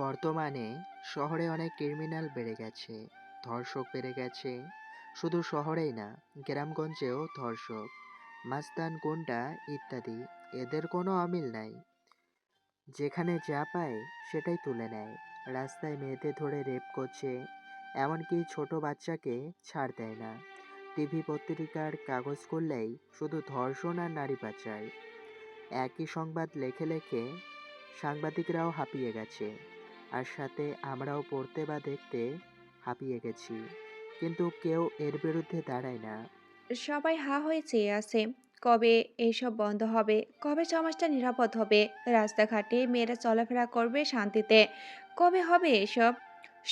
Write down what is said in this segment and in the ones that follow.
বর্তমানে শহরে অনেক ক্রিমিনাল বেড়ে গেছে, ধর্ষক বেড়ে গেছে। শুধু শহরেই না, গ্রামগঞ্জেও ধর্ষক, মাস্তান, গুন্ডা ইত্যাদি। এদের কোনো অমিল নাই। যেখানে যা পায় সেটাই তুলে নেয়। রাস্তায় মেয়েদের ধরে রেপ করছে, এমনকি ছোট বাচ্চাকে ছাড় দেয় না। টিভি পত্রিকার কাগজ খুললেই শুধু ধর্ষণ আর নারী পাচার। একই সংবাদ লেখে লেখে সাংবাদিকরাও হাঁপিয়ে গেছে, আর সাথে আমরাও পড়তে বা দেখতে হাঁপিয়ে গেছি। কিন্তু কেউ এর বিরুদ্ধে দাঁড়ায় না। সবাই হা হয়ে চেয়ে আছে। কবে এইসব বন্ধ হবে? কবে সমাজটা নিরাপদ হবে? রাস্তাঘাটে মেয়েরা চলাফেরা করবে শান্তিতে। কবে হবে এসব?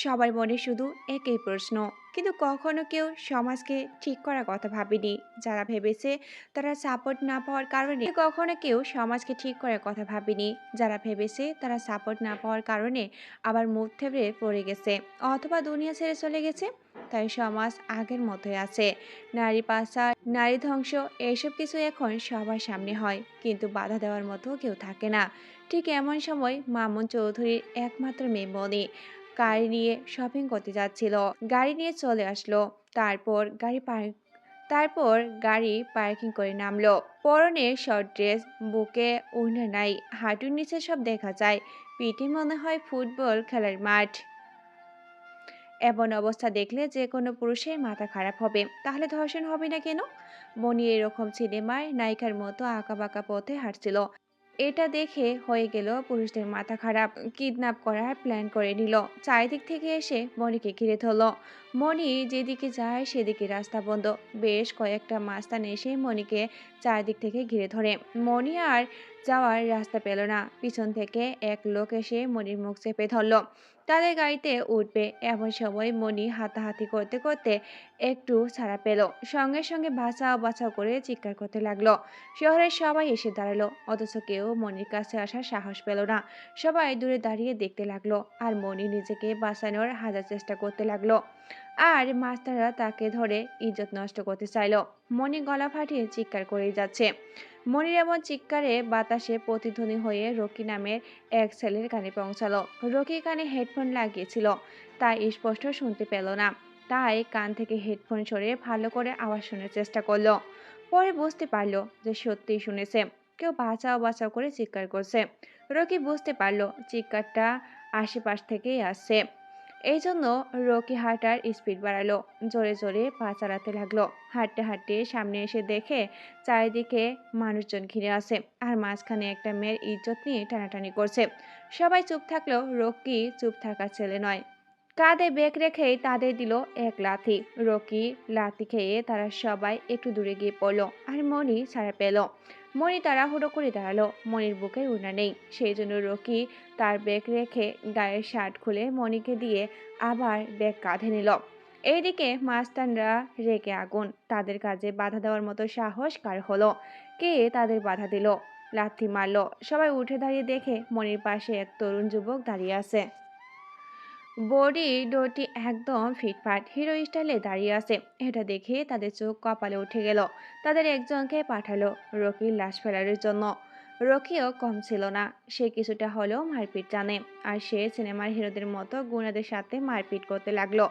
সবার মনে শুধু একই প্রশ্ন। কিন্তু কখনো কেউ সমাজকে ঠিক করার কথা ভাবেনি। যারা ভেবেছে তারা সাপোর্ট না পাওয়ার কারণে কখনো কেউ সমাজকে ঠিক করার কথা ভাবেনি। যারা ভেবেছে তারা সাপোর্ট না পাওয়ার কারণে আবার মুখ থুবড়ে পড়ে গেছে অথবা দুনিয়া ছেড়ে চলে গেছে। তাই সমাজ আগের মতোই আছে। নারী পাচার, নারী ধ্বংস এসব কিছু এখন সবার সামনে হয়, কিন্তু বাধা দেওয়ার মতো কেউ থাকে না। ঠিক এমন সময় মামুন চৌধুরীর একমাত্র মেয়ে মনি গাড়ি নিয়ে শপিং করতে যাচ্ছিল। গাড়ি নিয়ে চলে আসলো। তারপর গাড়ি পার্কিং করে নামলো। পরনে শর্ট ড্রেস, বুকে ওড়না নাই, হাঁটুর নিচে সব দেখা যায়। পিঠে মনে হয় ফুটবল খেলার মাঠ। এমন অবস্থা দেখলে যে কোনো পুরুষের মাথা খারাপ হবে, তাহলে ধর্ষণ হবে না কেন? মনি এরকম সিনেমার নায়িকার মতো আঁকাবাঁকা পথে হাঁটছিল। এটা দেখে হয়ে গেল পুরুষদের মাথা খারাপ। কিডন্যাপ করার প্ল্যান করে নিল। চারিদিক থেকে এসে মনিকে ঘিরে ধরল। মনি যেদিকে যায় সেদিকে রাস্তা বন্ধ। বেশ কয়েকটা মাস্তান এসে মনিকে চারিদিক থেকে ঘিরে ধরে। মনি আর যাওয়ার রাস্তা পেল না। পিছন থেকে এক লোক এসে মনির মুখ চেপে ধরল। তাদের গাড়িতে উঠবে এমন সময় মনি হাতাহাতি করতে করতে একটু ছাড়া পেল। সঙ্গে সঙ্গে বাঁচাও বাঁচাও করে চিৎকার করতে লাগলো। শহরের সবাই এসে দাঁড়ালো, অথচ কেউ মনির কাছে আসার সাহস পেল না। সবাই দূরে দাঁড়িয়ে দেখতে লাগলো, আর মনি নিজেকে বাঁচানোর হাজার চেষ্টা করতে লাগলো। আর মাস্টাররা তাকে ধরে ইজ্জত নষ্ট করতে চাইলো। মনি গলা ফাটিয়ে চিৎকার করেই যাচ্ছে। মনির এমন চিৎকারে বাতাসে প্রতিধ্বনি হয়ে রকি নামের এক ছেলের কানে পৌঁছালো। রকি কানে হেডফোন লাগিয়েছিল, তাই স্পষ্ট শুনতে পেল না। তাই কান থেকে হেডফোন সরিয়ে ভালো করে আওয়াজ শোনার চেষ্টা করলো। পরে বুঝতে পারলো যে সত্যিই শুনেছে। কেউ বাঁচাও বাঁচাও করে চিৎকার করছে। রকি বুঝতে পারলো চিৎকারটা আশেপাশ থেকেই আসছে। এই জন্য রকি হাঁটার স্পিড বাড়ালো, জোরে জোরে পা চালাতে লাগলো। হাঁটতে হাঁটতে সামনে এসে দেখে চারিদিকে মানুষজন ঘিরে আছে, আর মাঝখানে একটা মেয়ের ইজ্জত নিয়ে টানাটানি করছে। সবাই চুপ থাকলেও রকি চুপ থাকার ছেলে নয়। কাঁধে ব্যাগ রেখেই তাদের দিল এক লাথি। রকি লাথি খেয়ে তারা সবাই একটু দূরে গিয়ে পড়লো, আর মনি ছাড়া পেল। মনি তাড়াহুড়ো করে দাঁড়ালো। মনির বুকে ওড়না নেই, সেই জন্য রকি তার ব্যাগ রেখে গায়ের শার্ট খুলে মনিকে দিয়ে আবার ব্যাগ কাঁধে নিল। এইদিকে মাস্তানরা রেগে আগুন। তাদের কাজে বাধা দেওয়ার মতো সাহস কার হলো? কে তাদের বাধা দিল? লাথি মারলো। সবাই উঠে দাঁড়িয়ে দেখে মনির পাশে এক তরুণ যুবক দাঁড়িয়ে আছে। বডি ডটি একদম ফিটফাট, হিরো স্টাইলে দাঁড়িয়ে আছে। এটা দেখে তাদের চোখ কপালে উঠে গেল। তাদের একজনকে পাঠালো রকির লাশ ফেলার জন্য। রকিও কম ছিল না, সে কিছুটা হলেও মারপিট জানে, আর সে সিনেমার হিরোদের মতো গুণাদের সাথে মারপিট করতে লাগলো।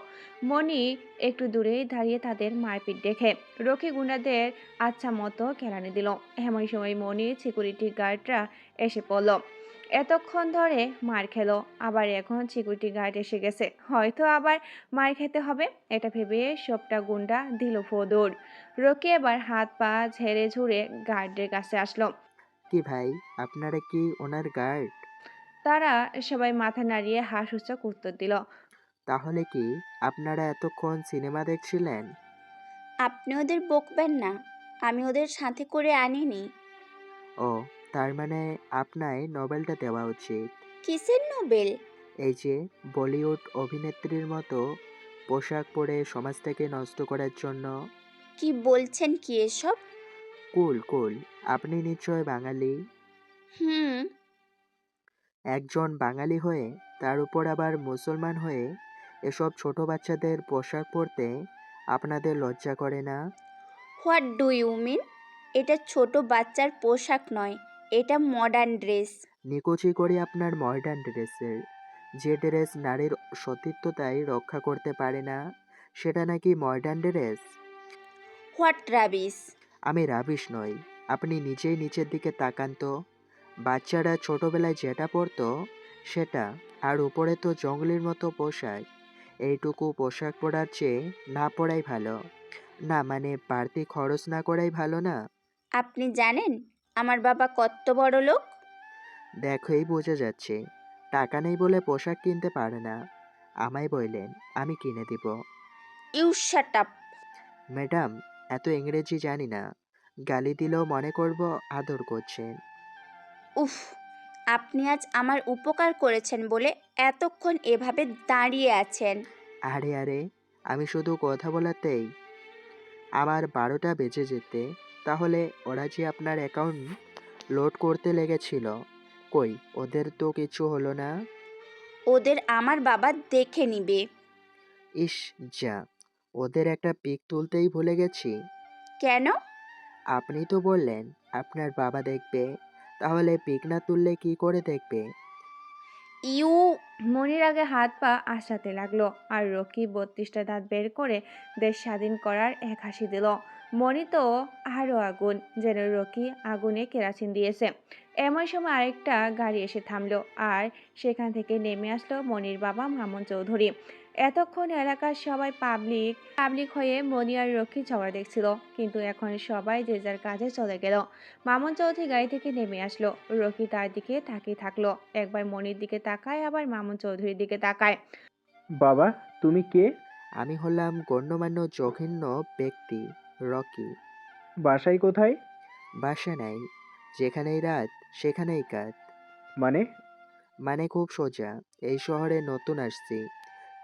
মনি একটু দূরেই দাঁড়িয়ে তাদের মারপিট দেখে রকি গুন্ডাদের আচ্ছা মতো কেলানি দিল। এমন সময় মনির সিকিউরিটি গার্ডরা এসে পড়ল। এতক্ষণ ধরে মার খেলো, আবার এখন সিকিউরিটি গার্ড এসে গেছে, হয়তো আবার মার খেতে হবে। এটা ভেবে সবটা গুন্ডা দিল ফোদর। রকি এবার হাত পা ঝেড়ে ঝুড়ে গার্ডের কাছে আসলো। কি ভাই, আপনারা কি ওনার গার্ড? তারা সবাই মাথা নাড়িয়ে হাঁ সূচক উত্তর দিল। তাহলে কি আপনারা এতক্ষণ সিনেমা দেখছিলেন? আপনি ওদের বকবেন না, আমি ওদের সাথে করে আনিনি। ও, তার মানে আপনায় নোবেলটা দেওয়া উচিত। কিসের নোবেল? এই যে, বলিউড অভিনেত্রীর মতো পোশাক পরে সমাজটাকে নষ্ট করার জন্য। কি বলছেন কি এসব? কুল কুল, আপনি নিশ্চয় বাঙালি। হুম। একজন বাঙালি হয়ে, তার উপর আবার মুসলমান হয়ে, এসব ছোট বাচ্চাদের পোশাক পরতে আপনাদের লজ্জা করে না? What do you mean? এটা ছোট বাচ্চার পোশাক নয়, এটা মডার্ন ড্রেস। নিকুচি করি আপনার মডার্ন ড্রেসের। যে ড্রেস নারীর সতীত্বতাই রক্ষা করতে পারে না, সেটা নাকি মডার্ন ড্রেস? হোয়াট রাবিস! আমি রাবিশ নই। আপনি নিজেই নিচের দিকে তাকান তো। বাচ্চারা ছোটবেলায় যেটা পরতো সেটা, আর উপরে তো জঙ্গলির মতো পোশাক। এইটুকু পোশাক পরার চেয়ে না পরাই ভালো। না মানে বাড়তি খরচ না করাই ভালো না? আপনি জানেন আমার বাবা কত বড় লোক? দেখেই বোঝা যাচ্ছে। টাকা নেই বলে পোশাক কিনতে পারে না। আমায় বললেন, আমি কিনে দিব। You shut up! ম্যাডাম, এত ইংরেজি জানি না। গালি দিলেও মনে করব আদর করছেন। উফ! আপনি আজ আমার উপকার করেছেন বলে এতক্ষণ এভাবে দাঁড়িয়ে আছেন। আরে আরে, আমি শুধু কথা বলাতেই আমার 12টা বেজে যেতে, তাহলে ওরা যে আপনার অ্যাকাউন্ট লোড করতে লেগেছিল, কই ওদের তো কিছু হলো না? ওদের আমার বাবা দেখে নিবে। ইস, যা, ওদের একটা পিক তুলতেই ভুলে গেছি। কেন? আপনি তো বললেন আপনার বাবা দেখবে, তাহলে পিক না তুললে কি করে দেখবে? ইউ! মনির আগে হাত পা আঁচড়াতে লাগলো আর রকি 32টা দাঁত বের করে দেশ স্বাধীন করার এক হাসি দিল। মনি তো আরো আগুন, যেন রকি আগুনে কেরাসিন দিয়েছে। এমন সময় আরেকটা গাড়ি এসে থামলো আর সেখান থেকে নেমে আসলো মনির বাবা মামুন চৌধুরী। এতক্ষণ এলাকার সবাই পাবলিক পাবলিক হয়ে মনি আর রকি ঝগড়া দেখছিল, কিন্তু এখন সবাই যে যার কাজে চলে গেল। মামুন চৌধুরী গাড়ি থেকে নেমে আসলো। রকি তার দিকে তাকিয়ে থাকলো, একবার মনির দিকে তাকায়, আবার মামুন চৌধুরীর দিকে তাকায়। বাবা, তুমি কে? আমি হলাম গণ্যমান্য জঘন্য ব্যক্তি, রকি। বাসায় কোথায়? বাসা নাই, যেখানেই রাত সেখানেই কাত। মানে? মানে খুব সোজা, এই শহরে নতুন আসছি,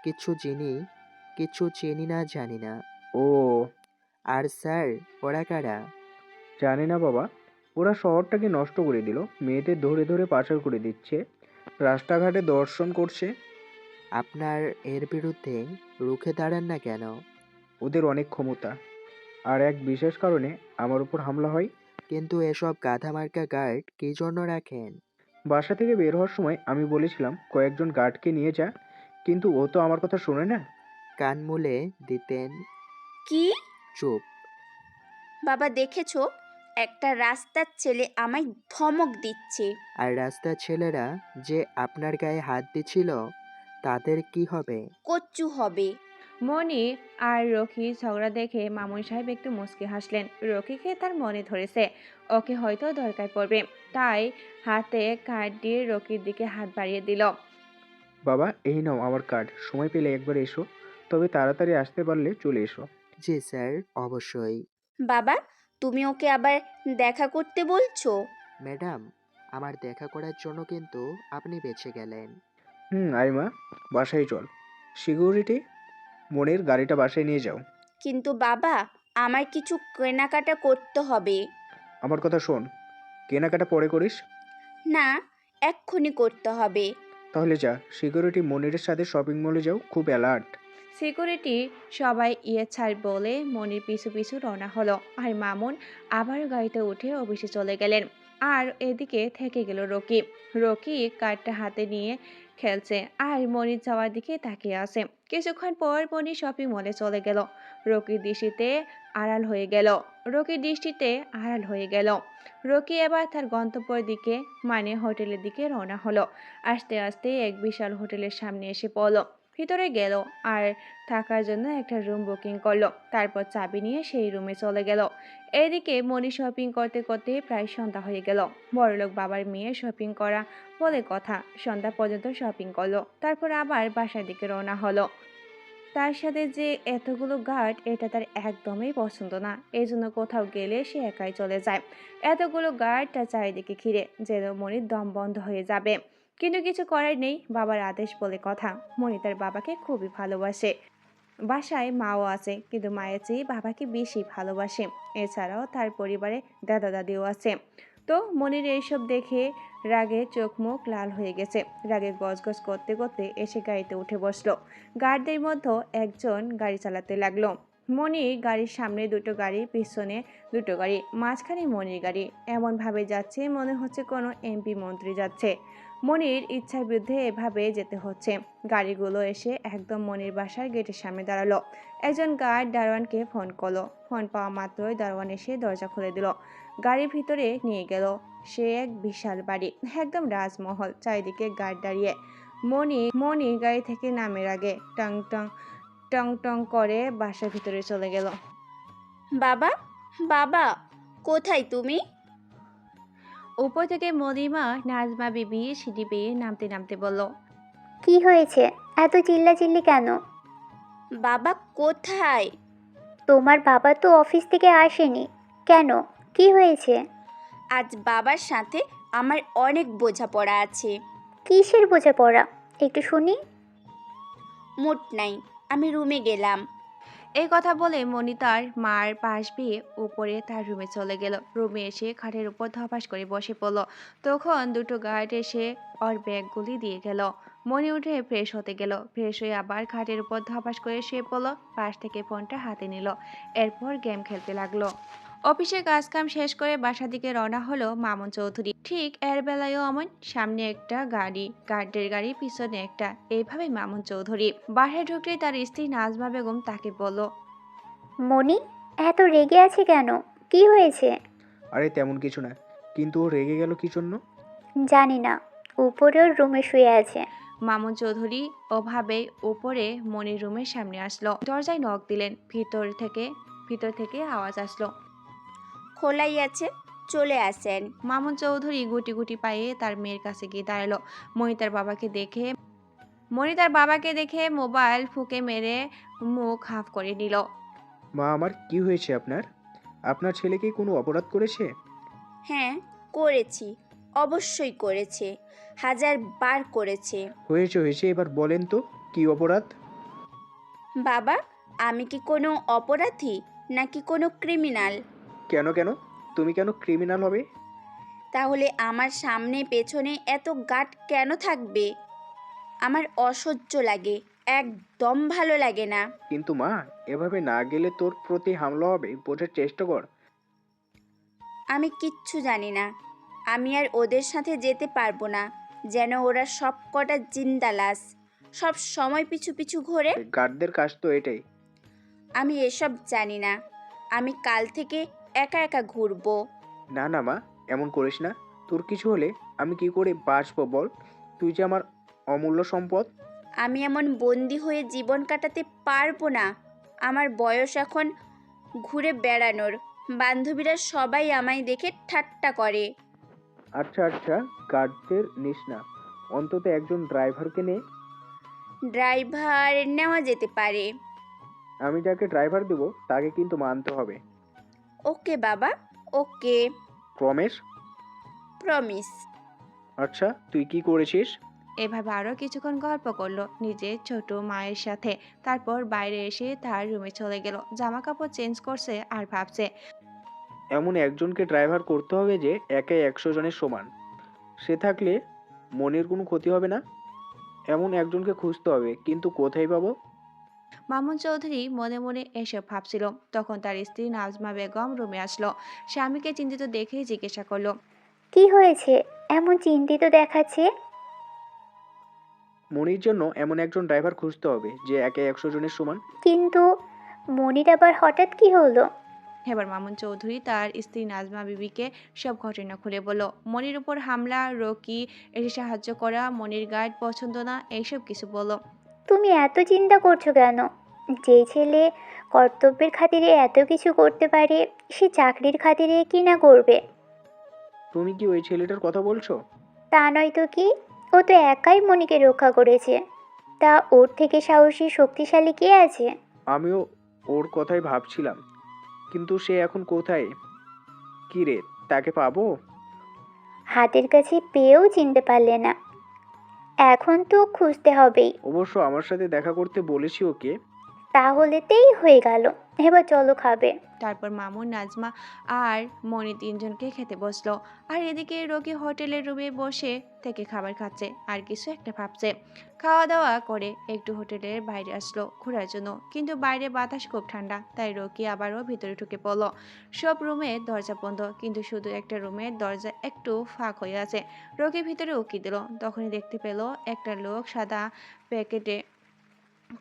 কিচ্ছু চিনি না জানি না। ও, আর স্যার, ওরা কারা? জানি না বাবা। ওরা শহরটাকে নষ্ট করে দিল, মেয়েদের ধরে ধরে পাচার করে দিচ্ছে, রাস্তাঘাটে দর্শন করছে। আপনার এর বিরুদ্ধে রুখে দাঁড়ান না কেন? ওদের অনেক ক্ষমতা, আর এক বিশেষ কারণে আমার উপর হামলা হয়। কিন্তু এসব গাধামার্কা গার্ড কি জন্য রাখেন? বাসা থেকে বের হওয়ার সময় আমি বলেছিলাম কয়েকজন গার্ডকে নিয়ে যা, কিন্তু ও তো আমার কথা শোনে না। কান মুলে দিতেন। কি? চুপ। বাবা দেখেছো, একটা রাস্তার ছেলে আমায় ধমক দিচ্ছে। আর রাস্তার ছেলেরা যে আপনার গায়ে হাত দিছিল, তাদের কি হবে? কচ্চু হবে। মনি আর রকি ঝগড়া দেখে মামুন সাহেব একটু মুচকি হাসলেন। রকিকে তার মনে ধরেছে ওকে হয়তো দরকার পড়বে, তাই হাতে কার্ড দিয়ে রকির দিকে হাত বাড়িয়ে দিল। বাবা, এই নাও আমার কার্ড, সময় পেলে একবার এসো, তবে তাড়াতাড়ি আসতে পারলে চলে এসো। জি স্যার, অবশ্যই। বাবা, তুমি ওকে আবার দেখা করতে বলছো? ম্যাডাম, আমার দেখা করার জন্য কিন্তু আপনি বেঁচে গেলেন। আইমা, বাসায় চল। সিকিউরিটি, মনের গাড়িটা বাসায় নিয়ে যাও। কিন্তু বাবা, আমার কিছু কেনাকাটা করতে হবে। আমার কথা শোন, কেনাকাটা পরে করিস। না, এক্ষুনি করতে হবে। তাহলে যা, সিকিউরিটি মনিরের সাথে শপিং মলে যাও, খুব অ্যালার্ট। সিকিউরিটি সবাই ইয়ে ছাড় বলে মনির পিছু পিছু রওনা হলো, আর মামুন আবার গাড়িতে উঠে অফিসে চলে গেলেন। আর এদিকে থেকে গেল রকি। রকি কার্ডটা হাতে নিয়ে খেলছে আর মনির যাওয়ার দিকে তাকিয়ে আছে। কিছুক্ষণ পর মনি শপিং মলে চলে গেল। রকির দৃষ্টিতে আড়াল হয়ে গেল রকির দৃষ্টিতে আড়াল হয়ে গেল। রকি এবার তার গন্তব্যের দিকে, মানে হোটেলের দিকে রওনা হলো। আস্তে আস্তে এক বিশাল হোটেলের সামনে এসে পড়ল। ভিতরে গেল আর থাকার জন্য একটা রুম বুকিং করলো। তারপর চাবি নিয়ে সেই রুমে চলে গেল। এদিকে মনি শপিং করতে করতে প্রায় সন্ধ্যা হয়ে গেল। বড়লোক বাবার মেয়ে শপিং করা বলে কথা, সন্ধ্যা পর্যন্ত শপিং করলো, তারপর আবার বাসার দিকে রওনা হলো। তার সাথে যে এতগুলো গার্ড, এটা তার একদমই পছন্দ না। এই জন্য কোথাও গেলে সে একাই চলে যায়। এতগুলো গার্ড তার চারিদিকে ঘিরে, যেন মনির দম বন্ধ হয়ে যাবে। কিন্তু কিছু করার নেই, বাবার আদেশ বলে কথা। মনি তার বাবাকে খুবই ভালোবাসে। বাসায় মাও আছে, কিন্তু মায়ের চেয়ে বাবাকে বেশি ভালোবাসে। এছাড়াও তার পরিবারে দাদা দাদিও আছে। তো মনির এইসব দেখে রাগে চোখ মুখ লাল হয়ে গেছে। রাগে গজগজ করতে করতে এসে গাড়িতে উঠে বসলো। গার্ডদের মধ্যে একজন গাড়ি চালাতে লাগলো। মনির গাড়ির সামনে দুটো গাড়ি, পিছনে দুটো গাড়ি, মাঝখানে মনির গাড়ি। এমনভাবে যাচ্ছে মনে হচ্ছে কোনো এমপি মন্ত্রী যাচ্ছে। মনির ইচ্ছার বিরুদ্ধে এভাবে যেতে হচ্ছে। গাড়িগুলো এসে একদম মনির বাসার গেটের সামনে দাঁড়ালো। একজন গার্ড দারোয়ানকে ফোন করলো। ফোন পাওয়া মাত্রই দারোয়ান এসে দরজা খুলে দিল, গাড়ির ভিতরে নিয়ে গেল। সে এক বিশাল বাড়ি, একদম রাজমহল, চারিদিকে গার্ড দাঁড়িয়ে। মনি গাড়ি থেকে নামের আগে টং টং টং টং করে বাসার ভিতরে চলে গেল। বাবা, বাবা, কোথায় তুমি? উপর থেকে মলিমা নাজমা বিবি সিঁড়ি বেয়ে নামতে নামতে বলল, কি হয়েছে? এত চিল্লাচিল্লি কেন? বাবা কোথায়? তোমার বাবা তো অফিস থেকে আসেনি। কেন? কি হয়েছে? আজ বাবার সাথে আমার অনেক বোঝাপড়া আছে। কিসের বোঝাপড়া? একটু শুনি। মোট নাই, আমি রুমে গেলাম। এই কথা বলে মনি তার মার পাশ বেয়ে উপরে তার রুমে চলে গেল। রুমে এসে খাটের উপর ধপাস করে বসে পড়ল। তখন দুটো গার্ড এসে ওর ব্যাগগুলি দিয়ে গেল। মনি উঠে ফ্রেশ হতে গেল। ফ্রেশ হয়ে আবার খাটের উপর ধপাস করে শুয়ে পড়ল। পাশ থেকে ফোনটা হাতে নিল। এরপর গেম খেলতে লাগলো। অফিসের কাজকাম শেষ করে বাসার দিকে রওনা হলো মামুন চৌধুরী। ঠিক এর বেলায়ও অমন, সামনে একটা গাড়ি, গার্ডের গাড়ি, পিছনে একটা। এইভাবে মামুন চৌধুরী বাসায় ঢুকতেই তার স্ত্রী নাজমা বেগম তাকে বলল, মনি, এত রেগে আছে কেন? কি হয়েছে? আরে তেমন কিছু না, কিন্তু ও রেগে গেল কি জন্য? জানি না। উপরে ওর রুমে শুয়ে আছে। মামুন চৌধুরী ওভাবে উপরে মনির রুমের সামনে আসলো। দরজায় নক দিলেন। ভিতর থেকে আওয়াজ আসলো। খোলাই আছে, চলে আসেন। মামুন চৌধুরী গুটি গুটি পায়ে তার মেয়ের কাছে গিয়ে দাঁড়ালো। মনি তার বাবাকে দেখে মোবাইল ফুঁকে মেরে মুখ হাফ করে নিল। মা আমার, কি হয়েছে আপনার? আপনার ছেলে কি কোনো অপরাধ করেছে? হ্যাঁ, করেছি, অবশ্যই করেছে, 1000 বার করেছে। হয়েছে, এবার বলেন তো কি অপরাধ? বাবা, আমি কি কোনো অপরাধী নাকি কোনো ক্রিমিনাল? কেন তুমি কেন ক্রিমিনাল হবে? তাহলে আমার সামনে পেছনে এত গার্ড কেন থাকবে? আমার অসহ্য লাগে, একদম ভালো লাগে না। কিন্তু মা, এভাবে না গেলে তোর প্রতি হামলা হবে, বোঝার চেষ্টা কর। আমি কিচ্ছু জানি না। আমি আর ওদের সাথে যেতে পারবো না। যেন ওরা সব কটা জিন্দা লাশ, সব সময় পিছু পিছু ঘোরে। গার্ডদের কাজ তো এটাই। আমি এসব জানি না। আমি কাল থেকে একা একা ঘুরবো। না মা, এমন করিস না। তোর কিছু হলে আমি কি করে বাঁচবো বল? তুই যে আমার অমূল্য সম্পদ। আমি এমন বন্দি হয়ে জীবন কাটাতে পারবো না। আমার বয়স এখন ঘুরে বেড়ানোর। বান্ধবীরা সবাই আমায় দেখে ঠাট্টা করে। আচ্ছা, গার্ডদের নিস না, অন্তত একজন ড্রাইভারকে নে। ড্রাইভার নেওয়া যেতে পারে। আমি যাকে ড্রাইভার দেবো তাকে কিন্তু মানতে হবে। ওকে বাবা, ওকে, প্রমেশ। প্রমিস। আচ্ছা, তুই কি করেছিস? এভাবে আরো কিছুক্ষণ গল্প করলো নিজের ছোট মায়ের সাথে। তারপর বাইরে এসে তার রুমে চলে গেল। জামা কাপড় চেঞ্জ করছে আর ভাবছে, এমন একজনকে ড্রাইভার করতে হবে যে একে 100 জনের সমান। সে থাকলে মনের কোনো ক্ষতি হবে না। এমন একজনকে খুঁজতে হবে, কিন্তু কোথায় পাবো? মামুন চৌধুরী মনে মনে এসব ভাবছিল। তখন তার স্ত্রী নাজমা বেগম রুমে আসলো। স্বামীকে চিন্তিত দেখে জিজ্ঞাসা করলো, কি হয়েছে? এমন চিন্তিত দেখাচ্ছে। মনির জন্য এমন একজন ড্রাইভার খুঁজতে হবে যে একে 100 জনের সমান। কিন্তু মনির আবার হঠাৎ কি হলো? এবার মামুন চৌধুরী তার স্ত্রী নাজমা বিবিকে সব ঘটনা খুলে বলল। মনির উপর হামলা, রকি এসে সাহায্য করা, মনির গাইড পছন্দ না, এইসব কিছু বলল। তুমি এত চিন্তা করছো কেন? যে ছেলে কর্তব্যের খাতিরে এত কিছু করতে পারে, সে চাকরির খাতিরে কি না করবে? তুমি কি ওই ছেলেটার কথা বলছো? তা নয় তো কি? ও তো একাই মনিকে রক্ষা করেছে। তা ওর থেকে সাহসী শক্তিশালী কে আছে? আমিও ওর কথাই ভাবছিলাম, কিন্তু সে এখন কোথায়? কি রে, তাকে পাবো? হাতের কাছে পেয়েও চিনতে পারলে না। এখন তো খুঁজতে হবেই। অবশ্য আমার সাথে দেখা করতে বলেছি ওকে। তাহলেতেই হয়ে গেল। এবার চলো খাবে। তারপর মামুন, নাজমা আর মনি তিনজনকে খেতে বসলো। আর এদিকে রকি হোটেলের রুমে বসে থেকে খাবার খাচ্ছে আর কিছু একটা ভাবছে। খাওয়া দাওয়া করে একটু হোটেলের বাইরে আসলো ঘোরার জন্য, কিন্তু বাইরে বাতাস খুব ঠান্ডা, তাই রকি আবারও ভিতরে ঢুকে পড়লো। সব রুমের দরজা বন্ধ, কিন্তু শুধু একটা রুমের দরজা একটু ফাঁক হয়ে আছে। রকি ভিতরে উকি দিল, তখনই দেখতে পেল একটা লোক সাদা প্যাকেটে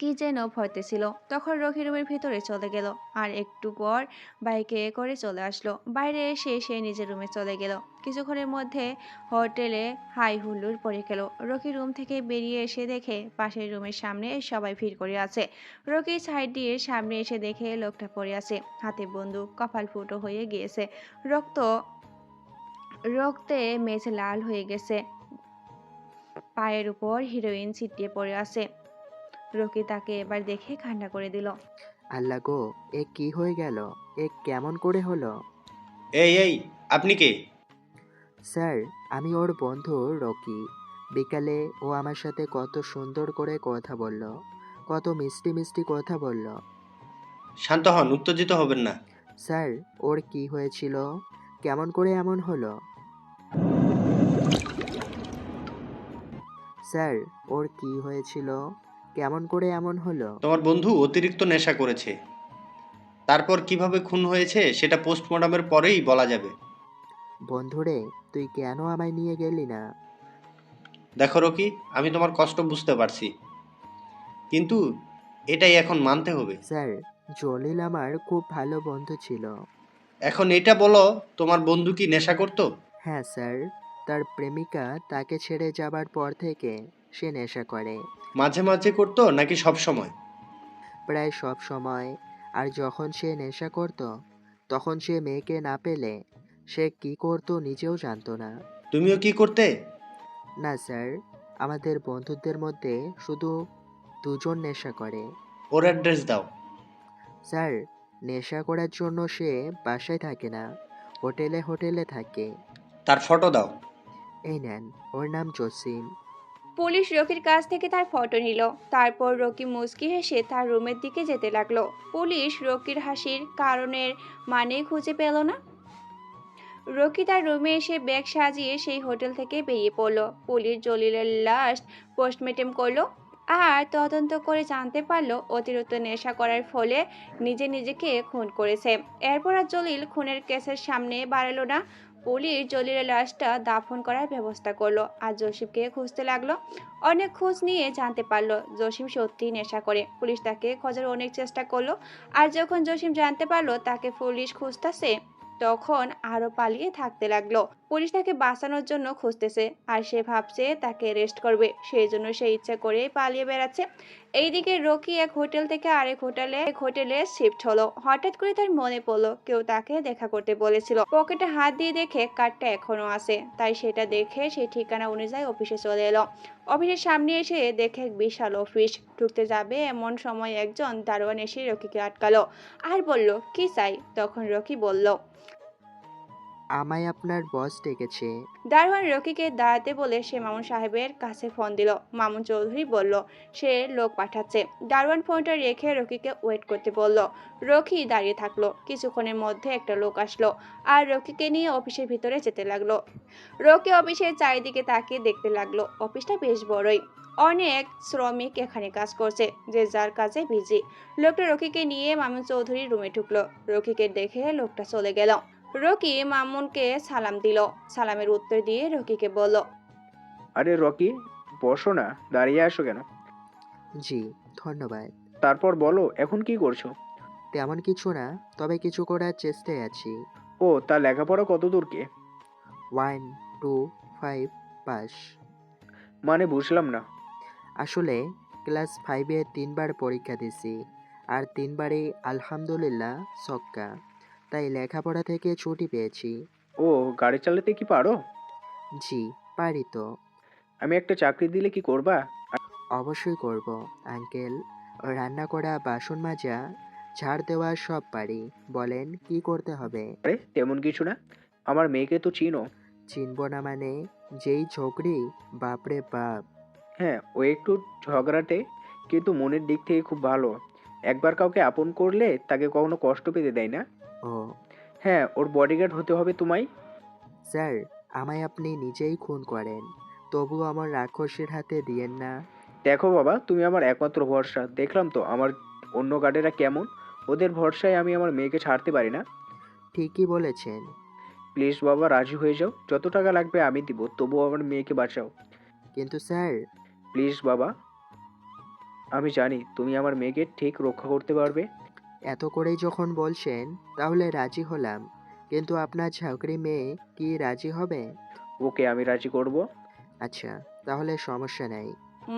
কি যেন ভরতেছিল। তখন রকি রুমের ভিতরে চলে গেল আর একটু পর বাইকে করে চলে আসলো। বাইরে এসে সে নিজের রুমে চলে গেল। কিছুক্ষণের মধ্যে হোটেলে হাই হুল্লোড় পড়ে গেল। রকি রুম থেকে বেরিয়ে এসে দেখে পাশের রুমের সামনে সবাই ভিড় করে আছে। রকি সাইড দিয়ে সামনে এসে দেখে লোকটা পড়ে আছে, হাতে বন্দুক, কপাল ফুটো হয়ে গিয়েছে, রক্ত রক্তে মেঝে লাল হয়ে গেছে, পায়ের উপর হিরোইন ছিটিয়ে পড়ে আছে। রকি তাকে এবার দেখে কান্না করে দিল। আল্লাহ গো, এ কি হয়ে গেল? এ কেমন করে হলো? এই এই আপনি কে? স্যার, আমি ওর বন্ধু রকি। বিকালে ও আমার সাথে কত সুন্দর করে কথা বলল, কত মিষ্টি মিষ্টি কথা বলল। শান্ত হন, উত্তেজিত হবেন না। স্যার, ওর কি হয়েছিল? কেমন করে এমন হলো? স্যার, ওর কি হয়েছিল? কেমন করে এমন হলো? তোমার বন্ধু অতিরিক্ত নেশা করেছে। তারপর কিভাবে খুন হয়েছে সেটা পোস্টমর্টমের পরেই বলা যাবে। বন্ধুরে, তুই কেন আমায় নিয়ে গেলি না? দেখো রকি, আমি তোমার কষ্ট বুঝতে পারছি, কিন্তু এটাই এখন মানতে হবে। স্যার, জলিল আমার খুব ভালো বন্ধু ছিল। এখন এটা বলো, তোমার বন্ধু কি নেশা করতো? হ্যাঁ স্যার, তার প্রেমিকা তাকে ছেড়ে যাবার পর থেকে সে নেশা করে। মাঝে মাঝে করতো নাকি সব সময়? প্রায় সব সময়। আর যখন সে নেশা করত, তখন সে মেয়েকে না পেলে সে কি করতো নিজেও জানতো না। তুমিও কি করতে? না স্যার, আমাদের বন্ধুদের মধ্যে শুধু দুজন নেশা করে। ওর অ্যাড্রেস দাও। স্যার, নেশা করার জন্য সে বাসায় থাকে না, হোটেলে হোটেলে থাকে। তার ফটো দাও। এই নেন, ওর নাম জসিম। পুলিশ রকির কাছ থেকে তার ফটো নিল। তারপর রকি মুচকি হেসে তার রুমের দিকে যেতে লাগলো। পুলিশ রকির হাসির কারণের মানে খুঁজে পেল না। রকি তার রুমে এসে ব্যাগ সাজিয়ে সেই হোটেল থেকে বেরিয়ে পড়লো। পুলিশ জলিলের লাশ পোস্টমর্টেম করলো আর তদন্ত করে জানতে পারলো অতিরিক্ত নেশা করার ফলে নিজেকে খুন করেছে। এরপর আর জলিল খুনের কেসের সামনে বাড়ালো না। পুলিশ জলিলের লাশটা দাফন করার ব্যবস্থা করলো আর জসিমকে খুঁজতে লাগলো। অনেক খোঁজ নিয়ে জানতে পারলো জসিম সত্যিই নেশা করে। পুলিশ তাকে খোঁজার অনেক চেষ্টা করলো, আর যখন জসিম জানতে পারলো তাকে পুলিশ খুঁজতেছে, তখন আরো পালিয়ে থাকতে লাগলো। পুলিশ তাকে বাঁচানোর জন্য খুঁজতেছে আর সে ভাবছে তাকে অ্যারেস্ট করবে, সেই জন্য সে ইচ্ছা করে পালিয়ে বেড়াচ্ছে। এইদিকে রকি এক হোটেল থেকে আরেক হোটেলে শিফট হলো। হঠাৎ করে তার মনে পড়লো কেউ তাকে দেখা করতে বলেছিল। পকেটে হাত দিয়ে দেখে কার্ডটা এখনো আছে, তাই সেটা দেখে সেই ঠিকানা অনুযায়ী অফিসে চলে এলো। অফিসের সামনে এসে দেখে এক বিশাল অফিস। ঢুকতে যাবে এমন সময় একজন দারোয়ান এসে রকিকে আটকালো আর বলল, কি চাই? তখন রকি বলল, আমায় আপনার বস ডেকেছে। দারোয়ান রকিকে দাঁড়াতে বলে সে মামুন সাহেবের কাছে ফোন দিল। মামুন চৌধুরী বলল সে লোক পাঠাচ্ছে। দারোয়ান ফোনটা রেখে রকিকে ওয়েট করতে বলল। রকি দাঁড়িয়ে থাকলো। কিছুক্ষণের মধ্যে একটা লোক আসলো আর রকিকে নিয়ে অফিসের ভিতরে যেতে লাগলো। রকি অফিসের চারিদিকে তাকিয়ে দেখতে লাগলো। অফিসটা বেশ বড়ই, অনেক শ্রমিক এখানে কাজ করছে, যে যার কাজে বিজি। লোকটা রকিকে নিয়ে মামুন চৌধুরীর রুমে ঢুকলো। রকিকে দেখে লোকটা চলে গেল। রকি মামুনকে সালাম দিল। সালামের উত্তর দিয়ে রকিকে বলল, আরে রকি, বসো না, দাঁড়িয়ে আসো কেন? জি, ধন্যবাদ। তারপর বলো, এখন কি করছো? তেমন কিছু না, তবে কিছু করার চেষ্টায় আছি। ও, তা লেখাপড়া কত দূর কি? 1, 2, 5 পাস। মানে বুঝলাম না। আসলে ক্লাস 5-এ 3বার পরীক্ষা দিছি, আর 3বারই আলহামদুলিল্লাহ ছক্কা। তাই লেখাপড়া থেকে ছুটি পেয়েছি। ও, গাড়ি চালাতে কি পারো? জি, পারি তো। আমি একটা চাকরি দিলে কি করবা? অবশ্যই করব আঙ্কেল। রান্না করা, বাসন মাজা, ঝাড় দেওয়া সব পারি। বলেন কি করতে হবে? আরে তেমন কিছু না, আমার মেয়েকে তো চিনো। চিনব না মানে? যেই ঝগড়ি, বাপরে বাপ। হ্যাঁ, ও একটু ঝগড়াটে, কিন্তু মনের দিক থেকে খুব ভালো। একবার কাউকে আপন করলে তাকে কখনো কষ্ট পেতে দেয় না। ও হ্যাঁ, ওর বডিগার্ড হতে হবে তোমায়। স্যার, আমায় আপনি নিজেই খুন করেন, তবুও আমার রাক্ষসের হাতে দিয়েন না। দেখো বাবা, তুমি আমার একমাত্র ভরসা। দেখলাম তো আমার অন্য গার্ডেরা কেমন, ওদের ভরসায় আমি আমার মেয়েকে ছাড়তে পারি না। ঠিকই বলেছেন। প্লিজ বাবা, রাজি হয়ে যাও। যত টাকা লাগবে আমি দিব, তবুও আমার মেয়েকে বাঁচাও। কিন্তু স্যার, প্লিজ বাবা, আমি জানি তুমি আমার মেয়েকে ঠিক রক্ষা করতে পারবে। এত করেই যখন বলছেন তাহলে রাজি হলাম, কিন্তু আপনার ঝাঁকড়ি মেয়ে কি রাজি হবে? ওকে, আমি রাজি করব। আচ্ছা, তাহলে সমস্যা নাই।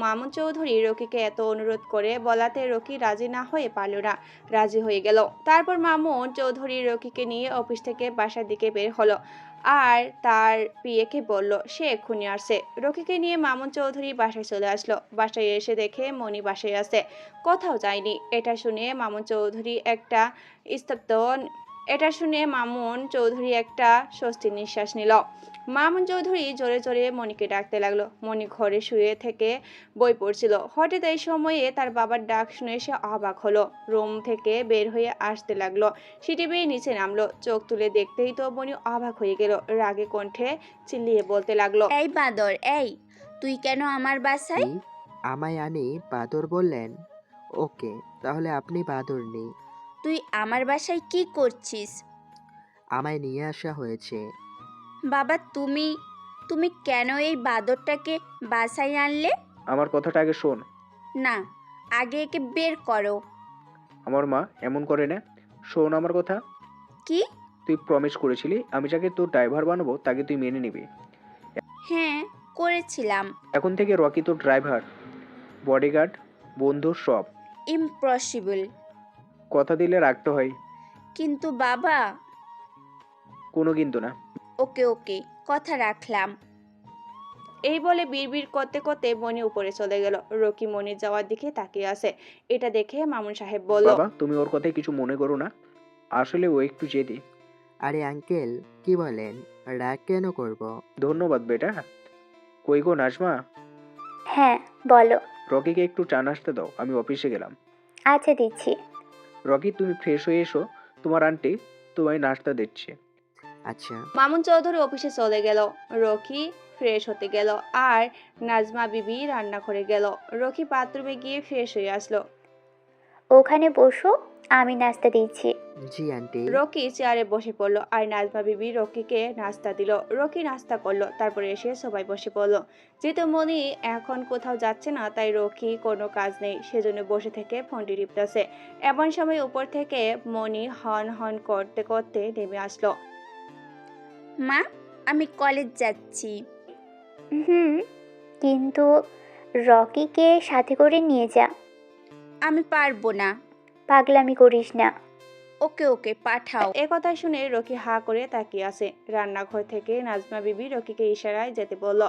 মামুন চৌধুরী রকিকে এত অনুরোধ করে বলাতে রকি রাজি না হয়ে পারল না, রাজি হয়ে গেল। তারপর মামুন চৌধুরী রকিকে নিয়ে অফিস থেকে বাসার দিকে বের হলো আর তার পিএকে বলল সে এক্ষুনি আসছে। রকিকে নিয়ে মামুন চৌধুরী বাসায় চলে আসলো। বাসায় এসে দেখে মনি বাসায় আছে, কোথাও যায়নি। এটা শুনে মামুন চৌধুরী একটা স্বস্তির নিঃশ্বাস নিল। মামুন চৌধুরী জোরে জোরে মনিকে ডাকতে লাগলো। মনি ঘরে শুয়ে থেকে বই পড়ছিল। হঠাৎ এই সময়ে তার বাবার ডাক শুনে সে অবাক হলো, রুম থেকে বের হয়ে আসতে লাগলো। সিঁড়ি বেয়ে নিচে নামলো। চোখ তুলে দেখতেই তো মনি অবাক হয়ে গেল, রাগে কণ্ঠে চিল্লিয়ে বলতে লাগলো, এই বাদর, এই তুই কেন আমার বাসায়? কি? আমায় আনি বাদর বললেন? ওকে, তাহলে আপনি বাদর নেই। তুই আমার বাসায় কি করছিস? আমায় নিয়ে আসা হয়েছে। বাবা, তুমি তুমি কেন এই বাদরটাকে বাসায় আনলে? আমার কথাটা আগে শোন। না, আগে একে বের করো। আমার মা এমন করে না। শোন আমার কথা। কি? তুই প্রমিস করেছিলি আমি যাকে তোর ড্রাইভার বানাবো তাকে তুই মেনে নিবি। হ্যাঁ, করেছিলাম। এখন থেকে রকি তোর ড্রাইভার, বডিগার্ড, বন্ধু সব। ইম্পসিবল। কথা দিলে রাখতে হয়। কিন্তু বাবা। কোনো কিন্তু না। ওকে ওকে, কথা রাখলাম। এই বলে বিড়বিড় করতে করতে মনি উপরে চলে গেল। রকি মনির যাওয়ার দিকে তাকিয়ে আছে। এটা দেখে মামুন সাহেব বলল, বাবা, তুমি ওর কথায় কিছু মনে করো না। আসলে ও একটু জেদি। আরে আঙ্কেল, কি বলেন? রাগ কেন করব? ধন্যবাদ বেটা। কই গো নাজমা, হ্যাঁ, বলো। রকিকে একটু চা নাস্তা দাও, আমি অফিসে গেলাম। আচ্ছা, দিচ্ছি। রকি, তুমি ফ্রেশ হয়ে এসো, তোমার আন্টি তোমায় নাস্তা দিচ্ছে। আচ্ছা। মামুন চৌধুরী অফিসে চলে গেল। রকি ফ্রেশ হতে গেল আর নাজমা বিবি রান্নাঘরে গেল। রকি বাথরুমে গিয়ে ফ্রেশ হয়ে আসলো। ওখানে বসো, আমি নাস্তা দিচ্ছি। জি আন্টি। রকি চেয়ারে বসে পড়লো আর নাজমা বিবি রকিকে নাস্তা দিল। রকি নাস্তা করলো, তারপরে এসে সবাই বসে পড়লো। যেহেতু মনি এখন কোথাও যাচ্ছে না, তাই রকি কোনো কাজ নেই, সেজন্য বসে থেকে ফোনটি টিপতেছে। এমন সময় উপর থেকে মনি হন হন করতে করতে নেমে আসলো। মা, আমি কলেজ যাচ্ছি। হুম, কিন্তু রকিকে সাথে করে নিয়ে যা। আমি পারবো না। পাগলামি করিস না। ওকে ওকে, পাঠাও। একথা শুনে রকি হা করে তাকিয়ে আছে। রান্নাঘর থেকে নাজমা বিবি রকিকে ইশারায় যেতে বলল।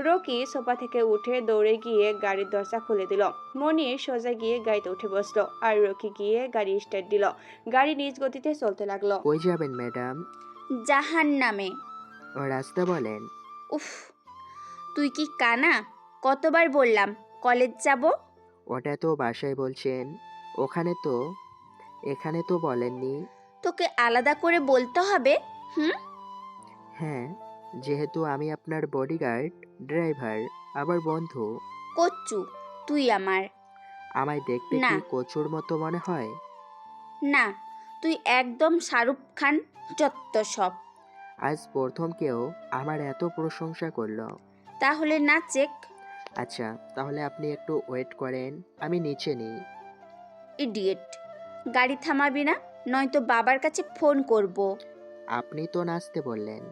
রকি সোফা থেকে উঠে দৌড়ে গিয়ে গাড়ির দরজা খুলে দিল। মনি সোজা গিয়ে গাড়িতে উঠে বসলো আর রকি গিয়ে গাড়ি স্টার্ট দিল। গাড়ি নিজ গতিতে চলতে লাগলো। কই যাবেন ম্যাডাম? জাহান্নামে। ও রাস্তা বলেন। উফ, তুই কি কানা? কতবার বললাম কলেজ যাব। ওটা তো বাসায় বলছেন, এখানে তো বলেননি। তোকে আলাদা করে বলতে হবে? হুম। হ্যাঁ, যেহেতু আমি আপনার বডিগার্ড, ড্রাইভার, আবার বন্ধু। কচ্চু, তুই আমার। আমায় দেখতে না। কি কচুর মতো মনে হয়? না, তুই একদম শাহরুখ খান, যত সব। আজ প্রথম কেউ আমার এত প্রশংসা করলো। তাহলে না চেক। আচ্ছা, তাহলে আপনি একটু ওয়েট করেন, আমি নিচে নিই। ইডিয়েট, গাড়ি থামাবি না, নয়তো বাবার কাছে ফোন করব। আপনি তো নাচতে বললেন।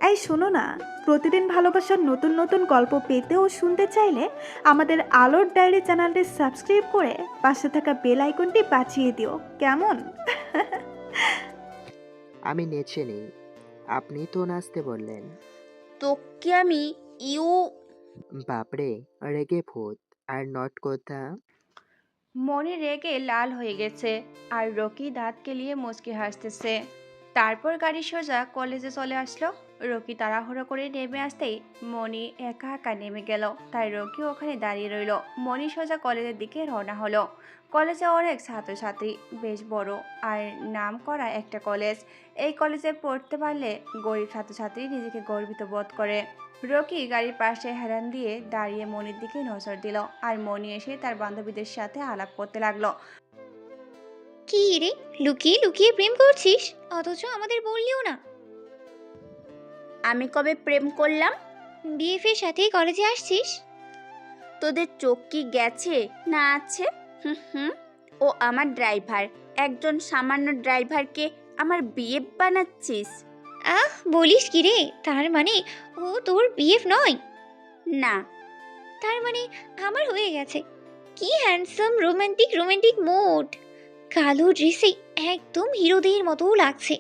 এই শোনো না, প্রতিদিন ভালোবাসার নতুন নতুন গল্প পেতে ও শুনতে চাইলে আমাদের আলোর ডায়েরি চ্যানেলটি সাবস্ক্রাইব করে পাশে থাকা বেল আইকনটি বাজিয়ে দিও, কেমন? আমি নেচে নিই, আপনি তো নাচতে বললেন। তোকে আমি বাপরে, রেগে ভূত। আর নট কথা। মনি রেগে লাল হয়ে গেছে আর রকি দাঁত কেলিয়ে মুচকি হাসতেছে। তারপর গাড়ি সোজা কলেজে চলে আসলো। রকি তাড়াহুড়ো করে নেমে আসতেই মনি একা একা নেমে গেল, তাই রকি ওখানে দাঁড়িয়ে রইল। মনি সোজা কলেজের দিকে রওনা হলো। কলেজে অনেক ছাত্রছাত্রী, বেশ বড় আর নাম করা একটা কলেজ। এই কলেজে পড়তে পারলে গরিব ছাত্রছাত্রী নিজেকে গর্বিত বোধ করে। রকি গাড়ির পাশে হেলান দিয়ে দাঁড়িয়ে মনির দিকে নজর দিল, আর মনি এসে তার বান্ধবীদের সাথে আলাপ করতে লাগলো। কি রে, লুকিয়ে লুকিয়ে প্রেম করছিস, অথচ আমাদের বললিও না? আমি কবে প্রেম করলাম? বিএফের সাথে কলেজে আসছিস? তোদের চোখ কি গেছে না আছে? হুম হুম। ও আমার ড্রাইভার, একজন সামান্য ড্রাইভারকে আমার বিয়ে বানাচ্ছিস? আহ, বলিস কি রে? তার মানে ও তোর বিএফ নয়? না। তার মানে আমার হয়ে গেছে। কি হ্যান্ডসাম রোমান্টিক রোমান্টিক মোড! কালো ড্রেসে একদম হিরোদের মতো লাগছে।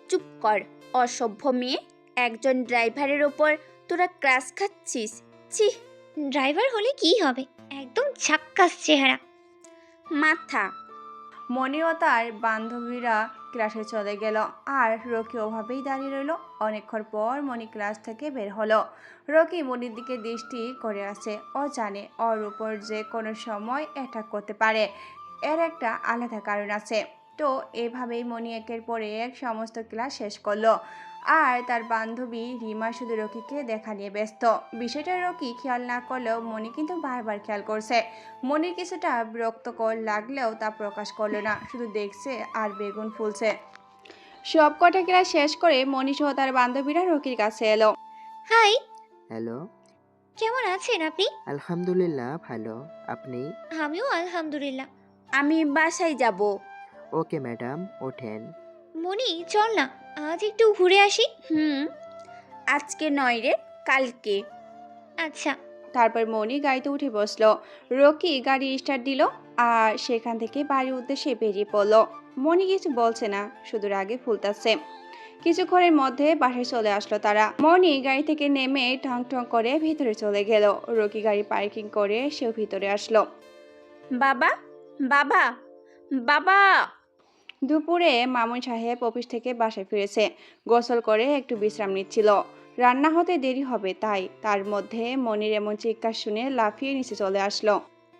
চুপ কর, অসভ্য মেয়ে। একজন ড্রাইভারের ওপর তোরা ক্রাশ খাচ্ছিস? ছি। ড্রাইভার হলে কি হবে, একদম ঝাক্কাস চেহারা। মাথা। মনি ও তার বান্ধবীরা ক্লাসে চলে গেল, আর রকি ওভাবেই দাঁড়িয়ে রইল। অনেকক্ষণ পর মনি ক্লাস থেকে বের হলো। রকি মনির দিকে দৃষ্টি করে আছে। ও জানে ওর উপর যে কোনো সময় অ্যাটাক করতে পারে। এর একটা আলাদা কারণ আছে। তো এভাবেই মনি একের পর এক সমস্ত ক্লাস শেষ করলো, আর তার বান্ধবী রিমা শুধু রকিকে দেখা নিয়ে ব্যস্ত। বিষয়টা রকি খেয়াল না করলেও মনি কিন্তু বারবার খেয়াল করছে। মনির কিছুটা বিরক্তকর লাগলেও তা প্রকাশ করলো না, শুধু দেখছে আর বেগুন ফুলছে। সব কটা ক্লাস শেষ করে মনি সহ তার বান্ধবীরা রকির কাছে এলো। Hi, hello. কেমন আছেন আপনি? আলহামদুলিল্লাহ ভালো। আপনি? আমিও আলহামদুলিল্লাহ। আমি বাসায় যাব। ওকে ম্যাডাম, ওঠেন। মনি, চল না, আজ একটু ঘুরে আসি। হুম, আজকে নয় রে, কালকে। আচ্ছা। তারপর মনি গাড়িতে উঠে বসলো। রকি গাড়ি স্টার্ট দিল, আর সেখান থেকে বাড়ির উদ্দেশ্যে বেরিয়ে পড়লো। মনি কিছু বলছে না, শুধু রাগে ফুলতাছে। কিছুক্ষণের মধ্যে বাসায় চলে আসলো তারা। মনি গাড়ি থেকে নেমে ঠং ঠং করে ভিতরে চলে গেল। রকি গাড়ি পার্কিং করে সেও ভিতরে আসলো। বাবা, বাবা, বাবা। দুপুরে মামুন সাহেব অফিস থেকে বাসায় ফিরেছে। গোসল করে একটু বিশ্রাম নিচ্ছিল। রান্না হতে দেরি হবে, তাই তার মধ্যে মনির এমন চিৎকার শুনে লাফিয়ে নিচে চলে আসলো।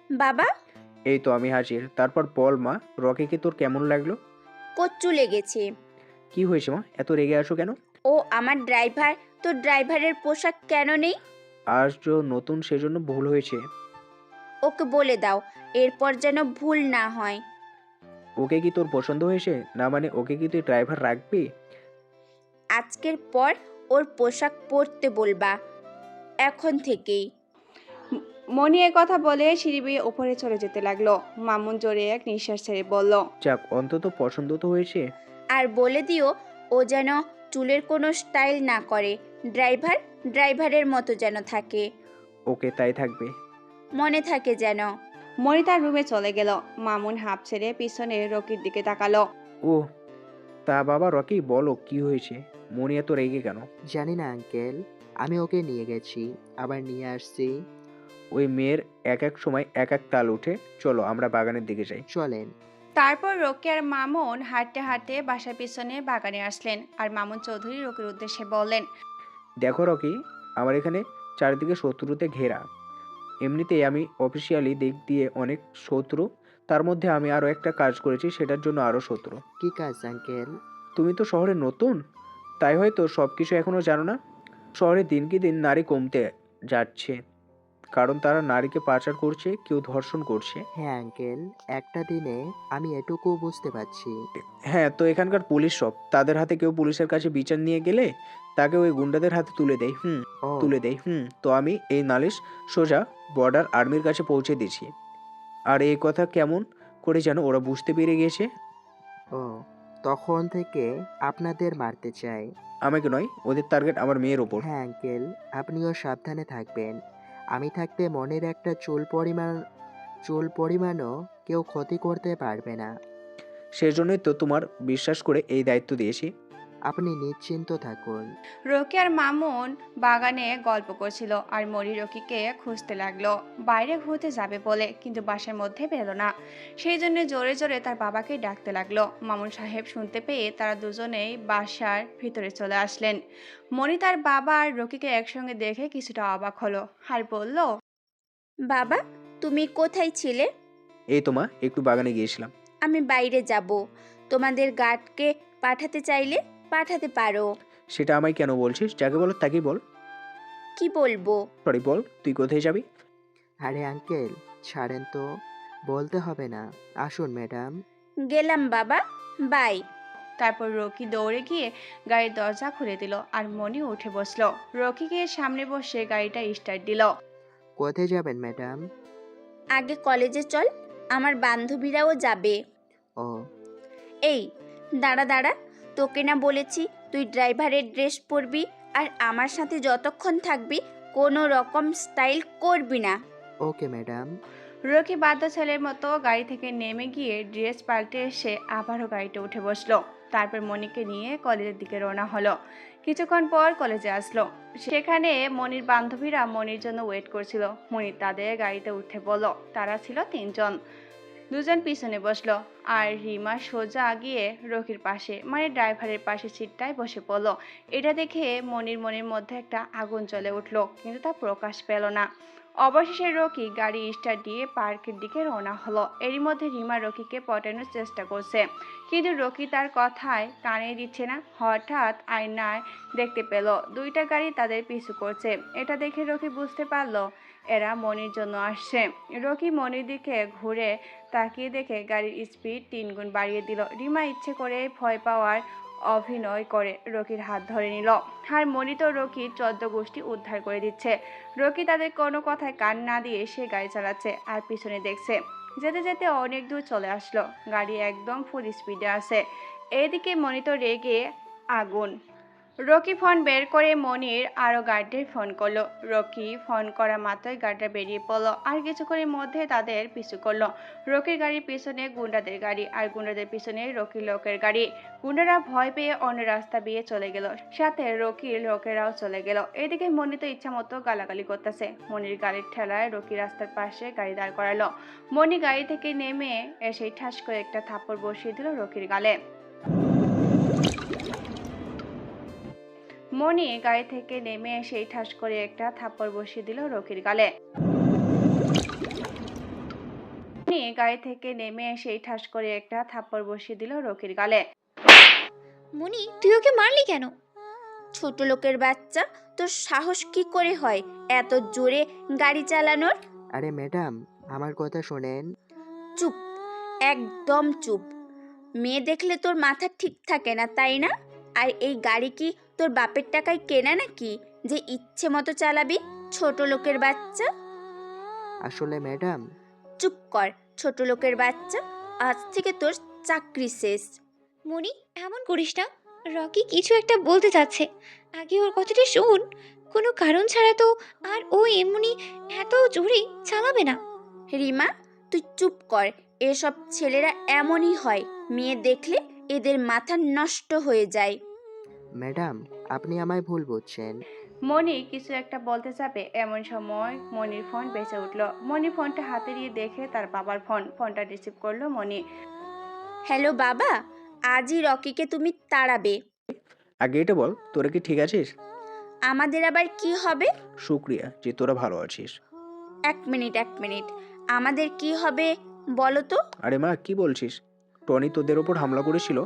বাবা, এই তো আমি হাজির। তারপর বল মা, রকিকে তোর কেমন লাগলো? কচ্চু লেগেছে। কি হয়েছে মা, এত রেগে আসো কেন? ও আমার ড্রাইভার, তো ড্রাইভারের পোশাক কেন নেই? আজ যে নতুন সেজন্য ভুল হয়েছে। ওকে বলে দাও, এরপর যেন ভুল না হয়। ওকে কি তোর পছন্দ হয়েছে? না মানে ওকে কি তুই ড্রাইভার রাখবি? আজকের পর ওর পোশাক পরতে বলবা, এখন থেকেই। মনি এ কথা বলে সিঁড়ি বেয়ে উপরে চলে যেতে লাগলো। মামুন জোরে এক নিঃশ্বাস ছেড়ে বলল, যাক, অন্তত পছন্দ তো হয়েছে। আর বলে দিও ও যেন চুলের কোনো স্টাইল না করে, ড্রাইভার ড্রাইভারের মতো যেন থাকে। ওকে, তাই থাকবে। মনে থাকে যেন। মনি তার রুমে চলে গেল। মামুন হাঁপ ছেড়ে পিছনে রকির দিকে তাকালো। ও, তা বাবা রকি, বলো কি হয়েছে? মনি এত রেগে কেন? জানি না আঙ্কেল, আমি ওকে নিয়ে গেছি, আবার নিয়ে আসছি। ওই মেয়ের এক এক সময় এক এক তাল উঠে। চলো আমরা বাগানের দিকে যাই। চলেন। তারপর রকি আর মামুন হাঁটতে হাঁটতে বাসার পিছনে বাগানে আসলেন, আর মামুন চৌধুরী রকির উদ্দেশ্যে বললেন, দেখো রকি, আমার এখানে চারিদিকে শত্রুতে ঘেরা। এমনিতেই আমি অফিসিয়ালি দিক দিয়ে অনেক শত্রু, তার মধ্যে আমি আরও একটা কাজ করেছি, সেটার জন্য আরও শত্রু। কি কাজ আঙ্কেল? তুমি তো শহরে নতুন, তাই হয়তো সব কিছু এখনও জানো না। শহরে দিনকে দিন নারী কমতে যাচ্ছে, কারণ তারা নারীকে পাচার করছে, কেউ ধর্ষণ করছে। হ্যাঁ আঙ্কেল, একটা দিনে আমি এটুকু বুঝতে পারছি। হ্যাঁ, তো এখানকার পুলিশ সব, তাদের হাতে কেউ পুলিশের কাছে বিচার নিয়ে গেলে তাকে ওই গুন্ডাদের হাতে তুলে দেয়। ও, তো আমি এই নালিশ সোজা বর্ডার আর্মির কাছে পৌঁছে দিয়েছি। আর এই কথা কেমন করে যেন ওরা বুঝতে পেরে গেছে। ও, তখন থেকে আপনাদের মারতে চাই। আমাকে নয়, ওদের টার্গেট আমার মেয়ের ওপর। হ্যাঁ আঙ্কেল, আপনিও সাবধানে থাকবেন। আমি থাকতে মনের একটা চুল পরিমাণও কেউ ক্ষতি করতে পারবে না। সেজন্যই তো তোমার বিশ্বাস করে এই দায়িত্ব দিয়েছি। আপনি নিশ্চিন্ত থাকুন। রকি আর মামুন বাগানে গল্প করছিল, আর মনি রকিকে খুঁজতে লাগলো বাইরে ঘুরতে যাবে বলে, কিন্তু বাসার মধ্যে পেল না। সেই জন্য জোরে জোরে তার বাবাকে ডাকতে লাগলো। মামুন সাহেব শুনতে পেয়ে তারা দুজনেই বাসার ভিতরে চলে আসলেন। মনি তার বাবা আর রকিকে একসঙ্গে দেখে কিছুটা অবাক হলো, আর বলল, বাবা, তুমি কোথায় ছিলে? এই তো মা, একটু বাগানে গিয়েছিলাম। আমি বাইরে যাব, তোমাদের গার্ডকে পাঠাতে চাইলে পাঠাতে পারো। সেটা আমায় কেন বলছিস? যাকে বল তাকেই বল। কি বলবো? সরি, বল তুই কোথায় যাবি? আরে আঙ্কেল, ছাড়েন তো, বলতে হবে না। আসুন ম্যাডাম। গেলাম বাবা, বাই। তারপর রকি দৌড়ে গিয়ে গাড়ির দরজা খুলে দিল আর মনি উঠে বসলো। রকি গিয়ে সামনে বসে গাড়িটা স্টার্ট দিল। কোথায় যাবেন ম্যাডাম? আগে কলেজে চল, আমার বান্ধবীরাও যাবে। ও, এই দাঁড়া দাঁড়া, তোকে না বলেছি তুই ড্রাইভারের ড্রেস পরবি আর আমার সাথে যতক্ষণ থাকবি কোনো রকম স্টাইল করবি না। Okay madam. রকি বাধ্য ছেলের মতো গাড়ি থেকে নেমে গিয়ে ড্রেস পাল্টে এসে আবারও গাড়িতে উঠে বসলো। তারপর মনিকে নিয়ে কলেজের দিকে রওনা হলো। কিছুক্ষণ পর কলেজে আসলো। সেখানে মনির বান্ধবীরা মনির জন্য ওয়েট করছিল। মনি তাদের গাড়িতে উঠে বলল। তারা ছিল 3 জন। 2 জন পিছনে বসলো আর রিমা সোজা গিয়ে রকির পাশে মানে ড্রাইভারের পাশে সিটটায় বসে পড়লো। এটা দেখে মনির মনের মধ্যে একটা আগুন জ্বলে উঠলো, কিন্তু তা প্রকাশ পেল না। অবশেষে রকি গাড়ি স্টার্ট দিয়ে পার্কের দিকে রওনা হলো। এরই মধ্যে রিমা রকিকে পটানোর চেষ্টা করছে, কিন্তু রকি তার কথায় কানে দিচ্ছে না। হঠাৎ আয়নায় দেখতে পেল 2টা গাড়ি তাদের পিছু করছে। এটা দেখে রকি বুঝতে পারলো এরা মনির জন্য আসছে। রকি মনির দিকে ঘুরে তাকিয়ে দেখে গাড়ির স্পিড 3 গুণ বাড়িয়ে দিল। রিমা ইচ্ছে করে ভয় পাওয়ার অভিনয় করে রকির হাত ধরে নিল। আর মনি তো রকির 14 গোষ্ঠী উদ্ধার করে দিচ্ছে। রকি তাদের কোনো কথায় কান না দিয়ে সে গাড়ি চালাচ্ছে আর পিছনে দেখছে। যেতে যেতে অনেক দূর চলে আসলো। গাড়ি একদম ফুল স্পিডে আছে। এইদিকে মনি তো রেগে আগুন। রকি ফোন বের করে মনির আরও গার্ডদের ফোন করলো। রকি ফোন করা মাত্রই গার্ডরা বেরিয়ে পড়লো আর কিছুক্ষণের মধ্যে তাদের পিছু করলো। রকির গাড়ির পিছনে গুন্ডাদের গাড়ি আর গুন্ডাদের পিছনে রকির লোকের গাড়ি। গুন্ডারা ভয় পেয়ে অন্য রাস্তা দিয়ে চলে গেল, সাথে রকির লোকেরাও চলে গেল। এদিকে মনি তো ইচ্ছা মতো গালাগালি করতেছে। মনির গাড়ির ঠেলায় রকি রাস্তার পাশে গাড়ি দাঁড় করালো। মনি গাড়ি থেকে নেমে এসে ঠাস করে একটা থাপ্পড় বসিয়ে দিল রকির গালে। মনি গাড়ি থেকে নেমে এসে ঠাস করে একটা থাপ্পড় বসিয়ে দিল রকির গালে। মনি গাড়ি থেকে নেমে এসে ঠাস করে একটা থাপ্পড় বসিয়ে দিল রকির গালে। মনি, তুই ওকে মারলি কেন? ছোট লোকের বাচ্চা, তোর সাহস কি করে হয় এত জোরে গাড়ি চালানোর? আরে ম্যাডাম, আমার কথা শোনেন। চুপ, একদম চুপ। মেয়ে দেখলে তোর মাথা ঠিক থাকে না, তাই না? আর এই গাড়ি কি তোর বাপের টাকায় কেনা নাকি যে ইচ্ছে মতো চালাবি? ছোট লোকের বাচ্চা। আসলে ম্যাডাম, চুপ কর ছোট লোকের বাচ্চা, আজ থেকে তোর চাকরি শেষ। মনি, এমন করিস না। রকি কিছু একটা বলতে চাচ্ছে, আগে ওর কথাটা শোন। কোনো কারণ ছাড়া তো আর ও এমনি এত জোরে চালাবে না। রিমা, তুই চুপ কর। এসব ছেলেরা এমনই হয়, মেয়ে দেখলে এদের মাথা নষ্ট হয়ে যায়। ম্যাডাম, আপনি আমায় ভুল বুঝছেন। মনি কিছু একটা বলতে যাবে, এমন সময় মনির ফোন বেঁচে উঠলো। মনি ফোনটা হাতে দিয়ে দেখে তার বাবার ফোন। ফোনটা রিসিভ করলো মনি। হ্যালো বাবা, আজই রকিকে তুমি তাড়াবে। আগে এটা বল, তোরা কি ঠিক আছিস? আমাদের আবার কি হবে? শুক্রিয়া যে তোরা ভালো আছিস। এক মিনিট, আমাদের কি হবে বলো তো? আরে মা, কি বলছিস? টনি তোদের ওপর হামলা করেছিল?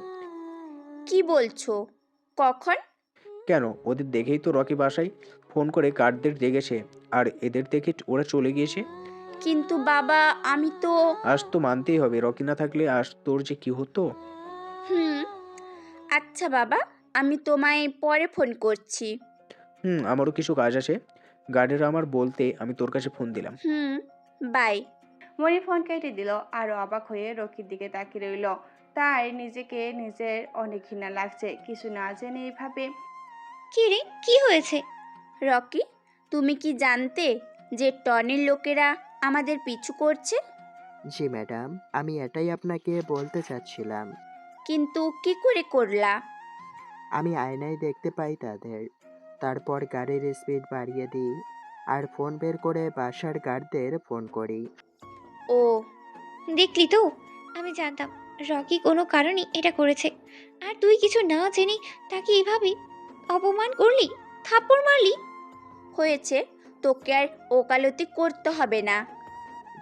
কি বলছো? কখন? কেন, ওদের দেখেই তো রকি বাসায় ফোন করে গার্ডদের ডেকেছে আর এদের দেখে ওরা চলে গিয়েছে। কিন্তু বাবা, আমি তো। আজ তো মানতেই হবে, রকি না থাকলে আজ তোর যে কি হতো। আচ্ছা বাবা, আমি তোমায় পরে ফোন করছি। আমারও কিছু কাজ আছে। গার্ডের আমার বলতে আমি তোর কাছে ফোন দিলাম। বাই। মনি ফোন কেটে দিল। আরো অবাক হয়ে রকির দিকে তাকিয়ে রইল। তাই নিজেকে নিজের অনেক ঘৃণা লাগছে। কিছু না জেনে এইভাবে। কি রে, কি হয়েছে? রকি, তুমি কি জানতে যে টনির লোকেরা আমাদের পিছু করছে? জি ম্যাডাম, আমি এটাই আপনাকে বলতে চাচ্ছিলাম। কিন্তু কি করে করলা? আমি আয়নায় দেখতে পাই তাদের, তারপর গাড়ির স্পিড বাড়িয়ে দিই আর ফোন বের করে বাসার গার্ডদের ফোন করি। ও, দেখলি তো, আমি জানতাম রকি কোনো কারণে এটা করেছে। আর তুই কিছু না জেনে তাকে এভাবে অপমান করলি, থাপ্পড় মারলি। হয়েছে, তোকে আর ওকালতি করতে হবে না।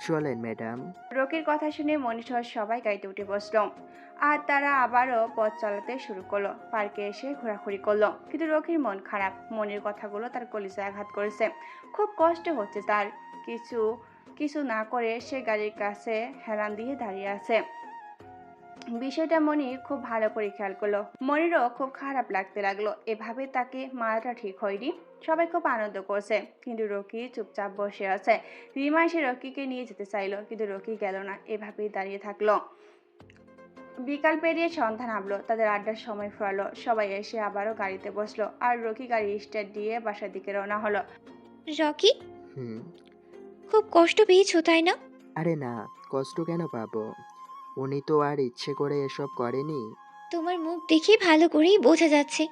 চলেন ম্যাডাম। রকির কথা শুনে মনিসহ সবাই গাড়িতে উঠে বসলো আর তারা আবারও পথ চালাতে শুরু করলো। পার্কে এসে ঘোরাঘুরি করলো, কিন্তু রকির মন খারাপ। মনির কথাগুলো তার কলিজায় আঘাত করেছে। খুব কষ্ট হচ্ছে তার। কিছু কিছু না করে সে গাড়ির কাছে হেলান দিয়ে দাঁড়িয়ে আছে। বিষয়টা মনি খুব ভালো করে খেয়াল করলো। মনিরও খুব খারাপ লাগতে লাগলো, এভাবে তাকে মারাটা ঠিক হয়নি। সবাই খুব আনন্দ করছে, কিন্তু রকি চুপচাপ বসে আছে। রিমা এসে রকিকে নিয়ে যেতে চাইলো, কিন্তু রকি গেল না, এভাবেই দাঁড়িয়ে থাকলো। বিকাল পেরিয়ে সন্ধ্যা নামলো, তাদের আড্ডার সময় ফুরালো। সবাই এসে আবারও গাড়িতে বসলো আর রকি গাড়ি স্টার্ট দিয়ে বাসার দিকে রওনা হলো। রকি, হুম। খুব কষ্ট পেয়েছো তাই না? আরে না, কষ্ট কেন পাবো? উনি তো আর ইচ্ছে করে এসব করেনি। তোমার মুখ দেখে ভালো করেই বোঝা যাচ্ছে।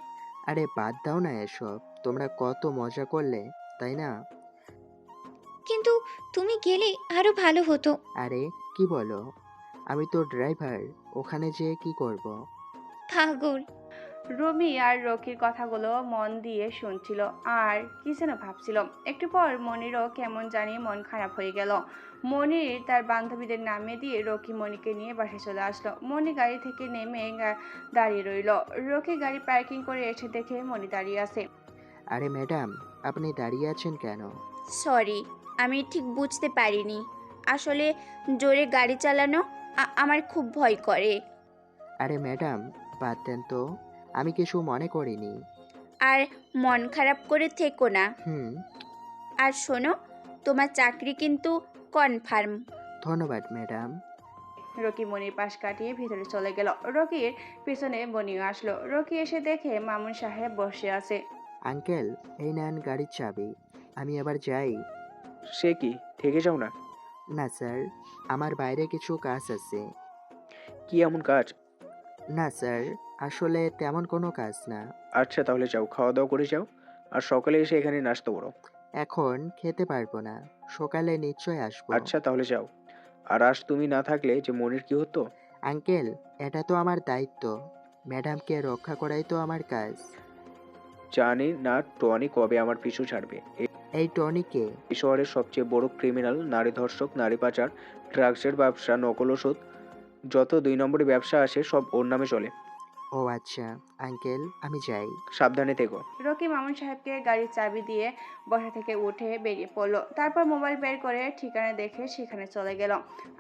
আরে বাদ দাও না এসব, তোমরা কত মজা করলে, তাই না? কিন্তু তুমি গেলে আরো ভালো হতো। আরে কি বলো, আমি তো ড্রাইভার, ওখানে যেয়ে কি করব? পাগল। রুমি আর রকির কথাগুলো মন দিয়ে শুনছিল আর কি যেন ভাবছিল। একটু পর মনিরও কেমন জানি মন খারাপ হয়ে গেল। মনির তার বান্ধবীদের নামিয়ে দিয়ে রকি মনিকে নিয়ে বাসায় চলে আসলো। মনি গাড়ি থেকে নেমে দাঁড়িয়ে রইল। রকি গাড়ি পার্কিং করে এসে দেখে মনি দাঁড়িয়ে আছে। আরে ম্যাডাম, আপনি দাঁড়িয়ে আছেন কেন? সরি, আমি ঠিক বুঝতে পারিনি। আসলে জোরে গাড়ি চালানো আমার খুব ভয় করে। আরে ম্যাডাম, বাদ দেন তো, আমি কিছু মনে করিনি। আর মন খারাপ করে থেকো না। হুম। আর শোনো, তোমার চাকরি কিন্তু কনফার্ম। ধন্যবাদ ম্যাডাম। রকি মনির পাশ কাটিয়ে ভিতরে চলে গেল। রকির পিছনে মনিও আসলো। রকি এসে দেখে মামুন সাহেব বসে আছে। আঙ্কেল, এই নেন গাড়ির চাবি, আমি এবার যাই। সে কি, থেকে যাও না। না স্যার, আমার বাইরে কিছু কাজ আছে। কি এমন কাজ? না স্যার, আসলে তেমন কোনো কাজ না। আচ্ছা তাহলে যাও, খাওয়া দাওয়া করে যাও। আর সকালে এসে এখানে নাস্তা করো। এখন খেতে পারবো না, সকালে নিশ্চয় আসবো। আচ্ছা তাহলে যাও। আর আজ তুমি না থাকলে যে মনির কি হতো? আঙ্কেল, এটা তো আমার দায়িত্ব, ম্যাডামকে রক্ষা করাই তো আমার কাজ। জানি না টনি কবে আমার পিছু ছাড়বে। এই টনিকে? এই শহরের সবচেয়ে বড় ক্রিমিনাল, নারী ধর্ষক, নারী পাচার, ড্রাগসের ব্যবসা, নকল ওষুধ, যত 2 নম্বরই ব্যবসা আসে সব ওর নামে চলে। ও আচ্ছা আঙ্কেল, আমি যাই। সাবধানে থেকো। রকি মামুন সাহেবকে গাড়ির চাবি দিয়ে বসা থেকে উঠে বেরিয়ে পড়লো। তারপর মোবাইল বের করে ঠিকানা দেখে সেখানে চলে গেল।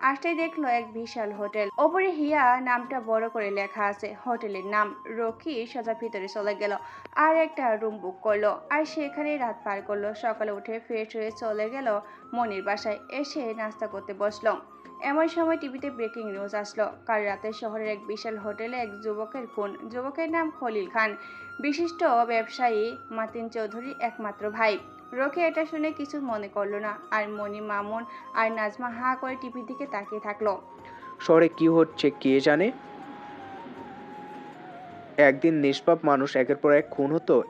আসতেই দেখলো এক বিশাল হোটেল, ওপরে হিয়া নামটা বড় করে লেখা আছে হোটেলের নাম। রকি সোজা ভিতরে চলে গেল আর একটা রুম বুক করলো আর সেখানেই রাত পার করলো। সকালে উঠে ফ্রেশ হয়ে চলে গেল মনির বাসায়। এসে নাস্তা করতে বসলো। এমন সময় টিভিতে ব্রেকিং নিউজ আসলো। কাল রাতে শহরের এক বিশাল হোটেলে এক যুবকের খুন। যুবকের নাম খলিল খান, বিশিষ্ট ব্যবসায়ী মাতিন চৌধুরীর একমাত্র ভাই। রকি এটা শুনে কিছু মনে করলো না, আর মনি, মামুন আর নাজমা হা করে টিভির দিকে তাকিয়ে থাকলো। শহরে কি হচ্ছে কে জানে। একদিন নিষ্পাপ মানুষ একের পর এক খুন হতো,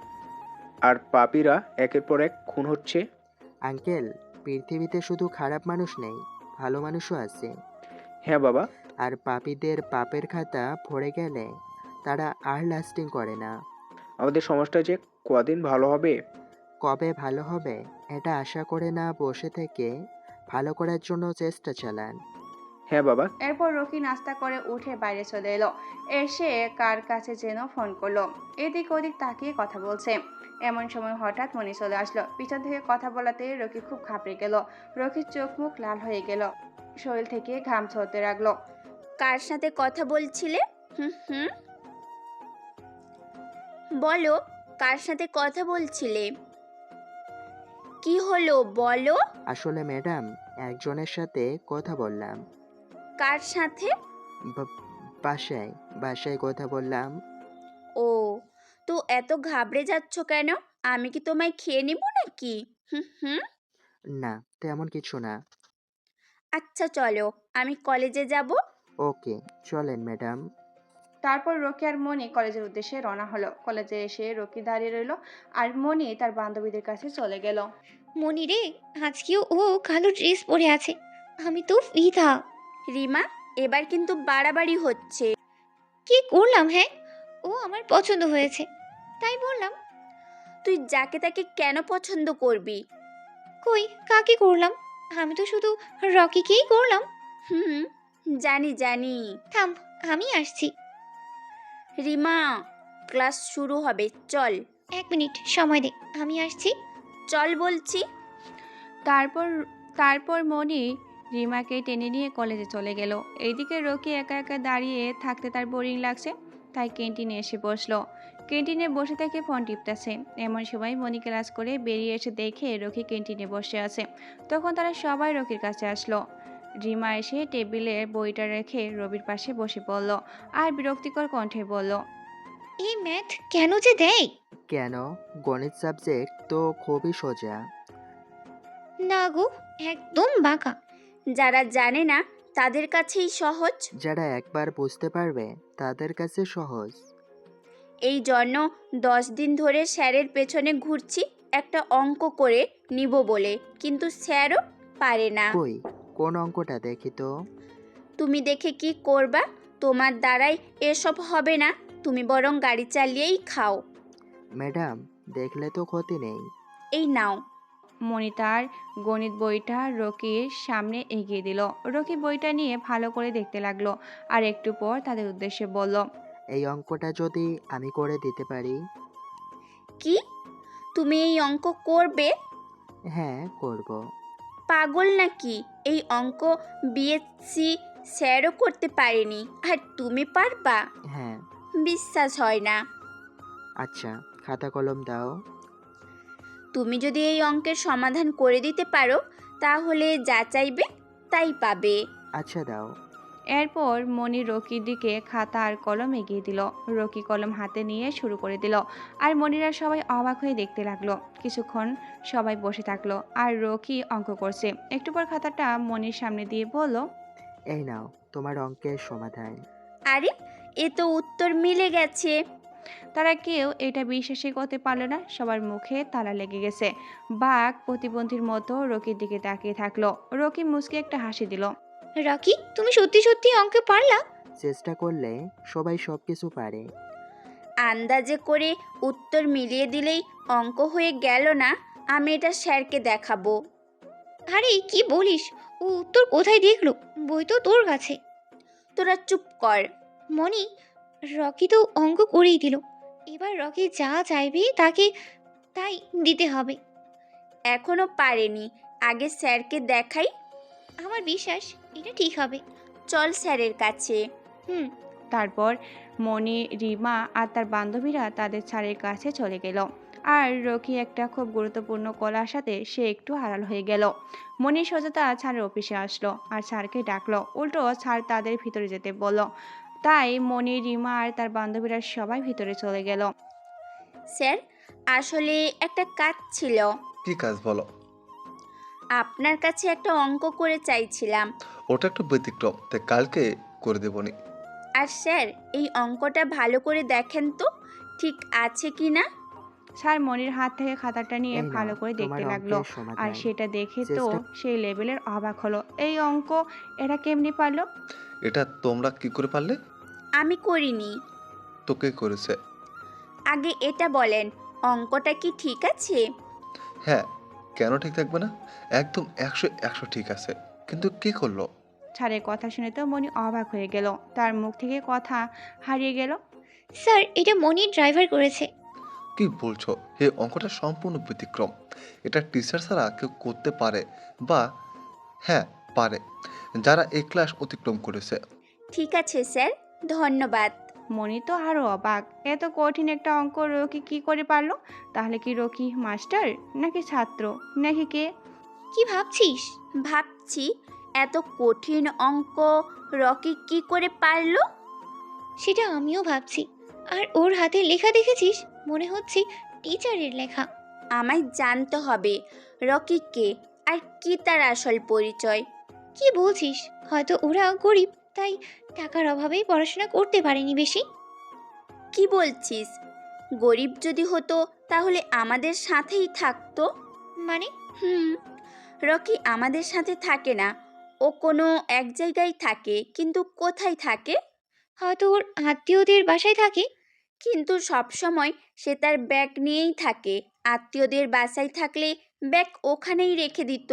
আর পাপীরা একের পর এক খুন হচ্ছে। আঙ্কেল, পৃথিবীতে শুধু খারাপ মানুষ নেই, ভালো মানুষও আছে। হ্যাঁ বাবা। আর পাপীদের পাপের খাতা ভরে গেলে তারা আর লাস্টিং করে না। আমাদের সমাজটা যে কদিন ভালো হবে। কবে ভালো হবে এটা আশা করে না বসে থেকে ভালো করার জন্য চেষ্টা চালান। হ্যাঁ বাবা। এরপর রকি নাস্তা করে উঠে বাইরে চলে এলো। এসে কার কাছে যেন ফোন করলো। এদিক ওদিক তাকিয়ে কথা বলছে। এমন সময় হঠাৎ মনি চলে আসলো। পিছন থেকে কথা বলাতে রকি খুব ঘাবড়ে গেল। রকির চোখ মুখ লাল হয়ে গেল, শরীর থেকে ঘাম ঝরতে লাগলো। কার সাথে কথা বলছিলে? হুম হুম, বলো, কার সাথে কথা বলছিলে? কি হলো বলো। আসলে ম্যাডাম, একজনের সাথে কথা বললাম। কার সাথে? বা- বাসায় বাসায় কথা বললাম। ও, তো এত ঘাবড়ে যাচ্ছ কেন? আমি কি তোমায় খেয়ে নিব নাকি? হুম হুম। না, তেমন কিছু না। আচ্ছা চলো, আমি কলেজে যাব। ওকে, চলেন ম্যাডাম। তারপর রকি আর মনি কলেজের উদ্দেশ্যে রওনা হলো। কলেজে এসে রকি দাঁড়িয়ে রইলো আর মনি তার বান্ধবীদের কাছে চলে গেল। মনি রে, আজকেও ও কালো ড্রেস পরে আছে। আমি তো ফিদা। রিমা, এবার কিন্তু বাড়াবাড়ি হচ্ছে। কি করলাম? হ্যাঁ, ও আমার পছন্দ হয়েছে, তাই বললাম। তুই যাকে তাকে কেন পছন্দ করবি? কই, কাকে করলাম? আমি তো শুধু রকিকেই করলাম। হুম, জানি জানি। থাম, আমি আসছি। রিমা, ক্লাস শুরু হবে, চল। 1 মিনিট সময় দে, আমি আসছি। চল বলছি। তারপর তারপর মনি রিমাকে টেনে নিয়ে কলেজে চলে গেল। এইদিকে রকি একা একা দাঁড়িয়ে থাকতে তার বোরিং লাগছে, তাই ক্যান্টিনে এসে বসলো। ক্যান্টিনে বসে থেকে ফোন টিপতেছে। এমন সময় মনি ক্লাস করে বেরিয়ে এসে দেখে রকি ক্যান্টিনে বসে আছে। তখন তারা সবাই রকির কাছে আসলো। রিমা এসে টেবিলে বইটা রেখে রবির পাশে বসে পড়ল আর বিরক্তিকর কণ্ঠে বলল, এই ম্যাথ কেন যে দেয়? কেন? গণিত সাবজেক্ট তো খুবই সোজা। না গো, একদম বাঁকা। যারা জানে না তাদের কাছেই সহজ। যারা একবার বুঝতে পারবে তাদের কাছে সহজ। এই জন্য 10 দিন ধরে স্যারের পেছনে ঘুরছি একটা অঙ্ক করে নিব বলে, কিন্তু স্যারও পারে না। কই, কোন অঙ্কটা দেখি তো? তুমি দেখে কি করবা? তোমার দ্বারাই এসব হবে না, তুমি বরং গাড়ি চালিয়েই খাও। ম্যাডাম, দেখলে তো ক্ষতি নেই। এই নাও। মনি তার গণিত বইটা রকির সামনে এগিয়ে দিল। রকি বইটা নিয়ে ভালো করে দেখতে লাগলো আর একটু পর তাদের উদ্দেশ্যে বলল, এই অঙ্কটা যদি আমি করে দিতে পারি? কি? তুমি এই অঙ্ক করবে? হ্যাঁ, করব। পাগল নাকি? এই অঙ্ক বিএসসি স্যারও করতে পারেনি, আর তুমি পারবা? হ্যাঁ। বিশ্বাস হয় না। আচ্ছা, খাতা কলম দাও। তুমি যদি এই অঙ্কের সমাধান করে দিতে পারো তাহলে যা চাইবে তাই পাবে। আচ্ছা, দাও। এরপর মনি রকির দিকে খাতা আর কলম এগিয়ে দিল। রকি কলম হাতে নিয়ে শুরু করে দিল আর মনিরা সবাই অবাক হয়ে দেখতে লাগলো। কিছুক্ষণ সবাই বসে থাকলো আর রকি অঙ্ক করছে। একটু পর খাতাটা মনির সামনে দিয়ে বলল, এই নাও তোমার অঙ্কের সমাধান। আরে, এ তো উত্তর মিলে গেছে। তারা কেউ এটা বিশ্বাসই করতে পারলো না। সবার মুখে তালা লেগে গেছে। বাঘ প্রতিবন্ধীর মতো রকির দিকে তাকিয়ে থাকলো। রকি মুচকি একটা হাসি দিল। রকি, তুমি সত্যি সত্যি অঙ্ক পারলা? চেষ্টা করলে সবাই সবকিছু পারে। আন্দাজে করে উত্তর মিলিয়ে দিলেই অঙ্ক হয়ে গেল না? আমি এটা স্যারকে দেখাবো। আরে কি বলিস, ও উত্তর কোথায় দেখলো? বই তো তোর কাছে। তোরা চুপ কর। মনি, রকি তো অঙ্ক করেই দিল। এবার রকি যা চাইবে তাকে তাই দিতে হবে। এখনো পারেনি, আগে স্যারকে দেখাই। আমার বিশ্বাস এটা ঠিক হবে। চল স্যারের কাছে। হুম। তারপর মনি, রিমা আর তার বান্ধবীরা তাদের স্যারের কাছে চলে গেল। আর রকি একটা খুব গুরুত্বপূর্ণ কল আসাতে সে একটু আড়াল হয়ে গেল। মনি সোজা তার স্যারের অফিসে আসলো আর স্যারকে ডাকলো। উল্টো স্যার তাদের ভিতরে যেতে বলল। তাই মনি, রিমা আর তার বান্ধবীরা সবাই ভিতরে চলে গেল। স্যার, আসলে একটা কাজ ছিল। কি কাজ বলো? আপনার কাছে একটা অঙ্ক করে চাইছিলাম। ওটা একটু ব্যতিক্রম, তাই কালকে করে দেবনি। আর স্যার, এই অঙ্কটা ভালো করে দেখেন তো ঠিক আছে কি না। স্যার মনির হাত থেকে খাতাটা নিয়ে এই নাও ভালো করে তোমার দেখতে লাগলো অঙ্কের আর সমাধান। সেটা দেখে তো চেষ্টা সেই লেভেলের অবাক হলো। এই অঙ্ক এরা কেমনি পারলো? এটা তোমরা কি করে পারলে? আমি করিনি। তোকে করেছে। আগে এটা বলেন, অঙ্কটা কি ঠিক আছে? হ্যাঁ, কেন ঠিক থাকবে না? একদম 100 ঠিক আছে। কিন্তু কে করলো? স্যারের কথা শুনে তো মনি অবাক হয়ে গেল। তার মুখ থেকে কথা হারিয়ে গেল। স্যার, এটা মনির ড্রাইভার করেছে। কি বলছো? এই অঙ্কটা সম্পূর্ণ ব্যতিক্রম। এটা টিচার ছাড়া কেউ করতে পারে, বা হ্যাঁ পারে, যারা এই ক্লাস অতিক্রম করেছে। ঠিক আছে স্যার, ধন্যবাদ। মনি তো আরো অবাক। এত কঠিন একটা অঙ্ক রকি কি করে পারলো? তাহলে কি রকি মাস্টার, নাকি ছাত্র, নাকি কে? কি ভাবছিস? ভাবছি এত কঠিন অঙ্ক রকি কি করে পারলো। সেটা আমিও ভাবছি। আর ওর হাতে লেখা দেখেছিস? মনে হচ্ছে টিচারের লেখা। আমায় জানতে হবে রকি কে আর কি তার আসল পরিচয়। কি বলছিস? হয়তো ওরা গরিব, তাই টাকার অভাবেই পড়াশোনা করতে পারেনি বেশি। কি বলছিস? গরিব যদি হতো তাহলে আমাদের সাথেই থাকতো। মানে? রকি আমাদের সাথে থাকে না, ও কোনো এক জায়গায় থাকে, কিন্তু কোথায় থাকে? হয়তো ওর আত্মীয়দের বাসায় থাকে। কিন্তু সব সময় সে তার ব্যাগ নিয়েই থাকে। আত্মীয়দের বাসায় থাকলে ব্যাগ ওখানেই রেখে দিত।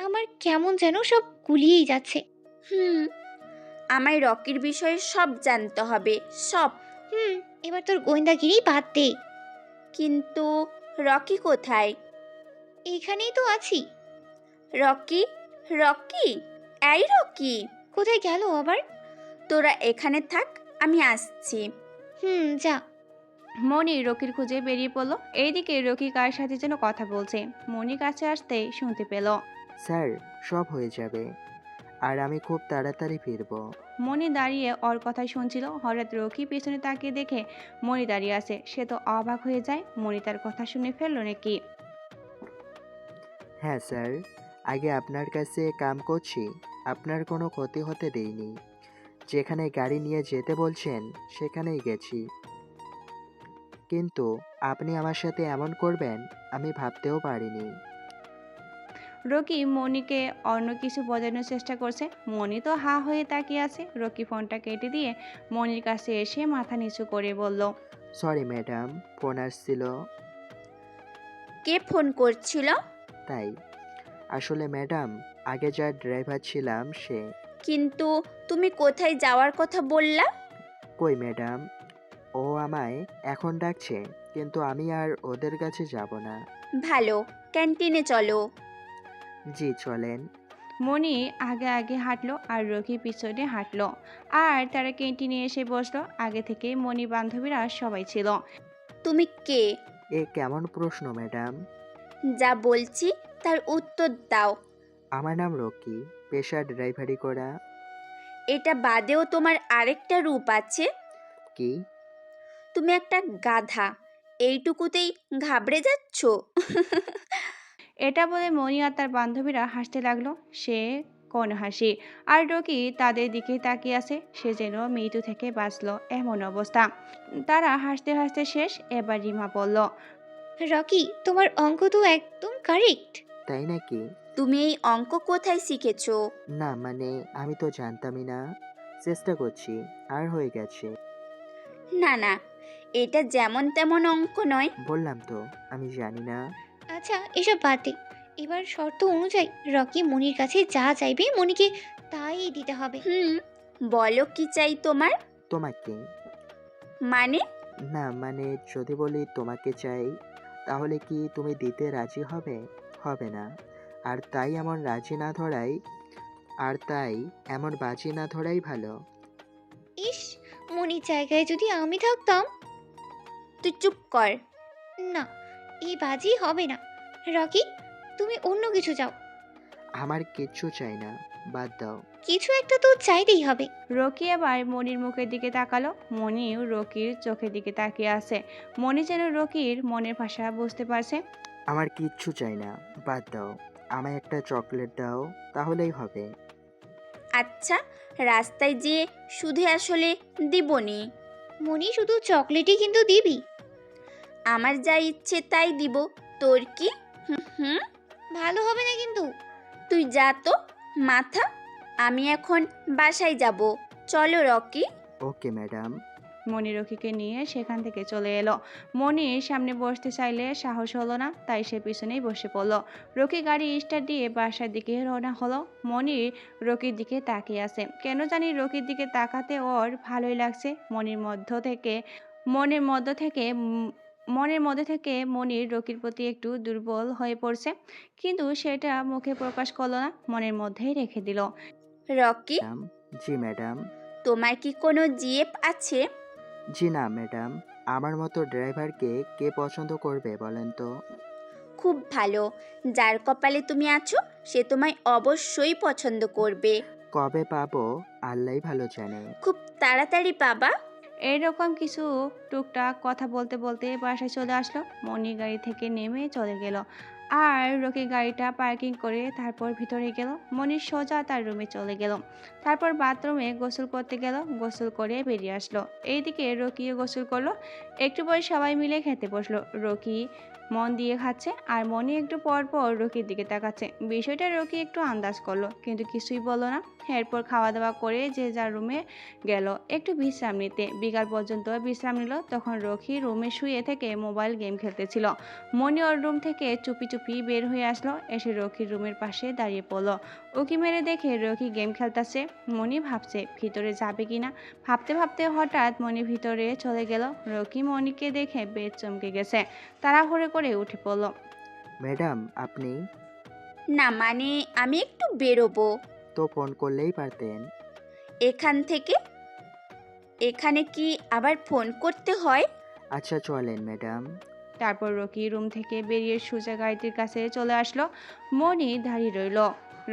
আমার কেমন যেন সব গুলিয়েই যাচ্ছে। হুম, আমায় রকির বিষয়ে সব জানতে হবে, সব। এবার তোর গোয়েন্দাগিরি বাদ দে। কিন্তু রকি কোথায়? এইখানেই তো আছি। রকি, রকি, এই রকি, কোথায় গেল আবার? তোরা এখানে থাক, আমি আসছি। যা। মনি রকির খুঁজে বেরিয়ে পড়লো। এইদিকে রকি কার সাথে যেন কথা বলছে। মনি কাছে আসতেই শুনতে পেল। স্যার, সব হয়ে যাবে, আর আমি খুব তাড়াতাড়ি ফিরবো। মনি দাঁড়িয়ে ওর কথাই শুনছিল। হঠাৎ রকি পেছনে তাকিয়ে দেখে মনি দাঁড়িয়ে আছে। সে তো অবাক হয়ে যায়। মনি তার কথা শুনে ফেললো নাকি? হ্যাঁ স্যার, আগে আপনার কাছে কাম করছি, আপনার কোনো ক্ষতি হতে দেইনি। যেখানে গাড়ি নিয়ে যেতে বলছেন সেখানেই গেছি, কিন্তু আপনি আমার সাথে এমন করবেন আমি ভাবতেও পারিনি। রকি মনিকে অন্য কিছু বোঝানোর চেষ্টা করছে। মনি তো হা হয়ে তাকিয়ে আছে। রকি ফোনটা কেটে দিয়ে মনির কাছে এসে মাথা নিচু করে বলল, সরি ম্যাডাম, ফোন আসছিল কে ফোন করছিল? তাই। আসলে ম্যাডাম, আগে যার ড্রাইভার ছিলাম সে। কিন্তু তুমি কোথায় যাওয়ার কথা বললা? কই ম্যাডাম, ও আমায় এখন ডাকছে, কিন্তু আমি আর ওদের কাছে যাব না। ভালো, ক্যান্টিনে চলো। জি চলেন। মনি আগে আগে হাঁটলো আর রকি পিছনে হাঁটলো। আর তারা ক্যান্টিনে এসে বসলো। আগে থেকে মনি বান্ধবীরা সবাই ছিল। তুমি কে? এ কেমন প্রশ্ন ম্যাডাম? যা বলছি তার উত্তর দাও। আমার নাম রকি, পেশা ড্রাইভারি করা। এটা বাদেও তোমার আরেকটা রূপ আছে। কি? তুমি একটা গাধা, এইটুকুতেই ঘাবড়ে যাচ্ছ? এটা বলে মনি আর তার বান্ধবীরা হাসতে লাগলো। সে কোন হাসি। আর রকি তাদের দিকে তাকিয়ে আছে। সে যেন মৃত্যু থেকে বাঁচলো এমন অবস্থা। তারা হাসতে হাসতে শেষ। এবার রিমা বলল, রকি, তোমার অঙ্ক তো একদম কারেক্ট। তাই নাকি? তুমি এই অঙ্ক কোথায় শিখেছো? না মানে আমি তো জানতামই না, চেষ্টা করছি, আর হয়ে গেছে। না না, এটা যেমন তেমন অঙ্ক নয়। বললাম তো আমি জানি না। আচ্ছা, এসব বাদ দে। এবার শর্ত অনুযায়ী রকি মনির কাছে যা চাইবে মনিকে তাই দিতে হবে। বলো কি চাই তোমার? তোমাকে। মানে? না মানে যদি বলি তোমাকে চাই, তাহলে কি তুমি দিতে রাজি হবে? হবে না। আর তাই এমন বাজি না ধরাই ভালো। ইস, মনির জায়গায় যদি আমি থাকতাম। তুই চুপ কর। না, এই বাজি হবে না। রকি, তুমি অন্য কিছু চাও। আমার কিচ্ছু চাই না, বাদ দাও। কিছু একটা তো চাইতেই হবে। রকি এবার মনির মুখের দিকে তাকালো। মনিও রকির চোখের দিকে তাকিয়ে আছে। মনি যেন রকির মনের ভাষা বুঝতে পারছে। আমার কিচ্ছু চাই না, বাদ দাও। আমায় একটা চকলেট দাও, তাহলেই হবে। আচ্ছা, রাস্তায় যেয়ে শুধু আসলে দিবনি। মনি, শুধু চকলেটই কিন্তু দিবি? আমার যা ইচ্ছে তাই দিব, তোর কি? হুম, ভালো হবে না কিন্তু। তুই যা তো, মাথা। আমি এখন বাসায় যাব। চলো রকি। Okay madam. মনি রকিকে নিয়ে সেখান থেকে চলে এলো। মনির সামনে বসতে চাইলে সাহস হলো না, তাই সে পিছনেই বসে পড়লো। রকি গাড়ি স্টার্ট দিয়ে বাসার দিকে রওনা হলো। মনি রকির দিকে তাকিয়ে আছে। কেন জানি রকির দিকে তাকাতে ওর ভালোই লাগছে। মনের মধ্য থেকে মনির রকির প্রতি একটু দুর্বল হয়ে পড়ছে, কিন্তু সেটা মুখে প্রকাশ করলো না, মনের মধ্যেই রেখে দিল। Rocky, madam. জি ম্যাডাম। তোমার কি কোনো জিএফ আছে? জি না ম্যাডাম, আমার মতো ড্রাইভারকে কে পছন্দ করবে বলেন তো? খুব ভালো, যার কপালে তুমি আছো সে তোমায় অবশ্যই পছন্দ করবে। কবে পাবো আল্লাহই ভালো জানে। খুব তাড়াতাড়ি পাবা। এইরকম কিছু টুকটাক কথা বলতে বলতে বাসায় চলে আসলো। মনি গাড়ি থেকে নেমে চলে গেল। আর রকি গাড়িটা পার্কিং করে তারপর ভিতরে গেল। মনি সোজা তার রুমে চলে গেল। তারপর বাথরুমে গোসল করতে গেল। গোসল করে বেরিয়ে আসলো। এইদিকে রকিও গোসল করলো। একটু পরে সবাই মিলে খেতে বসলো। রকি মন দিয়ে খাচ্ছে আর মনি একটু পর পর রকির দিকে তাকাচ্ছে। বিষয়টা রকি একটু আন্দাজ করলো, কিন্তু কিছুই বললো না। এরপর খাওয়া দাওয়া করে যে যার রুমে গেল একটু বিশ্রাম নিতে। বিকাল পর্যন্ত বিশ্রাম নিল। তখন রকি রুমে শুয়ে থেকে মোবাইল গেম খেলতেছিল। মনি ওর রুম থেকে চুপি চুপি চুপি বের হয়ে আসলো, এসে রকির রুমের পাশে দাঁড়িয়ে পড়লো। উকি মেরে দেখে রকি গেম খেলতেছে। মনি ভাবছে ভিতরে যাবে কিনা। ভাবতে ভাবতে হঠাৎ মনি ভিতরে চলে গেল। রকি মনিকে দেখে বেশ চমকে গেছে, তাড়াহুড়ো করে উঠে পড়লো। ম্যাডাম আপনি? না মানে আমি একটু বেরোবো তো ফোন করলেই পারতেন। এখান থেকে। এখানে কি আবার ফোন করতে হয়? আচ্ছা চলেন ম্যাডাম। তারপর রকি রুম থেকে বেরিয়ে সোজা গাড়িটির কাছে চলে আসলো। মনি দাঁড়িয়ে রইল।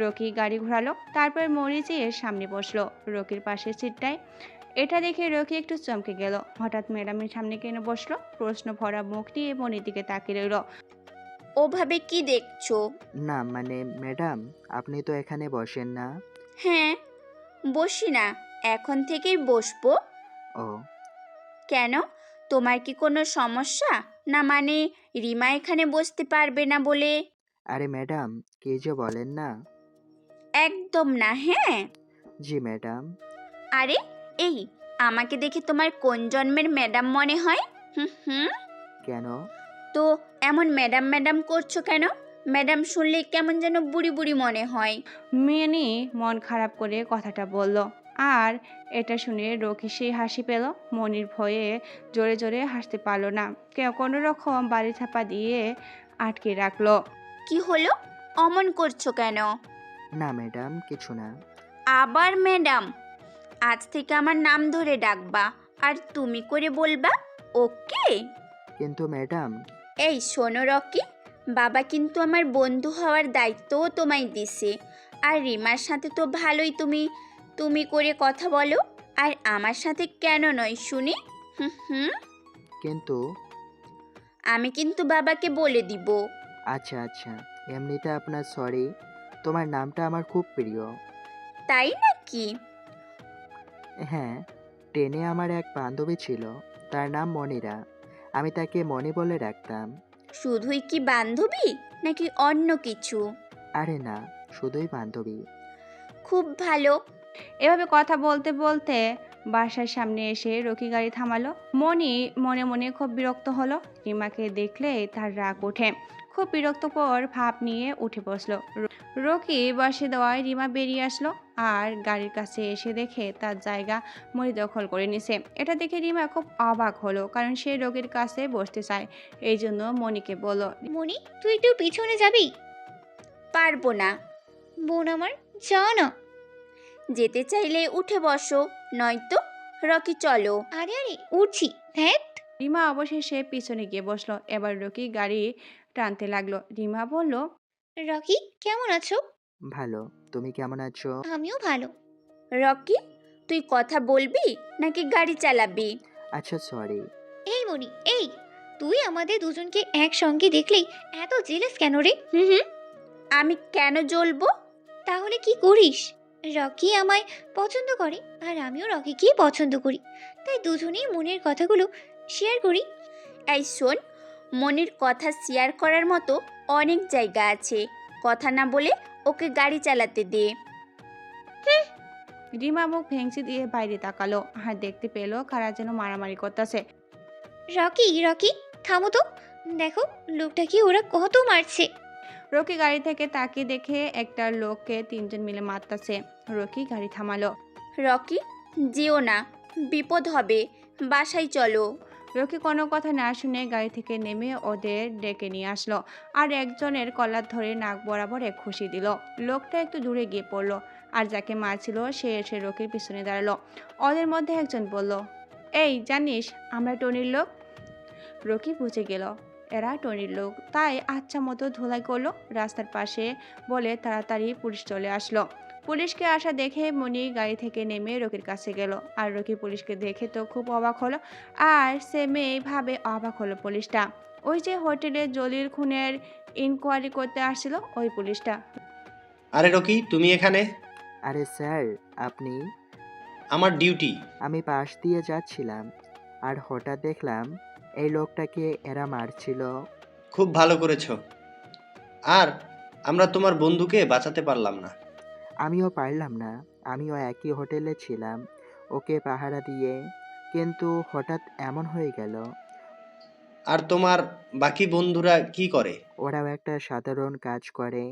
রকি গাড়ি ঘোরালো, তারপর মনি যেয়ে সামনে বসলো রকির পাশের সিটটায়। এটা দেখে রকি একটু চমকে গেল। হঠাৎ ম্যাডামের সামনে কেন বসলো? প্রশ্ন ভরা মুখ নিয়ে মনির দিকে তাকিয়ে রইল। ওভাবে কি দেখছো? না মানে ম্যাডাম আপনি তো এখানে বসেন না। হ্যাঁ, বসি না, এখন থেকেই বসবো। ও কেন, তোমার কি কোনো সমস্যা? না মানে রিমা এখানে বসতে পারবে না বলে? আরে ম্যাডাম কি যে বলেন না। একদম না। হ্যাঁ। জি ম্যাডাম। আরে এই, আমাকে দেখে তোমার কোন জন্মের ম্যাডাম মনে হয়? হুম হুম। কেন? তো এমন ম্যাডাম ম্যাডাম করছো কেন? ম্যাডাম শুনলে কেমন যেন বুড়ি বুড়ি মনে হয়। মিনি মন খারাপ করে কথাটা বলল। আর এটা শুনে রকি সেই হাসি পেল। মনির ভয়ে জোরে জোরে হাসতে পারলো না, কেউ কোনো রকম বাড়ি চাপা দিয়ে আটকে রাখলো। কি হলো, অমন করছো কেন? না ম্যাডাম কিছু না। আবার ম্যাডাম? আজ থেকে আমার নাম ধরে ডাকবা আর তুমি করে বলবা, ওকে? কিন্তু ম্যাডাম। এই শোনো রকি, বাবা কিন্তু আমার বন্ধু হওয়ার দায়িত্বও তোমায় দিছে। আর রিমার সাথে তো ভালোই তুমি তুমি করে কথা বলো, আর আমার সাথে কেন নয় শুনি? হুম হুম। কিন্তু। আমি কিন্তু বাবাকে বলে দিব। আচ্ছা আচ্ছা, এমনিতে আপনার সরি। তোমার নামটা আমার খুব প্রিয়। তাই নাকি? হ্যাঁ, টেনে আমার এক বান্ধবী ছিল, তার নাম মনিরা। আমি তাকে মনি বলে ডাকতাম। শুধুই কি বান্ধবী নাকি অন্য কিছু? আরে না, শুধুই বান্ধবী। খুব ভালো। এভাবে কথা বলতে বলতে বাসার সামনে এসে রকি গাড়ি থামালো। মনি মনে মনে খুব বিরক্ত হলো। রিমাকে দেখলে তার রাগ ওঠে। খুব বিরক্তকর ভাব নিয়ে উঠে বসলো। রকি বসে দেওয়ায় রিমা বেরিয়ে আসলো আর গাড়ির কাছে এসে দেখে তার জায়গা মনি দখল করে নিছে। এটা দেখে রিমা খুব অবাক হলো, কারণ সে রকির কাছে বসতে চায়। এই জন্য মনিকে বলল, মনি, তুই একটু পিছনে যাবি? পারবো না। বোন আমার, যা না। যেতে চাইলে উঠে বসো, নয়তো রকি চলো। আরে আরে, উঠছি। ধ্যাত। রিমা অবশেষে পিছনে গিয়ে বসলো। এবার রকি গাড়ি টানতে লাগলো। রিমা বলল, রকি, কেমন আছো? ভালো। তুমি কেমন আছো? আমিও ভালো। রকি, তুই কথা বলবি নাকি গাড়ি চালাবি? আচ্ছা সরি। এই মনি, এই, তুই আমাদের দুজনকে একসঙ্গে দেখলেই এত জেলাস কেন রে? হুম হুম। আমি কেন জ্বলবো? তাহলে কি করিস? রকি আমায় পছন্দ করে আর আমিও রকিকে পছন্দ করি, তাই দুজনেই মনের কথাগুলো শেয়ার করি। এই শোন, মনির কথা শেয়ার করার মতো অনেক জায়গা আছে। কথা না বলে ওকে গাড়ি চালাতে দে। রিমা মুখ ভেঙচি দিয়ে বাইরে তাকালো আর দেখতে পেল কারা যেন মারামারি করতেছে। রকি, রকি, থামো তো। দেখো লোকটাকে ওরা কত মারছে। রকি গাড়ি থেকে তাকিয়ে দেখে একটা লোককে তিনজন মিলে মারতাছে। রকি গাড়ি থামালো। রকি, যেও না, বিপদ হবে, বাসায় চলো। রকি কোনো কথা না শুনে গাড়ি থেকে নেমে ওদের ডেকে নিয়ে আসলো আর একজনের কলার ধরে নাক বরাবর এক খুশি দিল। লোকটা একটু দূরে গিয়ে পড়লো আর যাকে মারছিল সে এসে রকির পিছনে দাঁড়ালো। ওদের মধ্যে একজন বলল, এই জানিস আমরা টনির লোক। রকি বুঝে গেল এরা টনির লোক, তাই আচ্ছা মতো ধোলাই করলো রাস্তার পাশে বলে তাড়াতাড়ি পুলিশ চলে আসলো। পুলিশকে আসা দেখে মনি গাড়ি থেকে নেমে রকির কাছে গেল আর রকি পুলিশকে দেখে তো খুব অবাক হলো। আর সেমভাবে অবাক হলো পুলিশটা, ওই যে হোটেলে জলির খুনের ইনকোয়ারি করতে আসছিল ওই পুলিশটা। আরে রকি, তুমি এখানে? আরে স্যার আপনি? আমার ডিউটি। আমি পাশ দিয়ে যাচ্ছিলাম আর হঠাৎ দেখলাম এই লোকটাকে এরা মারছিল। খুব ভালো করেছো। আর আমরা তোমার বন্ধুকে বাঁচাতে পারলাম না। আমিও পারলাম না, আমিও একই হোটেলে ছিলাম ওকে পাহারা দিয়ে, কিন্তু হঠাৎ এমন হয়ে গেল। আর তোমার বাকি বন্ধুরা কি করে? ওরাও একটা সাধারণ কাজ করে,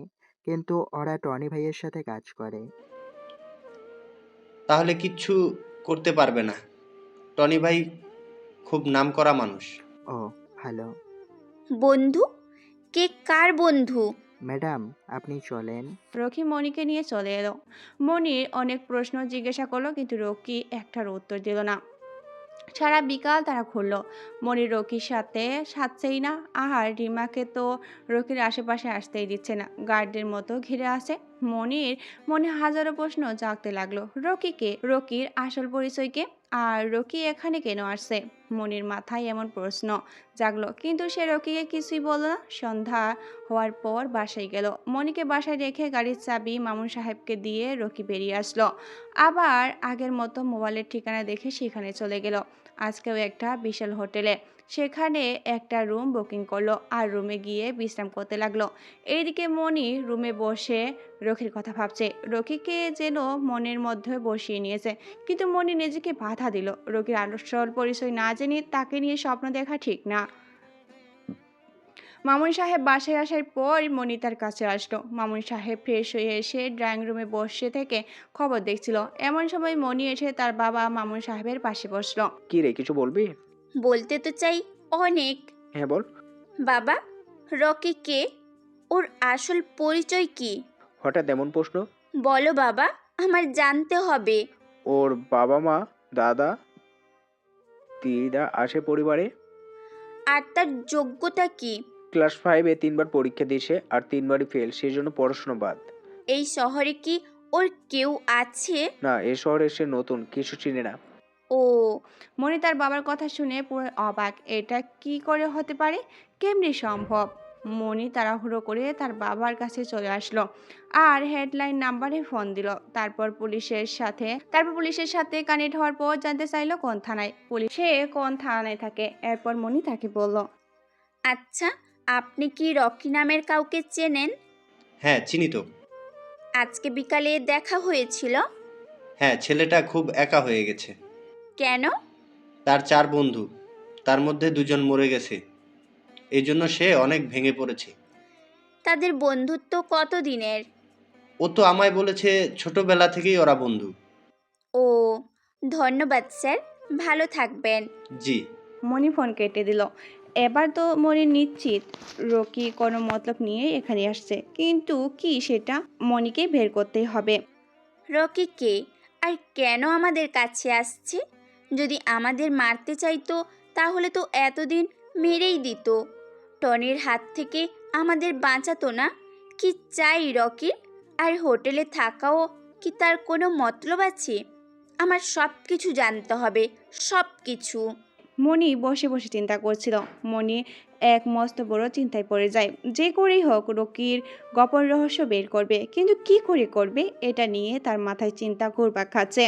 কিন্তু ওরা টনি ভাইয়ের সাথে কাজ করে। তাহলে কিচ্ছু করতে পারবে না। টনি ভাই খুব নামকরা মানুষ। ও, ভালো। বন্ধু? কে কার বন্ধু? ম্যাডাম, আপনি চলেন। রকি মনিকে নিয়ে চলে এলো। মনির অনেক প্রশ্ন জিজ্ঞাসা করলো, কিন্তু রকি একটার উত্তর দিল না। সারা বিকাল তারা ঘুরলো। মনির রকির সাথে সাথছেই না, আর রিমাকে তো রকির আশেপাশে আসতেই দিচ্ছে না, গার্ডদের মতো ঘিরে আসে। মনির মনে হাজারো প্রশ্ন জাগতে লাগলো। রকিকে, রকির আসল পরিচয়কে, আর রকি এখানে কেন আসছে? মনির মাথায় এমন প্রশ্ন জাগলো, কিন্তু সে রকিকে কিছুই বলল না। সন্ধ্যা হওয়ার পর বাসায় গেল। মনিকে বাসায় রেখে গাড়ির চাবি মামুন সাহেবকে দিয়ে রকি বেরিয়ে আসলো। আবার আগের মতো মোবাইলের ঠিকানা দেখে সেখানে চলে গেল। আজকেও একটা বিশাল হোটেলে, সেখানে একটা রুম বুকিং করলো, আর রুমে গিয়ে বিশ্রাম করতে লাগলো। এইদিকে মনি রুমে বসে রকির কথা ভাবছে। রকিকে যেন মনের মধ্যে বসিয়ে নিয়েছে, কিন্তু মনি নিজেকে বাধা দিল। রকির আসল পরিচয় না জেনে তাকে নিয়ে স্বপ্ন দেখা ঠিক না। মামুন সাহেব বাসায় আসার পর মনি তার কাছে আসলো। মামুন সাহেব ফ্রেশ হয়ে এসে ড্রয়িং রুমে বসে থেকে খবর দেখছিল। এমন সময় মনি এসে তার বাবা মামুন সাহেবের পাশে বসলো। কি রে, কিছু বলবি? বলতে তো চাই অনেক। হ্যাঁ বল। বাবা, রকি কে? ওর আসল পরিচয় কি? হঠাৎ এমন প্রশ্ন? বলো বাবা, আমার জানতে হবে। ওর বাবা মা, দাদা, দিদা আসে পরিবারে। আর তার যোগ্যতা কি? ক্লাস 5-এ 3বার পরীক্ষা দিয়েছে আর 3বারই ফেল, সেই জন্য পড়াশোনা বাদ। এই শহরে কি ওর কেউ আছে? না, এ শহরে এসে নতুন, কিছু চিনে না। ও, মনি তার বাবার কথা শুনে পুরো অবাক। এটা কি করে হতে পারে? কেমনি সম্ভব? মনি তাড়াহুড়ো করে তার বাবার কাছে চলে আসলো আর হেডলাইন নাম্বারে ফোন দিল। তারপর পুলিশের সাথে কানেক্ট হওয়ার পর জানতে চাইলো কোন থানায়। সে কোন থানায় থাকে। এরপর মনি তাকে বলল, আচ্ছা, আপনি কি রকি নামের কাউকে চেনেন? হ্যাঁ, চিনি তো। আজকে বিকালে দেখা হয়েছিল। হ্যাঁ, ছেলেটা খুব একা হয়ে গেছে। কেন? তার 4 বন্ধু, তার মধ্যে 2জন মরে গেছে। এই জন্য সে অনেক ভেঙে পড়েছে। তাদের বন্ধুত্ব কত দিনের? ও তো আমায় বলেছে ছোটবেলা থেকেই ওরা বন্ধু। ও, ধন্যবাদ স্যার, ভালো থাকবেন। জি। মনি ফোন কেটে দিল। এবার তো মনি নিশ্চিত রকি কোনো মতলব নিয়ে এখানে আসছে, কিন্তু কি সেটা মনিকে বের করতেই হবে। রকি কে, আর কেন আমাদের কাছে আসছে? যদি আমাদের মারতে চাইতো তাহলে তো এতদিন মেরেই দিত। টনির হাত থেকে আমাদের বাঁচাতো না। কি চাই রকির? আর হোটেলে থাকাও কি তার কোনো মতলব আছে? আমার সব কিছু জানতে হবে, সব কিছু। মনি বসে বসে চিন্তা করছিল। মনি এক মস্ত বড় চিন্তায় পড়ে যায়। যে করেই হোক রকির গোপন রহস্য বের করবে, কিন্তু কি করে করবে এটা নিয়ে তার মাথায় চিন্তা ঘুরপাক খাচ্ছে।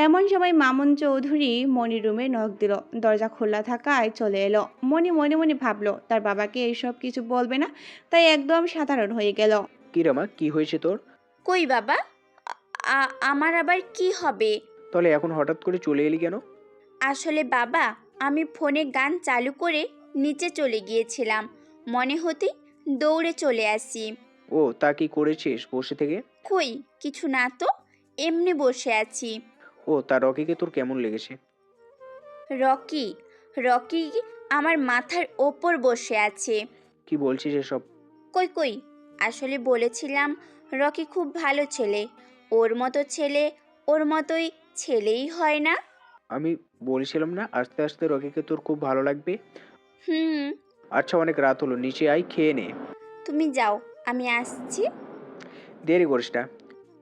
এমন সময় মামুন চৌধুরী মনির রুমে নক দিল। দরজা খোলা থাকায় চলে এলো। মনি মনে মনে ভাবলো তার বাবাকে এইসব কিছু বলবে না, তাই একদম সাধারণ হয়ে গেল। কি রে মা, কি হয়েছে তোর? কই বাবা, আমার আবার কি হবে? তাহলে এখন হঠাৎ করে চলে এলি কেন? আসলে বাবা, আমি ফোনে গান চালু করে নিচে চলে গিয়েছিলাম, মনে হতেই দৌড়ে চলে আসি। ও, তা কি করেছিস বসে থেকে? কই কিছু না তো, এমনি বসে আছি। ও, তা রকিকে তোর কেমন লেগেছে? রকি? রকি আমার মাথার ওপর বসে আছে। কি বলছিস এসব? কই কই, আসলে বলেছিলাম রকি খুব ভালো ছেলে। ওর মতো ছেলে, ওর মতোই ছেলেই হয় না। আমি বলেছিলাম না আস্তে আস্তে রকিকে তোর খুব ভালো লাগবে। হুম। আচ্ছা, অনেক রাত হলো, নিচে আয়, খেয়ে নে। তুমি যাও, আমি আসছি। দেরি করিস না।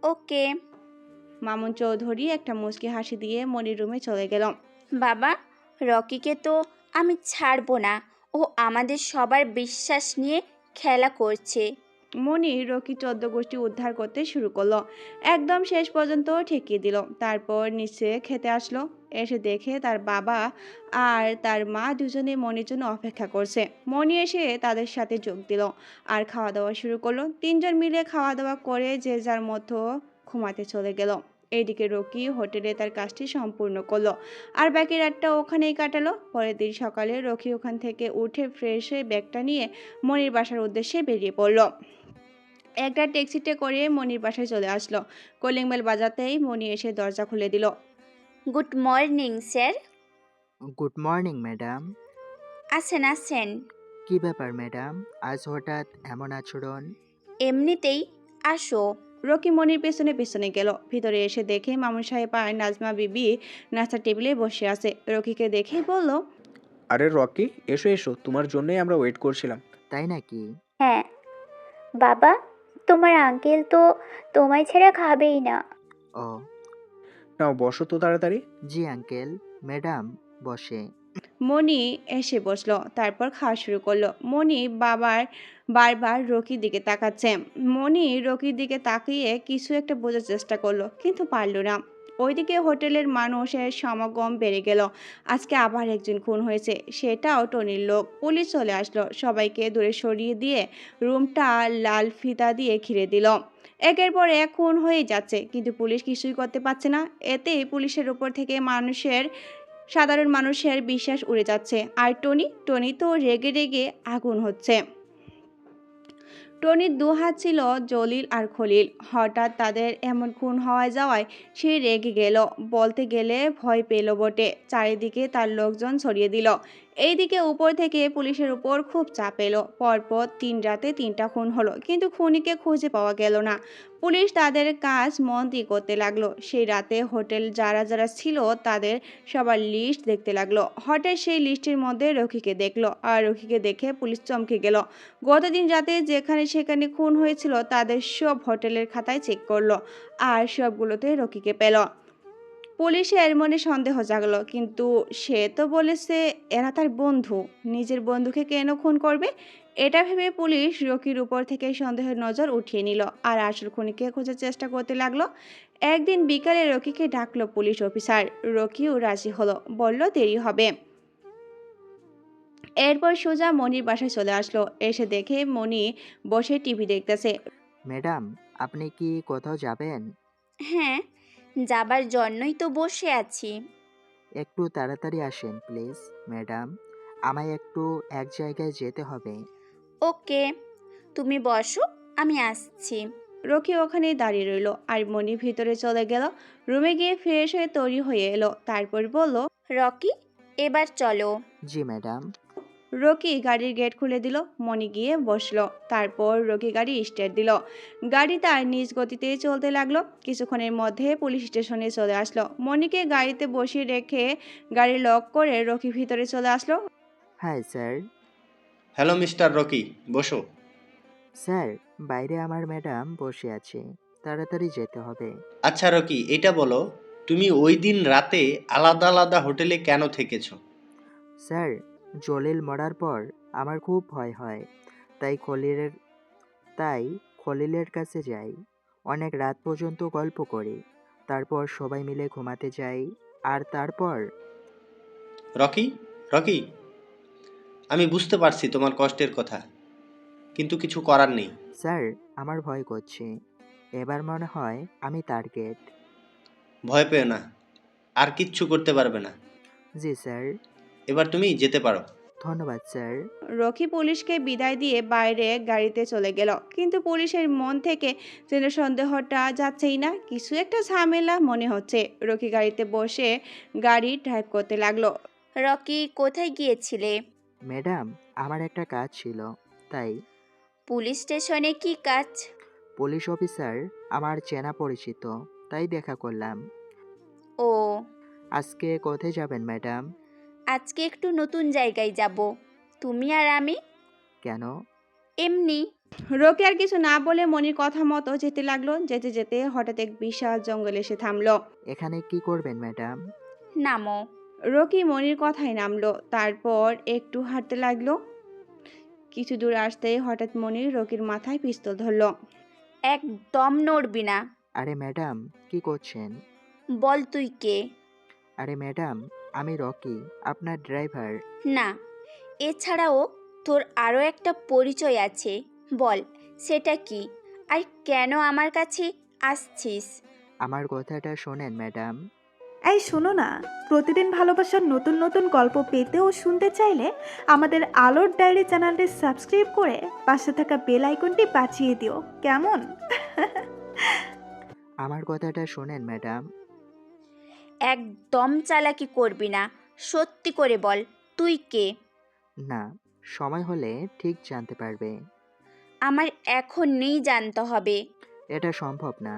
ওকে। মামুন চৌধুরী একটা মুচকি হাসি দিয়ে মনির রুমে চলে গেল। বাবা, রকিকে তো আমি ছাড়বো না। ও আমাদের সবার বিশ্বাস নিয়ে খেলা করছে। মনি রকি 14 গোষ্ঠী উদ্ধার করতে শুরু করলো। একদম শেষ পর্যন্ত ঠেকিয়ে দিল। তারপর নিচে খেতে আসলো। এসে দেখে তার বাবা আর তার মা দুজনে মনির জন্য অপেক্ষা করছে। মনি এসে তাদের সাথে যোগ দিল আর খাওয়া দাওয়া শুরু করলো। 3জন মিলে খাওয়া দাওয়া করে যে যার মতো ঘুমাতে চলে গেল। এইদিকে রকি হোটেলে তার কাজটি সম্পূর্ণ করলো আর বাকি রাতটা ওখানেই কাটালো। পরের দিন সকালে রকি ওখান থেকে উঠে ফ্রেশ হয়ে ব্যাগটা নিয়ে মনির বাসার উদ্দেশ্যে বেরিয়ে পড়লো। একটা ট্যাক্সিতে করে মনির বাসায় চলে আসলো। কলিং বেল বাজাতেই মনি এসে দরজা খুলে দিল। Good morning sir. Good morning madam. আসেন আসেন। কি ব্যাপার ম্যাডাম, আজ হঠাৎ এমন আচরণ? এমনিতেই আসো। রকি মনির পেছনে পেছনে গেল। ভিতরে এসে দেখে মামুন সাহেব আর নাজমা বিবি নাস্তার টেবিলে বসে আছে। রকিকে দেখেই বলল, আরে রকি, এসো এসো, তোমার জন্যই আমরা ওয়েট করছিলাম। তাই নাকি? হ্যাঁ বাবা, তোমার আঙ্কেল তো তোমায় ছাড়া খাবেই না। ও নাও বসো তো তাড়াতাড়ি। জি আঙ্কেল। ম্যাডাম বসে। মনি এসে বসলো, তারপর খাওয়া শুরু করলো। মনি বারবার রকির দিকে তাকাচ্ছে। মনি রকির দিকে তাকিয়ে কিছু একটা বোঝার চেষ্টা করলো, কিন্তু পারল না। ওইদিকে হোটেলের মানুষের সমাগম বেড়ে গেল। আজকে আবার একজন খুন হয়েছে, সেটাও টনির লোক। পুলিশ চলে আসলো, সবাইকে দূরে সরিয়ে দিয়ে রুমটা লাল ফিতা দিয়ে ঘিরে দিল। একের পর এক খুন হয়ে যাচ্ছে, কিন্তু পুলিশ কিছুই করতে পারছে না। এতে পুলিশের উপর থেকে সাধারণ মানুষের বিশ্বাস উড়ে যাচ্ছে। আর টনি তো রেগে রেগে আগুন হচ্ছে। টনির দুহাত ছিল জলিল আর খলিল। হঠাৎ তাদের এমন খুন হওয়া যাওয়ায় সে রেগে গেল, বলতে গেলে ভয় পেল বটে। চারিদিকে তার লোকজন ছড়িয়ে দিল। এইদিকে উপর থেকে পুলিশের উপর খুব চাপ এলো। পরপর 3 রাতে 3টা খুন হলো, কিন্তু খুনিকে খুঁজে পাওয়া গেল না। পুলিশ তাদের কাজ মন দিয়ে করতে লাগলো। সেই রাতে হোটেল যারা যারা ছিল তাদের সবার লিস্ট দেখতে লাগলো। হঠাৎ সেই লিস্টের মধ্যে রকিকে দেখলো, আর রকিকে দেখে পুলিশ চমকে গেল। গতদিন রাতে যেখানে সেখানে খুন হয়েছিল তাদের সব হোটেলের খাতায় চেক করলো, আর সবগুলোতে রকিকে পেল। পুলিশের মনে সন্দেহ জাগলো, কিন্তু সে তো বলেছে এরা তার বন্ধু, নিজের বন্ধুকে কেন খুন করবে? এটা ভেবে পুলিশ রকির উপর থেকে সন্দেহের নজর উঠিয়ে নিল, আর আসল খুনিকে খোঁজার চেষ্টা করতে লাগলো। একদিন বিকালে রকিকে ডাকলো পুলিশ অফিসার। রকিও রাজি হলো, বলল দেরি হবে। এরপর সোজা মনির বাসায় চলে আসলো। এসে দেখে মনি বসে টিভি দেখতেছে। ম্যাডাম আপনি কি কোথাও যাবেন? হ্যাঁ, যাবার জন্যই তো বসে আছি। একটু তাড়াতাড়ি আসেন প্লিজ ম্যাডাম, আমায় একটু এক জায়গায় যেতে হবে। ওকে, তুমি বসো, আমি আসছি। রকি ওখানেই দাঁড়িয়ে রইল, আর মনি ভিতরে চলে গেল। রুমে গিয়ে ফ্রেশ হয়ে তৈরি হয়ে এলো। তারপর বলল, রকি, এবার চলো। জি ম্যাডাম। রকি গাড়ির গেট খুলে দিল। মনি গিয়ে বসলো। তারপর রকি গাড়ি স্টার্ট দিল। গাড়ি তার নিজ গতিতে চলতে লাগলো। কিছুক্ষণের মধ্যে পুলিশ স্টেশনে চলে আসলো। মনিকে গাড়িতে বসিয়ে রেখে গাড়ি লক করে রকি ভিতরে চলে আসলো। Hi sir. Hello mister Rocky, বসো। স্যার বাইরে আমার ম্যাডাম বসে আছে, তাড়াতাড়ি যেতে হবে। আচ্ছা রকি, এটা বলো, তুমি ওই দিন রাতে আলাদা আলাদা হোটেলে কেন থেকেছো? স্যার জলিল মরার পর আমার খুব ভয় হয়, তাই খলিলের কাছে যাই। অনেক রাত পর্যন্ত গল্প করি, তারপর সবাই মিলে ঘুমাতে যাই। আর তারপর রকি, রকি, আমি বুঝতে পারছি তোমার কষ্টের কথা, কিন্তু কিছু করার নেই। স্যার আমার ভয় করছে, এবার মনে হয় আমি টার্গেট। ভয় পেও না, আর কিচ্ছু করতে পারবে না। জি স্যার। এবার তুমি যেতে পারো। ধন্যবাদ স্যার। রকি পুলিশকে বিদায় দিয়ে বাইরে গাড়িতে চলে গেল, কিন্তু পুলিশের মন থেকে যেন সন্দেহটা যাচ্ছেই না। কিছু একটা ঝামেলা মনে হচ্ছে। রকি গাড়িতে বসে গাড়ি ড্রাইভ করতে লাগলো। রকি, কোথায় গিয়েছিলে? ম্যাডাম আমার একটা কাজ ছিল, তাই। পুলিশ স্টেশনে কি কাজ? পুলিশ অফিসার আমার চেনা পরিচিত, তাই দেখা করলাম। ও, আজকে কোথায় যাবেন ম্যাডাম? আজকে একটু নতুন জায়গায় যাব। তুমি আর আমি। কেন? এমনি। রকি আর কিছু না বলে মনির কথা মতো যেতে লাগলো। যেতে যেতে হঠাৎ এক বিশাল জঙ্গল এসে থামলো। এখানে কি করবেন ম্যাডাম? নামো। রকি মনির কথাই নামলো, তারপর একটু হাঁটতে লাগলো। কিছু দূর আসতেই হঠাৎ মনির রকির মাথায় পিস্তল ধরলো। একদম নড়বি না। আরে ম্যাডাম কি করছেন? বল তুই কে? আরে ম্যাডাম আমি রকি, আপনার ড্রাইভার। না, এছাড়াও তোর আরও একটা পরিচয় আছে। বল, সেটা কি? আর কেন আমার কাছে আসছিস? আমার কথাটা শোনেন ম্যাডাম। এই শোনো না, প্রতিদিন ভালোবাসার নতুন নতুন গল্প পেতে ও শুনতে চাইলে আমাদের আলোর ডায়েরি চ্যানেলটি সাবস্ক্রাইব করে পাশে থাকা বেল আইকনটি বাজিয়ে দিও কেমন? আমার কথাটা শোনেন ম্যাডাম। একদম চালাকি করবি না, সত্যি করে বল তুই কে? না, সময় হলে ঠিক জানতে পারবে। আমার এখনই জানতে হবে। এটা সম্ভব না।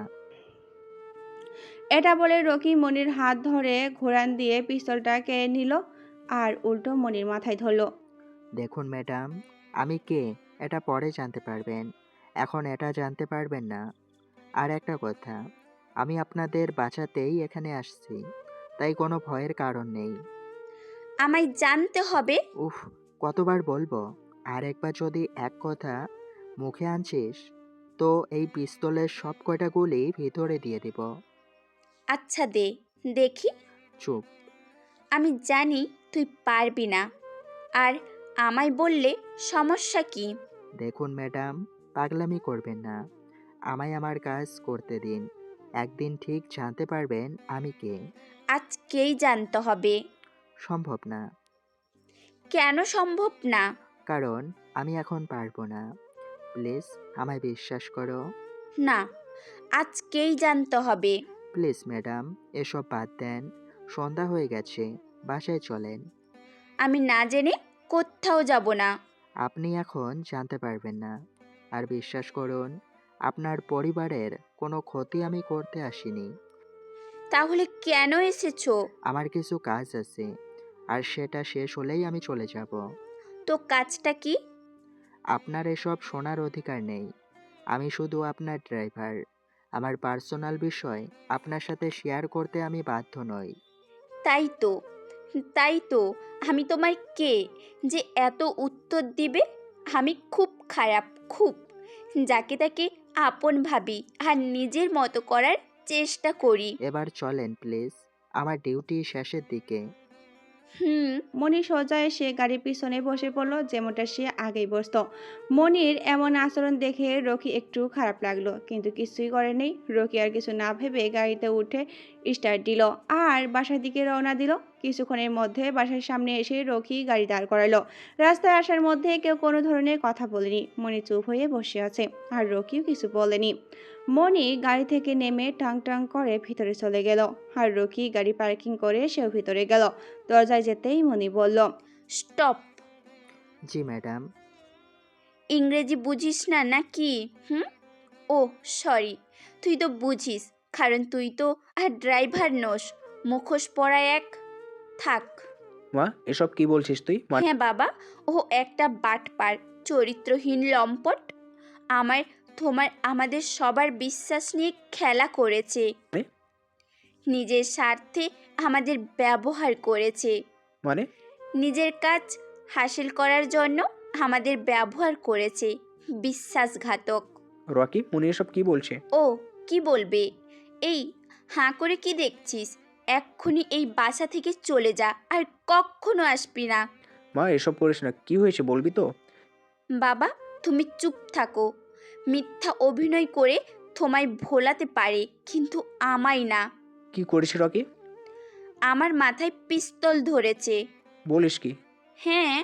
এটা বলে রকি মনির হাত ধরে ঘোরান দিয়ে পিস্তলটা কেড়ে নিল আর উল্টো মনির মাথায় ধরল। দেখুন ম্যাডাম, আমি কে এটা পরে জানতে পারবেন, এখন এটা জানতে পারবেন না। আর একটা কথা, আমি আপনাদের বাঁচাতেই এখানে আসছি, তাই কোনো ভয়ের কারণ নেই। আমায় জানতে হবে। উফ, কতবার বলবো? আর একবার যদি এক কথা মুখে আনছিস, তো এই পিস্তলের সব কয়টা গুলি ভিতরে দিয়ে দিব। আচ্ছা দে, দেখি। চুপ। আমি জানি তুই পারবি না, আর আমায় বললে সমস্যা কি? দেখুন ম্যাডাম, পাগলামি করবেন না, আমায় আমার কাজ করতে দিন। একদিন ঠিক জানতে পারবেন আমি কে। আজকেই জানতে হবে। সম্ভব না। কেন সম্ভব না? কারণ আমি এখন পারবো না। প্লিজ আমায় বিশ্বাস করো। না, আজকেই জানতে হবে। প্লিজ ম্যাডাম, এসব বাদ দেন। সন্ধ্যা হয়ে গেছে, বাসায় চলেন। আমি না জেনে কোথাও যাব না। আপনি এখন জানতে পারবেন না। আর বিশ্বাস করুন, আপনার পরিবারের কোনো ক্ষতি আমি করতে আসিনি। তাহলে কেন এসেছো? আমার কিছু কাজ আছে, আর সেটা শেষ হলেই আমি চলে যাব। তো কাজটা কি? আপনার এসব শোনার অধিকার নেই। আমি শুধু আপনার ড্রাইভার। আমার পার্সোনাল বিষয় আপনার সাথে শেয়ার করতে আমি বাধ্য নই। তাই তো, তাই তো। আমি তোমার কে যে এত উত্তর দিবে? আমি খুব খারাপ, খুব। যাকে তাকে আপন ভাবি আর নিজের মতো করার চেষ্টা করি। এবার চলেন প্লিজ, আমার ডিউটি শেষের দিকে। মনি সোজা এসে গাড়ির পিছনে বসে পড়ল, যেমনটা সে আগেই বসতো। মনির এমন আচরণ দেখে রকি একটু খারাপ লাগলো, কিন্তু কিছুই করেনি। রকি আর কিছু না ভেবে গাড়িতে উঠে স্টার্ট দিল আর বাসার দিকে রওনা দিল। কিছুক্ষণের মধ্যে বাসার সামনে এসে রকি গাড়ি দাঁড় করালো। রাস্তায় আসার মধ্যে কেউ কোনো ধরনের কথা বলেনি। মনি চুপ হয়ে বসে আছে, আর রকিও কিছু বলেনি। মনি গাড়ি থেকে নেমে টাং টাং করে ভিতরে চলে গেল, আর রকি গাড়ি পার্কিং করে সেও ভিতরে গেল। দরজায় যেতেই মনি বলল, স্টপ। জি ম্যাডাম। ইংরেজি বুঝিস না নাকি? ও সরি, তুই তো বুঝিস, কারণ তুই তো আর ড্রাইভার নোস, মুখোশ পরা এক। থাক। মা, এসব কি বলছিস তুই? হ্যাঁ বাবা, ও একটা বাটপার, চরিত্রহীন লম্পট। আমাদের সবার বিশ্বাস নিয়ে খেলা করেছে। মানে? নিজের স্বার্থে আমাদের ব্যবহার করেছে। মানে? নিজের কাজ হাসিল করার জন্য আমাদের ব্যবহার করেছে। বিশ্বাসঘাতক। রকি, উনি এসব কি বলছে? ও কি বলবে? এই হাঁ করে কি দেখছিস? এক্ষুনি এই বাসা থেকে চলে যা, আর কখনো আসবি না। মা, এসব করিস না, কি হয়েছে বলবি তো? বাবা, তুমি চুপ থাকো। মিথ্যা অভিনয় করে তোমায় ভোলাতে পারে, কিন্তু আমায় না। কি করেছে রকি? আমার মাথায় পিস্তল ধরেছে। বলিস কি? হ্যাঁ।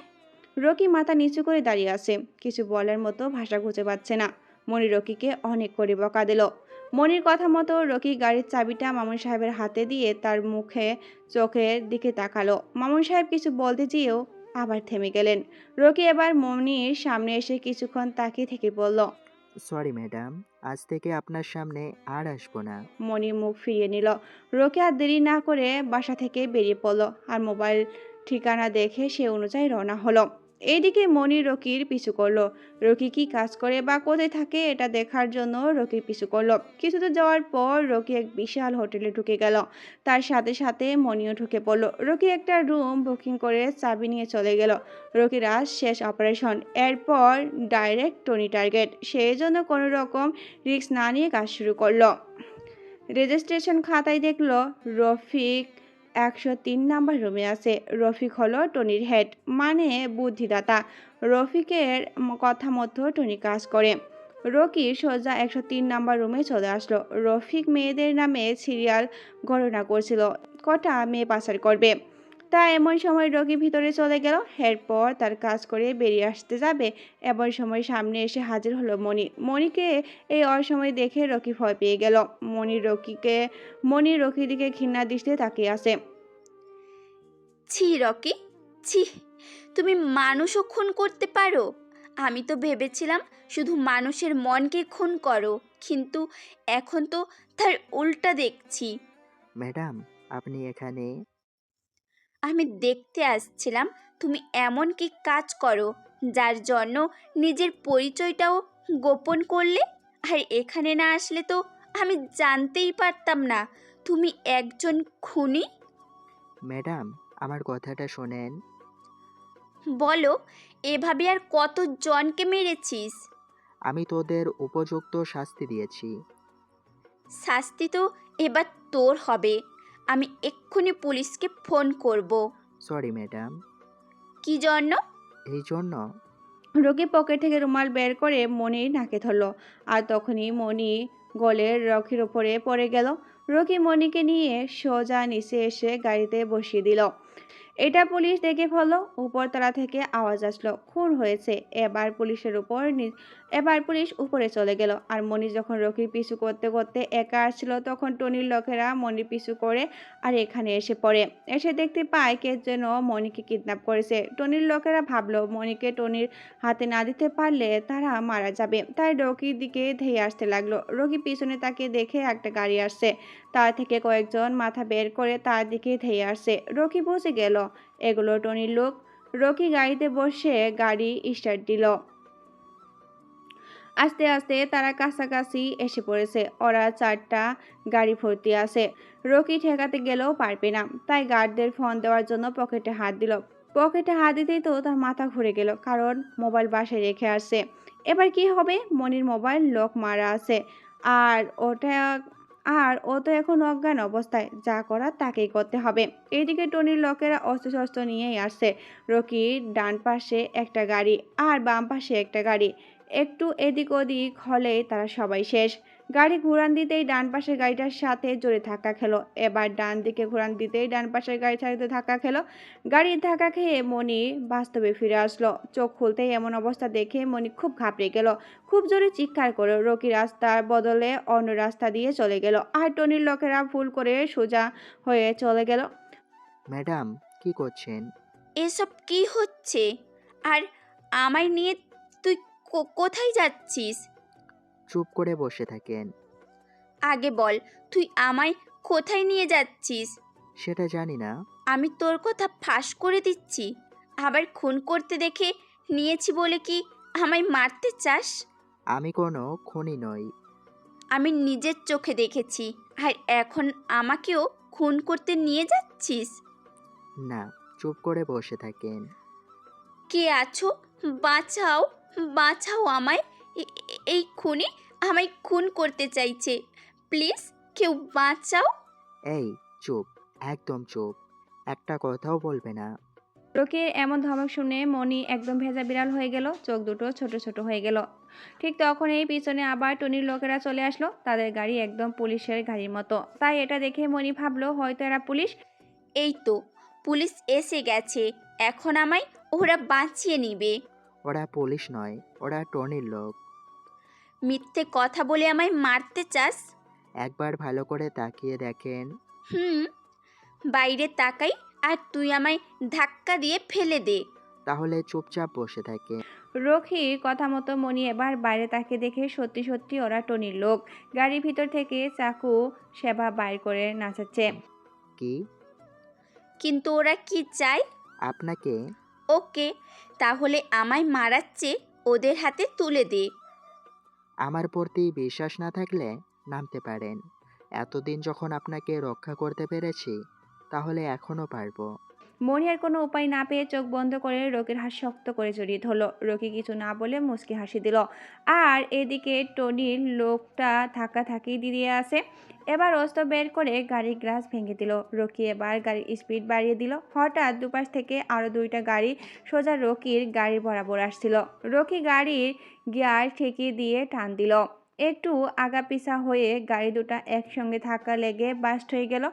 রকি মাথা নিচু করে দাঁড়িয়ে আছে, কিছু বলার মতো ভাষা খুঁজে পাচ্ছে না। মনি রকিকে অনেক করে বকা দিল। মনির কথা মতো রকি গাড়ির চাবিটা মামুন সাহেবের হাতে দিয়ে তার মুখে চোখের দিকে তাকালো। মামুন সাহেব কিছু বলতে চেয়েও আবার থেমে গেলেন। রকি এবার মনির সামনে এসে কিছুক্ষণ তাকিয়ে থেকে বলল, সরি ম্যাডাম, আজ থেকে আপনার সামনে আর আসবো না। মনি মুখ ফিরিয়ে নিল। রকি আর দেরি না করে বাসা থেকে বেরিয়ে পড়ল, আর মোবাইল ঠিকানা দেখে সে অনুযায়ী রওনা হলো। এইদিকে মনি রকির পিছু করলো। রকি কি কাজ করে বা কোথায় থাকে এটা দেখার জন্য রকির পিছু করলো। কিছু দূর যাওয়ার পর রকি এক বিশাল হোটেলে ঢুকে গেল। তার সাথে সাথে মনিও ঢুকে পড়লো। রকি একটা রুম বুকিং করে চাবি নিয়ে চলে গেল। রকির আজ শেষ অপারেশন, এরপর ডাইরেক্ট টনি টার্গেট। সেই জন্য কোনো রকম রিস্ক না নিয়ে কাজ শুরু করলো। রেজিস্ট্রেশন খাতায় দেখলো রফিক 103 নাম্বার রুমে আছে। রফিক হলো টনির হেড, মানে বুদ্ধিদাতা। রফিকের কথা মতো টনি কাজ করে। রকি সোজা 103 নাম্বার রুমে চলে আসলো। রফিক মেয়েদের নামে সিরিয়াল গণনা করছিল কটা মেয়ে পাচার করবে। তা এমন সময় রকি ভিতরে চলে গেল। এরপর তার কাজ করে বেরিয়ে আসতে যাবে এমন সময় সামনে এসে হাজির হলো মণি। মণিকে এই অসময় দেখে রকি ভয় পেয়ে গেল। মণি রকির দিকে ঘৃণা দৃষ্টিতে তাকিয়ে আছে। ছি রকি, ছি, তুমি মানুষও খুন করতে পারো? আমি তো ভেবেছিলাম শুধু মানুষের মনকে খুন করো, কিন্তু এখন তো তার উল্টা দেখছি। ম্যাডাম, আপনি এখানে? আমি দেখতে আসছিলাম তুমি এমন কি কাজ করো যার জন্য নিজের পরিচয়টাও গোপন করলে। আর এখানে না আসলে তো আমি জানতেই পারতাম না তুমি একজন খুনি। ম্যাডাম, আমার কথাটা শোনেন। বলো, এভাবে আর কত জনকে মেরেছিস? আমি তোদের উপযুক্ত শাস্তি দিয়েছি। শাস্তি তো এবার তোর হবে। আমি এক্ষুনি পুলিশকে ফোন করব। Sorry madam. কি জন্য? এই জন্য। রকি পকেট থেকে রুমাল বের করে মণির নাকে ধরলো। আর তখনই মণি গলে রকির ওপরে পড়ে গেল। রকি মণিকে নিয়ে সোজা নিচে এসে গাড়িতে বসিয়ে দিল। এটা পুলিশ দেখে ফেললো। উপরতলা থেকে আওয়াজ আসলো, খুন হয়েছে। এবার পুলিশ উপরে চলে গেল। আর মণি যখন রকির পিছু করতে করতে একা আসছিল, তখন টনির লোকেরা মণির পিছু করে আর এখানে এসে পড়ে। এসে দেখতে পায় কে যেন মণিকে কিডন্যাপ করেছে। টনির লোকেরা ভাবলো মণিকে টনির হাতে না দিতে পারলে তারা মারা যাবে, তাই রকির দিকে ধেয়ে আসতে লাগলো। রকি পিছনে তাকে দেখে একটা গাড়ি আসছে, তার থেকে কয়েকজন মাথা বের করে তার দিকে ধেয়ে আসছে। রকি বুঝে গেল এগুলো টনির লোক। রকি গাড়িতে বসে গাড়ি স্টার্ট দিল। আস্তে আস্তে তারা কাছাকাছি এসে পড়েছে। ওরা 4টা গাড়ি ভর্তি আছে। রকি ঠেকাতে গেলেও পারবে না, তাই গার্ডদের ফোন দেওয়ার জন্য পকেটে হাত দিল। পকেটে হাত দিতেই তো তার মাথা ঘুরে গেল, কারণ মোবাইল বাসায় রেখে আসছে। এবার কি হবে? মনির মোবাইল লক মারা আছে। আর ও তো এখন অজ্ঞান অবস্থায়। যা করার তাকেই করতে হবে। এইদিকে টনির লোকেরা অস্ত্র নিয়েই আসছে। রকির ডান পাশে একটা গাড়ি আর বাম পাশে একটা গাড়ি। একটু এদিক ওদিক হলেই তারা সবাই শেষ। গাড়ি ঘুরান দিতেই ডান পাশের গাড়িটার সাথে জোরে ধাক্কা খেলো। এবার ডান দিকে ঘুরান দিতেই ডান পাশের গাড়ির সাথে ধাক্কা খেলো। গাড়ির ধাক্কা খেয়ে মণি বাস্তবে ফিরে আসলো। চোখ খুলতেই এমন অবস্থা দেখে মণি খুব ঘাবড়ে গেল। খুব জোরে চিৎকার করে রকি রাস্তার বদলে অন্য রাস্তা দিয়ে চলে গেল। আর টনির লোকেরা ভুল করে সোজা হয়ে চলে গেল। ম্যাডাম, কি করছেন? এসব কি হচ্ছে? আর আমায় নিয়ে তুই কোথায় যাচ্ছিস? চুপ করে বসে থাকেন। আগে বল, তুই আমায় কোথায় নিয়ে যাচ্ছিস? সেটা জানি না। আমি তোর কথা ফাঁস করে দিচ্ছি? আবার খুন করতে দেখে নিয়েছি বলে কি আমায় মারতে চাস? আমি কোনো খুনি নই। আমি নিজের চোখে দেখেছি, আর এখন আমাকেও খুন করতে নিয়ে যাচ্ছিস? না, চুপ করে বসে থাকেন। কে আছো? বাঁচাও, বাঁচাও আমায়। এই খুনি আমায় খুন করতে চাইছে। প্লিজ কেউ বাঁচাও। এই, চুপ, একদম চুপ। একটা কথাও বলবে না। রকির এমন ধমক শুনে মণি একদম ভেজা বিড়াল হয়ে গেল। চোখ দুটো ছোট ছোট হয়ে গেল। ঠিক তখনই পিছনে আবার টনির লোকেরা চলে আসলো। তাদের গাড়ি একদম পুলিশের গাড়ির মতো। তাই এটা দেখে মণি ভাবলো হয়তো এরা পুলিশ। এই তো পুলিশ এসে গেছে, এখন আমায় ওরা বাঁচিয়ে নিবে। ওরা পুলিশ নয়, ওরা টনির লোক। মিথ্যে কথা বলে আমায় মারতে চাস? একবার ভালো করে তাকিয়ে দেখেন। হুম, বাইরে তাকাই আর তুই আমায় ধাক্কা দিয়ে ফেলে দে। তাহলে চুপচাপ বসে থাকে। রকির কথা মতো মণি এবার বাইরে তাকিয়ে দেখে সত্যি সত্যি ওরা টনির লোক। গাড়ির ভিতর থেকে চাকু সেবা বাইর করে নাচাচ্ছে। কি? কিন্তু ওরা কি চায়? আপনাকে? ওকে, তাহলে আমায় মারাচ্ছে ওদের হাতে তুলে দে। আমার প্রতি বিশ্বাস না থাকলে নামতে পারেন। এতদিন যখন আপনাকে রক্ষা করতে পেরেছি, তাহলে এখনো পারবো। মনি আর কোনো উপায় না পেয়ে চোখ বন্ধ করে রকির হাত শক্ত করে জড়িয়ে ধরলো। রকি কিছু না বলে মুচকি হাসি দিল। আর এদিকে টনির লোকটা ধাক্কাধাক্কি দিয়ে আছে। এবার অস্ত্র বের করে গাড়ির গ্লাস ভেঙে দিল। রকি এবার গাড়ির স্পিড বাড়িয়ে দিল। হঠাৎ দুপাশ থেকে আরো দুইটা গাড়ি সোজা রকির গাড়ির বরাবর আসছিল। রকি গাড়ির গিয়ার ঠেকিয়ে দিয়ে টান দিল। একটু আগাপিছা হয়ে গাড়ি দুটা একসঙ্গে ধাক্কা লেগে বাস্ট হয়ে গেল।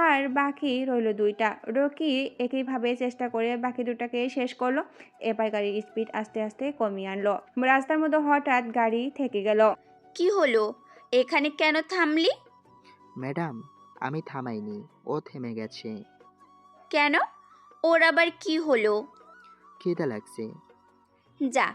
আর বাকি রইল দুইটা। রকি একইভাবে চেষ্টা করে বাকি দুটাকে শেষ করলো। এবার গাড়ির স্পিড আস্তে আস্তে কমিয়ে আনলো। রাস্তার মধ্যে হঠাৎ গাড়ি থেকে গেল। কি হলো? এখানে কেন থামলি? ম্যাডাম, আমি থামাইনি, ও থেমে গেছে। কেন? ওর আবার কি হলো? খিদে লাগছে। যা,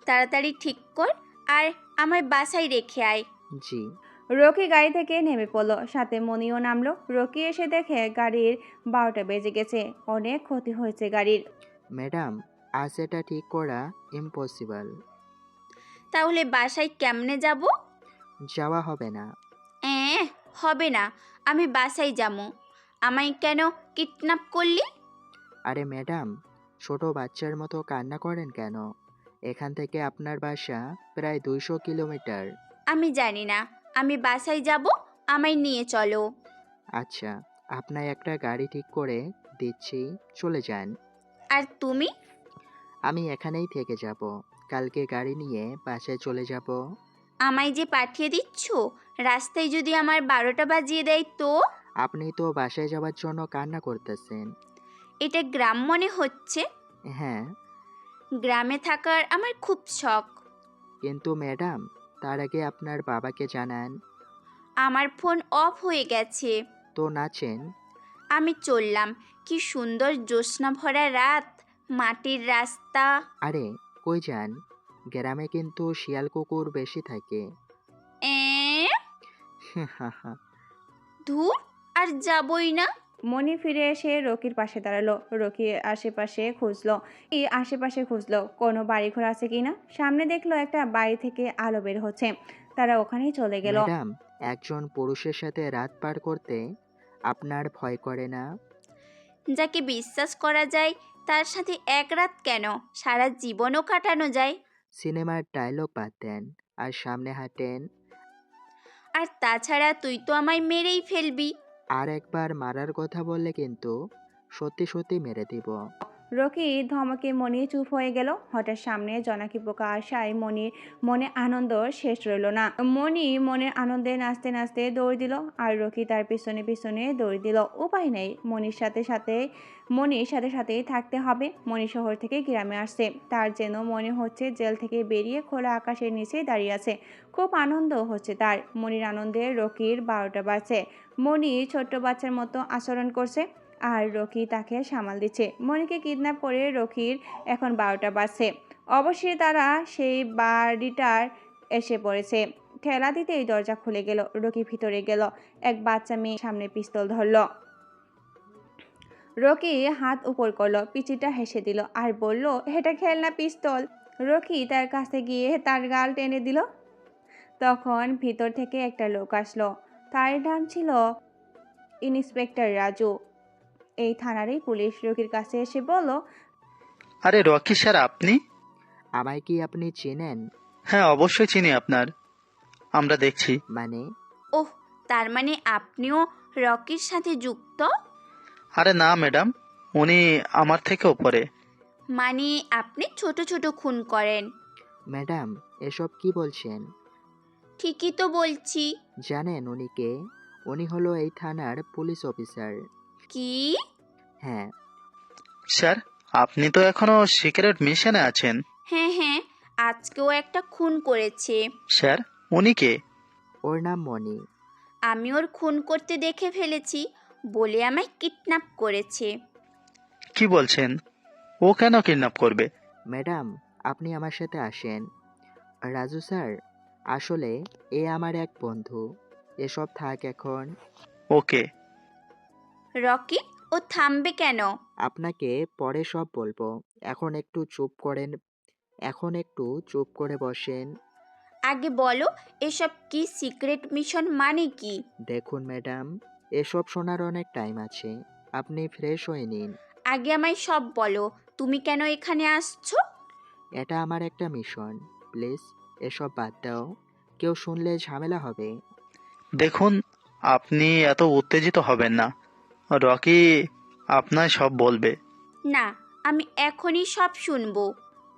তাড়াতাড়ি ঠিক কর আর আমায় বাসায় রেখে আয়। জি। রকি গাড়ি থেকে নেমে পড়লো, সাথে মনিও নামলো। রকি এসে দেখে গাড়ির 12টা বেজে গেছে। অনেক ক্ষতি হয়েছে গাড়ির। ম্যাডাম, আজ এটা ঠিক করা ইম্পসিবল। তাহলে বাসায় কেমনে যাব? যাওয়া হবে না। হবে না, আমি বাসায় যাবো। আমায় কেন কিডন্যাপ করলি? আরে ম্যাডাম, ছোট বাচ্চার মতো কান্না করেন কেন? এখান থেকে আপনার বাসা প্রায় 200 কিলোমিটার। আমি জানি না, আমি বাসায় যাব, আমায় নিয়ে চলো। আচ্ছা, আপনার একটা গাড়ি ঠিক করে দিচ্ছি, চলে যান। আর তুমি? আমি এখানেই থেকে যাব, কালকে গাড়ি নিয়ে বাসায় চলে যাব। আমায় যে পাঠিয়ে দিচ্ছ, রাস্তায় যদি আমার 12টা বাজিয়ে দেয় তো? আপনি তো বাসায় যাওয়ার জন্য কান্না করতেছেন। এটা গ্রাম মনে হচ্ছে। হ্যাঁ, গ্রামে থাকার আমার খুব শখ। কিন্তু ম্যাডাম, তার আগে আপনার বাবাকে জানান। আমার ফোন অফ হয়ে গেছে। তো নাচেন। আমি চললাম। কি সুন্দর জ্যোৎস্না ভরা রাত, মাটির রাস্তা। আরে কই যান? গ্রামে কিন্তু শিয়াল কুকুর বেশি থাকে। এ ধুর, আর যাবই না। মনি ফিরে এসে রকির পাশে দাঁড়ালো। রকি আশেপাশে খুঁজলো কোনো বাড়িঘর আছে কিনা। সামনে দেখলো একটা বাড়ি থেকে আলো বের হচ্ছে। তারা ওখানেই চলে গেল। ম্যাডাম, একজন পুরুষের সাথে রাত পার করতে আপনার ভয় করে না? যাকে বিশ্বাস করা যায় তার সাথে এক রাত কেন, সারা জীবনও কাটানো যায়। সিনেমার ডায়লগ বাদ দেন আর সামনে হাঁটেন। আর তাছাড়া তুই তো আমায় মেরেই ফেলবি। আর একবার মারার কথা বললে কিন্তু সত্যি সত্যি মেরে দিব। রকি ধমকে মনি চুপ হয়ে গেল। হঠাৎ সামনে জোনাকি পোকা আসায় মনির মনে আনন্দ শেষ রইল না। মনি মনের আনন্দে নাচতে নাচতে দৌড় দিল আর রকি তার পিছনে পিছনে দৌড় দিল। উপায় নেই, মনির সাথে সাথেই থাকতে হবে। মনি শহর থেকে গ্রামে আসছে, তার যেন মনে হচ্ছে জেল থেকে বেরিয়ে খোলা আকাশের নিচে দাঁড়িয়ে আছে। খুব আনন্দ হচ্ছে তার। মনির আনন্দে রকির 12টা বাজছে। মনি ছোট্ট বাচ্চার মতো আচরণ করছে আর রকি তাকে সামাল দিচ্ছে। মনিকে কিডন্যাপ করে রকির এখন 12টা বাজছে। অবশ্যই তারা সেই বাড়িটার এসে পড়েছে। ঠেলা দিতেই দরজা খুলে গেল। রকি ভিতরে গেল। এক বাচ্চা মেয়ে সামনে পিস্তল ধরল। রকি হাত উপর করলো, পিচিটা হেসে দিল আর বলল, এটা খেলনা পিস্তল। রকি তার কাছে গিয়ে তার গাল টেনে দিল। তখন ভিতর থেকে একটা লোক আসলো। তার নাম ছিল ইন্সপেক্টর রাজু, এই থানারই পুলিশ। রকির কাছে এসে বলল, আরে রকি স্যার, আপনি? আমায় কি আপনি চেনেন? হ্যাঁ, অবশ্যই চিনি আপনার। আমরা দেখছি। মানে? ওহ, তার মানে আপনিও রকির সাথে যুক্ত? আরে না ম্যাডাম, উনি আমার থেকে ওপরে। মানে আপনি ছোট ছোট খুন করেন? ম্যাডাম, এসব কি বলছেন? ঠিকই তো বলছি। জানেন উনি কে? উনি হলো এই থানার পুলিশ অফিসার। কি? হ্যাঁ। স্যার, আপনি তো এখনো সিক্রেট মিশনে আছেন। হ্যাঁ হ্যাঁ, আজকেও একটা খুন করেছে। স্যার, উনি কে? ওর নাম মনি। আমি ওর খুন করতে দেখে ফেলেছি বলে আমায় কিডন্যাপ করেছে। কি বলছেন? ও কেন কিডন্যাপ করবে? ম্যাডাম, আপনি আমার সাথে আসেন। রাজু স্যার, আসলে এ আমার এক বন্ধু। এসব থাক এখন। ওকে। রকি, ও থামবে কেন? আপনাকে পরে সব বলবো। এখন একটু চুপ করে বসেন। আগে বলো, এসব কি সিক্রেট মিশন মানে কি? দেখুন ম্যাডাম, এসব শোনার অনেক টাইম আছে। আপনি ফ্রেশ হয়ে নিন। আগে আমায় সব বলো, তুমি কেন এখানে আসছো? এটা আমার একটা মিশন। প্লিজ এসব বাদ দাও। কেউ শুনলে ঝামেলা হবে। দেখুন, আপনি এত উত্তেজিত হবেন না। রকি আপনায় সব বলবে। না, আমি এখনই সব শুনবো।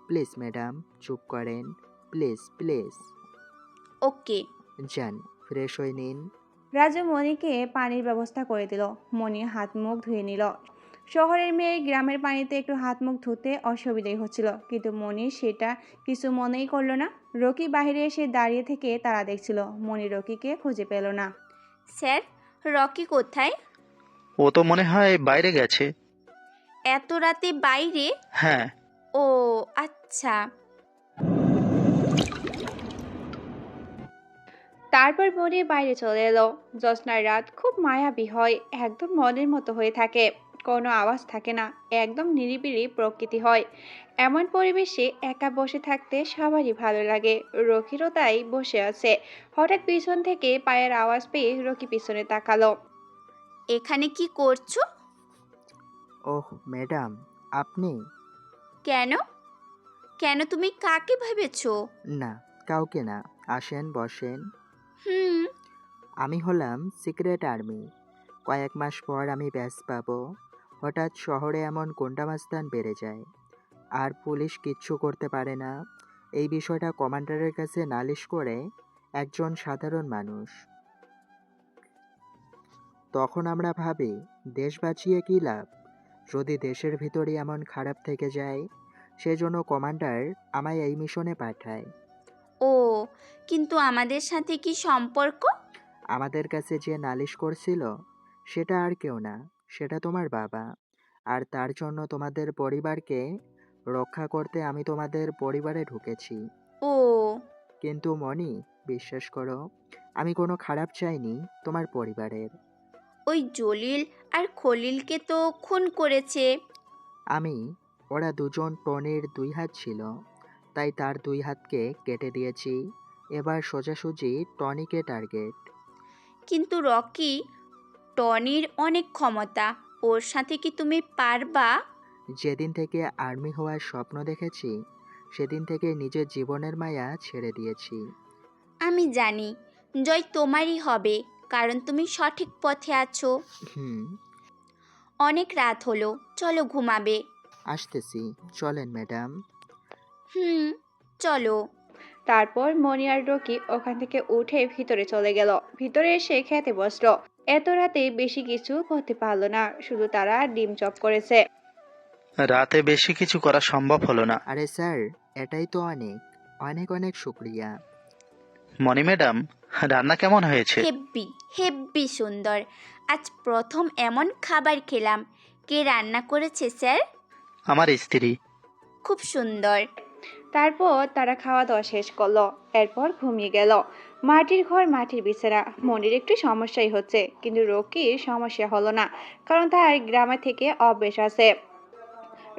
প্লিজ ম্যাডাম, চুপ করেন। Please please. ওকে। যান, ফ্রেশ হয়ে নিন। রাজু মনিকে পানির ব্যবস্থা করে দিল। মনি হাত মুখ ধুয়ে নিল। শহরের মেয়ে গ্রামের পানিতে একটু হাত মুখ ধুতে অসুবিধাই হচ্ছিল, কিন্তু মনি সেটা কিছু মনেই করলো না। রকি বাইরে এসে দাঁড়িয়ে থেকে তারা দেখছিল। মনি রকিকে খুঁজে পেল না। স্যার, রকি কোথায়? ও তো মনে হয় বাইরে গেছে। এত রাতে বাইরে? হ্যাঁ। ও আচ্ছা। তারপর মনি বাইরে চলে এলো। জ্যোৎস্নার রাত খুব মায়াবী হয়, একদম মনের মতো হয়ে থাকে। কোনো আওয়াজ থাকে না, একদম নিরিবিলি প্রকৃতি হয়। এমন পরিবেশে একা বসে থাকতে সবারই ভালো লাগে। রকিরও তাই বসে আছে। হঠাৎ পিছন থেকে পায়ের আওয়াজ পেয়ে রকি পিছনে তাকালো। এখানে কি করছো? ওহ ম্যাডাম, আপনি? কেন? কেন, তুমি কাকে ভেবেছো? না, কাউকে না। আসেন, বসেন। হুম। আমি হলাম সিক্রেট আর্মি। কয়েক মাস পর আমি ব্যাচ পাবো। হঠাৎ শহরে এমন গুন্ডামাস্তান বেড়ে যায়, আর পুলিশ কিচ্ছু করতে পারে না। এই বিষয়টা কমান্ডারের কাছে নালিশ করে একজন সাধারণ মানুষ। তখন আমরা ভাবি, দেশ বাঁচিয়ে কী লাভ যদি দেশের ভিতরে এমন খারাপ থেকে যায়। সেজন্য কমান্ডার আমায় এই মিশনে পাঠায়। ও, কিন্তু আমাদের সাথে কি সম্পর্ক? আমাদের কাছে যে নালিশ করছিল সেটা আর কেউ না, সেটা তোমার বাবা। আর তার জন্য তোমাদের পরিবারকে রক্ষা করতে আমি তোমাদের পরিবারে ঢুকেছি। ও, কিন্তু মনি, বিশ্বাস করো, আমি কোনো খারাপ চাইনি তোমার পরিবারের। ওই জলিল আর খলিলকে তো খুন করেছে। আমি, ওরা দুজন টনির দুই হাত ছিল, তাই তার দুই হাতকে কেটে দিয়েছি। এবার সোজাসুজি টনিকে টার্গেট। কিন্তু রকি, টনির অনেক ক্ষমতা, ওর সাথে কি তুমি পারবা? যেদিন থেকে আর্মি হওয়ার স্বপ্ন দেখেছি, সেদিন থেকে নিজের জীবনের মায়া ছেড়ে দিয়েছি। আমি জানি জয় তোমারই হবে, কারণ তুমি সঠিক পথে আছো। হুম। অনেক রাত হলো, চলো ঘুমাবে। আসতেছি, চলেন ম্যাডাম। হুম, চলো। তারপর মনি আর রকি ওখান থেকে উঠে ভিতরে চলে গেল। ভিতরে এসে খেতে বসলো। এত রাতে বেশি কিছু করতে পারলো না, শুধু তারা ডিম চপ করেছে। রাতে বেশি কিছু করা সম্ভব হলো না। আরে স্যার, এটাই তো অনেক অনেক অনেক শুক্রিয়া। মনি ম্যাডাম, রান্না কেমন হয়েছে? হেব্বি হেব্বি সুন্দর। আজ প্রথম এমন খাবার খেলাম। কে রান্না করেছে স্যার? আমার স্ত্রী। খুব সুন্দর। তারপর তারা খাওয়া দাওয়া শেষ করলো। এরপর ঘুমিয়ে গেল। মাটির ঘর, মাটির বিছানা। মনির একটু সমস্যাই হচ্ছে, কিন্তু রকির সমস্যা হলো না, কারণ তার গ্রামে থেকে অভ্যেস আছে।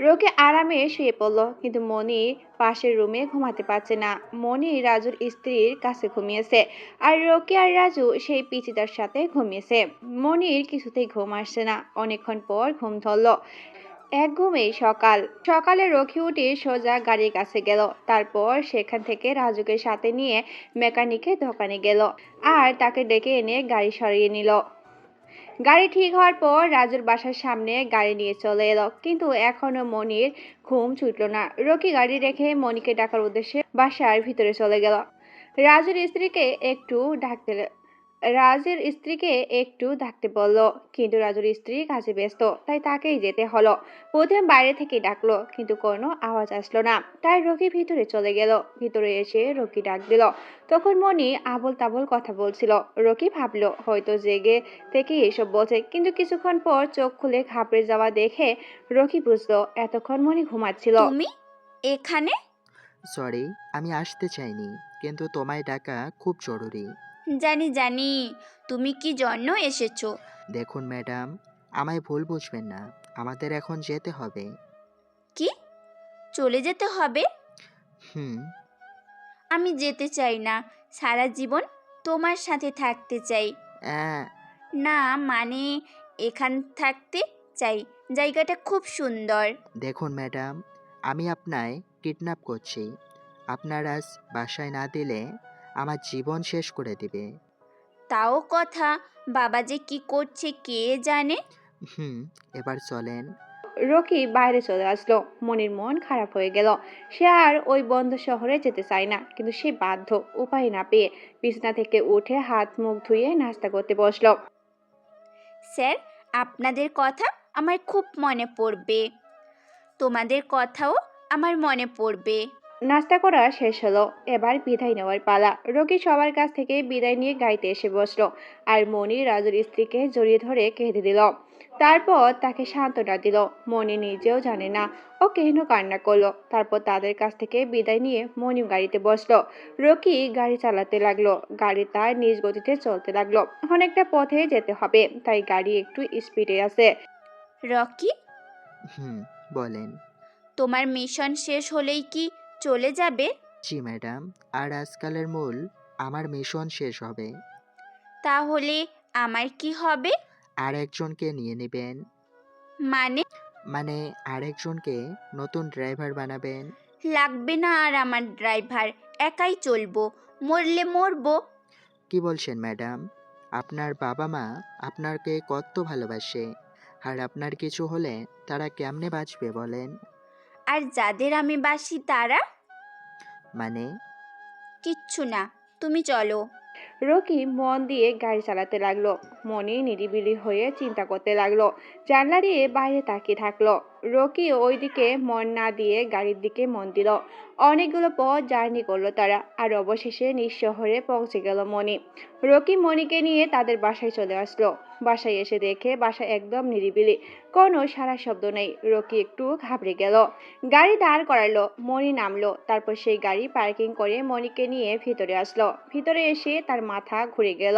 রকি আরামে শুয়ে পড়লো, কিন্তু মনি পাশের রুমে ঘুমাতে পারছে না। মনি রাজুর স্ত্রীর কাছে ঘুমিয়েছে, আর রকি আর রাজু সেই পিচিতার সাথে ঘুমিয়েছে। মনির কিছুতেই ঘুম আসছে না। অনেকক্ষণ পর ঘুম ধরলো। এক ঘুমেই সকালে রকি উঠে সোজা গাড়ির কাছে গেল। তারপর সেখান থেকে রাজুকে সাথে নিয়ে মেকানিকের দোকানে গেল, আর তাকে ডেকে এনে গাড়ি সরিয়ে নিল। গাড়ি ঠিক হওয়ার পর রাজুর বাসার সামনে গাড়ি নিয়ে চলে এলো, কিন্তু এখনো মনির ঘুম ছুটলো না। রকি গাড়ি রেখে মনিকে ডাকার উদ্দেশ্যে বাসার ভিতরে চলে গেল। রাজুর স্ত্রীকে একটু ডাকতে রাজের স্ত্রীকে একটু ডাকতে বলল, কিন্তু রাজুর স্ত্রী কাজে ব্যস্ত, তাই তাকেই যেতে হলো। প্রথম বাইরে থেকে ডাকলো, কিন্তু কোনো আওয়াজ আসলো না। তাই রকি ভিতরে চলে গেল। ভিতরে এসে রকি ডাক দিল। তখন মনি আবল তাবল কথা বলছিল। রকি ভাবলো হয়তো জেগে থেকে এসব বলছে, কিন্তু কিছুক্ষণ পর চোখ খুলে ঘাবড়ে যাওয়া দেখে রকি বুঝলো এতক্ষণ মনি ঘুমাচ্ছিল। তুমি এখানে? সরি, আমি আসতে চাইনি, কিন্তু তোমায় ডাকা খুব জরুরি। জানি জানি, তুমি কি জন্য এসেছো? দেখুন ম্যাডাম, আমায় ভুল বুঝবেন না, আমাদের এখন যেতে হবে। কি, চলে যেতে হবে? হুম। আমি যেতে চাই না, সারা জীবন তোমার সাথে থাকতে চাই। অ্যাঁ, না মানে, এখান থাকতে চাই, জায়গাটা খুব সুন্দর। দেখুন ম্যাডাম, আমি আপনায় কিডন্যাপ করছি। আপনার আজ বাসায় না দিলে আমার জীবন শেষ করে দিবে। তাও কথা, বাবা যে কি করছে কে জানে। হুম, এবার চলেন। রকি বাইরে চলে আসলো। মনির মন খারাপ হয়ে গেল। সে আর ওই বন্ধ শহরে যেতে চায় না, কিন্তু সে বাধ্য। উপায় না পেয়ে বিছানা থেকে উঠে হাত মুখ ধুয়ে নাস্তা করতে বসলো। স্যার, আপনাদের কথা আমার খুব মনে পড়বে। তোমাদের কথাও আমার মনে পড়বে। নাস্তা করা শেষ হলো, এবার বিদায় নেওয়ার পালা। রকি সবার কাছ থেকে বিদায় নিয়ে গাড়িতে এসে বসলো, আর মনি রাজুর স্ত্রীকে জড়িয়ে ধরে কেঁদে দিল। তারপর তাকে সান্ত্বনা দিল। মনি নিজেও জানে না ও কেন কান্না করলো। তারপর তাদের কাছ থেকে বিদায় নিয়ে মনি গাড়িতে বসলো। রকি গাড়ি চালাতে লাগলো। গাড়ি তার নিজ গতিতে চলতে লাগলো। অনেকটা পথে যেতে হবে, তাই গাড়ি একটু স্পিডে আছে। রকি, হুম, বলেন। তোমার মিশন শেষ হলেই কি চলে যাবে? জি ম্যাডাম, আর আজকালের মূল আমার মিশন শেষ হবে। তাহলে আমার কি হবে? আরেকজনকে নিয়ে নেবেন। মানে? মানে আরেকজনকে নতুন ড্রাইভার বানাবেন। লাগবে না আর আমার ড্রাইভার, একাই চলবো, মরলে মরবো। কি বলছেন ম্যাডাম? আপনার বাবা মা আপনাকে কত ভালোবাসে, আর আপনার কিছু হলে তারা কেমনে বাঁচবে বলেন? আর যাদের আমি বাসি তারা? মানে? কিচ্ছু না, তুমি চলো। রকি মন দিয়ে গাড়ি চালাতে লাগলো। মনে নিরিবিলি হয়ে চিন্তা করতে লাগলো। জানলা দিয়ে বাইরে তাকিয়ে থাকলো। রকি ওইদিকে মন না দিয়ে গাড়ির দিকে মন দিল। অনেকগুলো পথ জার্নি করলো তারা, আর অবশেষে নিজ শহরে পৌঁছে গেল মনি। রকি মনিকে নিয়ে তাদের বাসায় চলে আসলো। বাসায় এসে দেখে বাসা একদম নিরিবিলি, কোনো সারা শব্দ নেই। রকি একটু ঘাবড়ে গেল। গাড়ি দাঁড় করালো, মনি নামলো। তারপর সেই গাড়ি পার্কিং করে মনিকে নিয়ে ভিতরে আসলো। ভিতরে এসে তার মাথা ঘুরে গেল।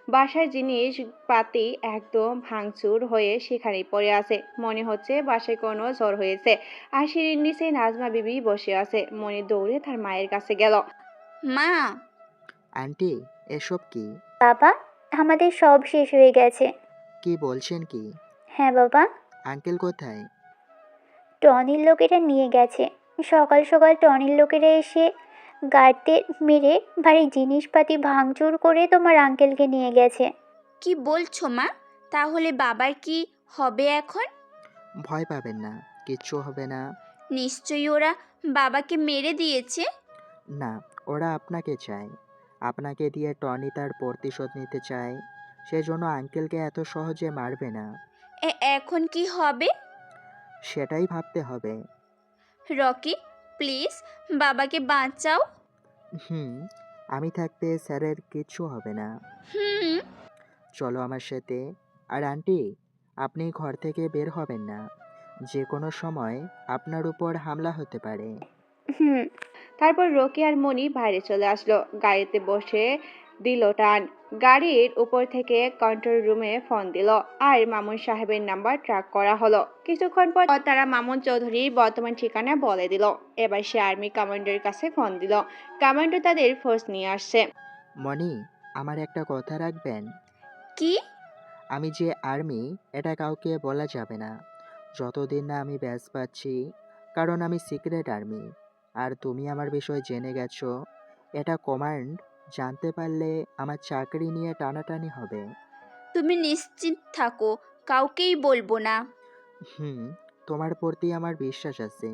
বাসার জিনিসপাতি একদম ভাঙচুর হয়ে সেখানেই পড়ে আছে। মনে হচ্ছে বাসায় কোনো ঝড় হয়েছে। আর সিঁড়ির নিচে নাজমা বিবি বসে আছে। মনি দৌড়ে তার মায়ের কাছে গেল। মা, আন্টি, এসব কি? বাবা, আমাদের সব শেষ হয়ে গেছে। কি বলছেন কি? হ্যাঁ বাবা, আঙ্কেল কোথায়? টনির লোকেরা নিয়ে গেছে। সকাল সকাল টনির লোকেরা এসে গাড়িতে মেরে বাড়ির জিনিসপাতি ভাঙচুর করে তোমার আঙ্কেলকে নিয়ে গেছে। কি বলছো মা? তাহলে বাবার কি হবে এখন? ভয় পাবেন না, কিচ্ছু হবে না। নিশ্চয়ই ওরা বাবাকে মেরে দিয়েছে। না, ওরা আপনাকে চায়। আপনাকে দিয়ে টনি তার প্রতিশোধ নিতে চায়। সেজন্য আঙ্কেলকে এত সহজে মারবে না। এখন কি হবে? সেটাই ভাবতে হবে। রকি, প্লিজ বাবাকে বাঁচাও। হুম, আমি থাকতে স্যারের কিচ্ছু হবে না। হুম। চলো আমার সাথে। আর আন্টি, আপনি ঘর থেকে বের হবেন না। যে কোনো সময় আপনার উপর হামলা হতে পারে। হুম। তারপর রকি আর মনি বাইরে চলে আসলো। গাড়িতে বসে দিল টান। গাড়ির উপর থেকে কন্ট্রোল রুমে ফোন দিল, আর মামুন সাহেবের নাম্বার ট্র্যাক করা হলো। কিছুক্ষণ পর তারা মামুন চৌধুরীর বর্তমান ঠিকানা বলে দিল। এবার সে আর্মি কমান্ডারের কাছে ফোন দিল। কমান্ডার তাদের ফোর্স নিয়ে আসছে। মনি, আমার একটা কথা রাখবেন। কি? আমি যে আর্মি, এটা কাউকে বলা যাবে না যতদিন না আমি ব্যাচ পাচ্ছি। কারণ আমি সিক্রেট আর্মি। আর তুমি আমার বিষয় জেনে গেছো। এটা কমান্ড জানতে পারলে আমার চাকরি নিয়ে টানাটানি হবে। তুমি নিশ্চিত থাকো, কাউকেই বলবো না। হুম, তোমার প্রতি আমার বিশ্বাস আছে।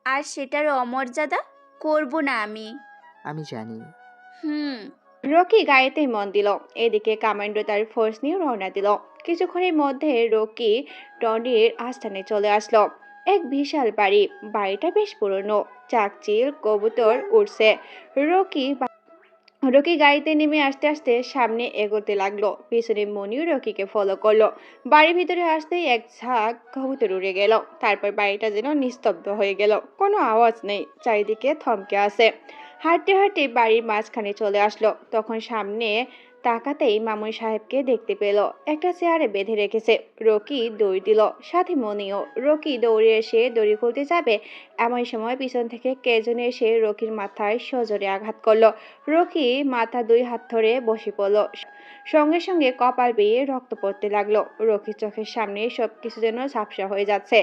আর সেটার অমর্যাদা করব না আমি। আমি জানি। হুম। রকি গাড়িতেই মন দিল। এদিকে কমান্ডো তার ফোর্স নিয়ে রওনা দিল। কিছুক্ষণের মধ্যে রকি টনির আস্থানে চলে আসলো। এক বিশাল বাড়ি। বাড়িটা বেশ পুরনো। চাকচিল কবুতর উড়ছে। রকি রকি গাড়িতে নেমে আস্তে আস্তে সামনে এগোতে লাগলো। পিছনে মনিও রকিকে ফলো করলো। বাড়ির ভিতরে আসতেই এক ঝাঁক কবুতর উড়ে গেল। তারপর বাড়িটা যেন নিস্তব্ধ হয়ে গেল। কোনো আওয়াজ নেই, চারিদিকে থমকে আছে। হাঁটতে হাঁটতে বাড়ির মাঝখানে চলে আসলো। তখন সামনে তাকাতেই মামুন সাহেবকে দেখতে পেল একটা চেয়ারে বেঁধে রেখেছে। রকি দৌড় দিল, সাথে মনিও। রকি দৌড়ে এসে দড়ি খুলতে যাবে, এমন সময় পিছন থেকে কে যেন এসে রকির মাথায় সজোরে আঘাত করলো। রকি মাথা দুই হাত ধরে বসে পড়ল, সঙ্গে সঙ্গে কপাল বেয়ে রক্ত পড়তে লাগলো। রকির চোখের সামনে সবকিছু যেন ঝাপসা হয়ে যাচ্ছে।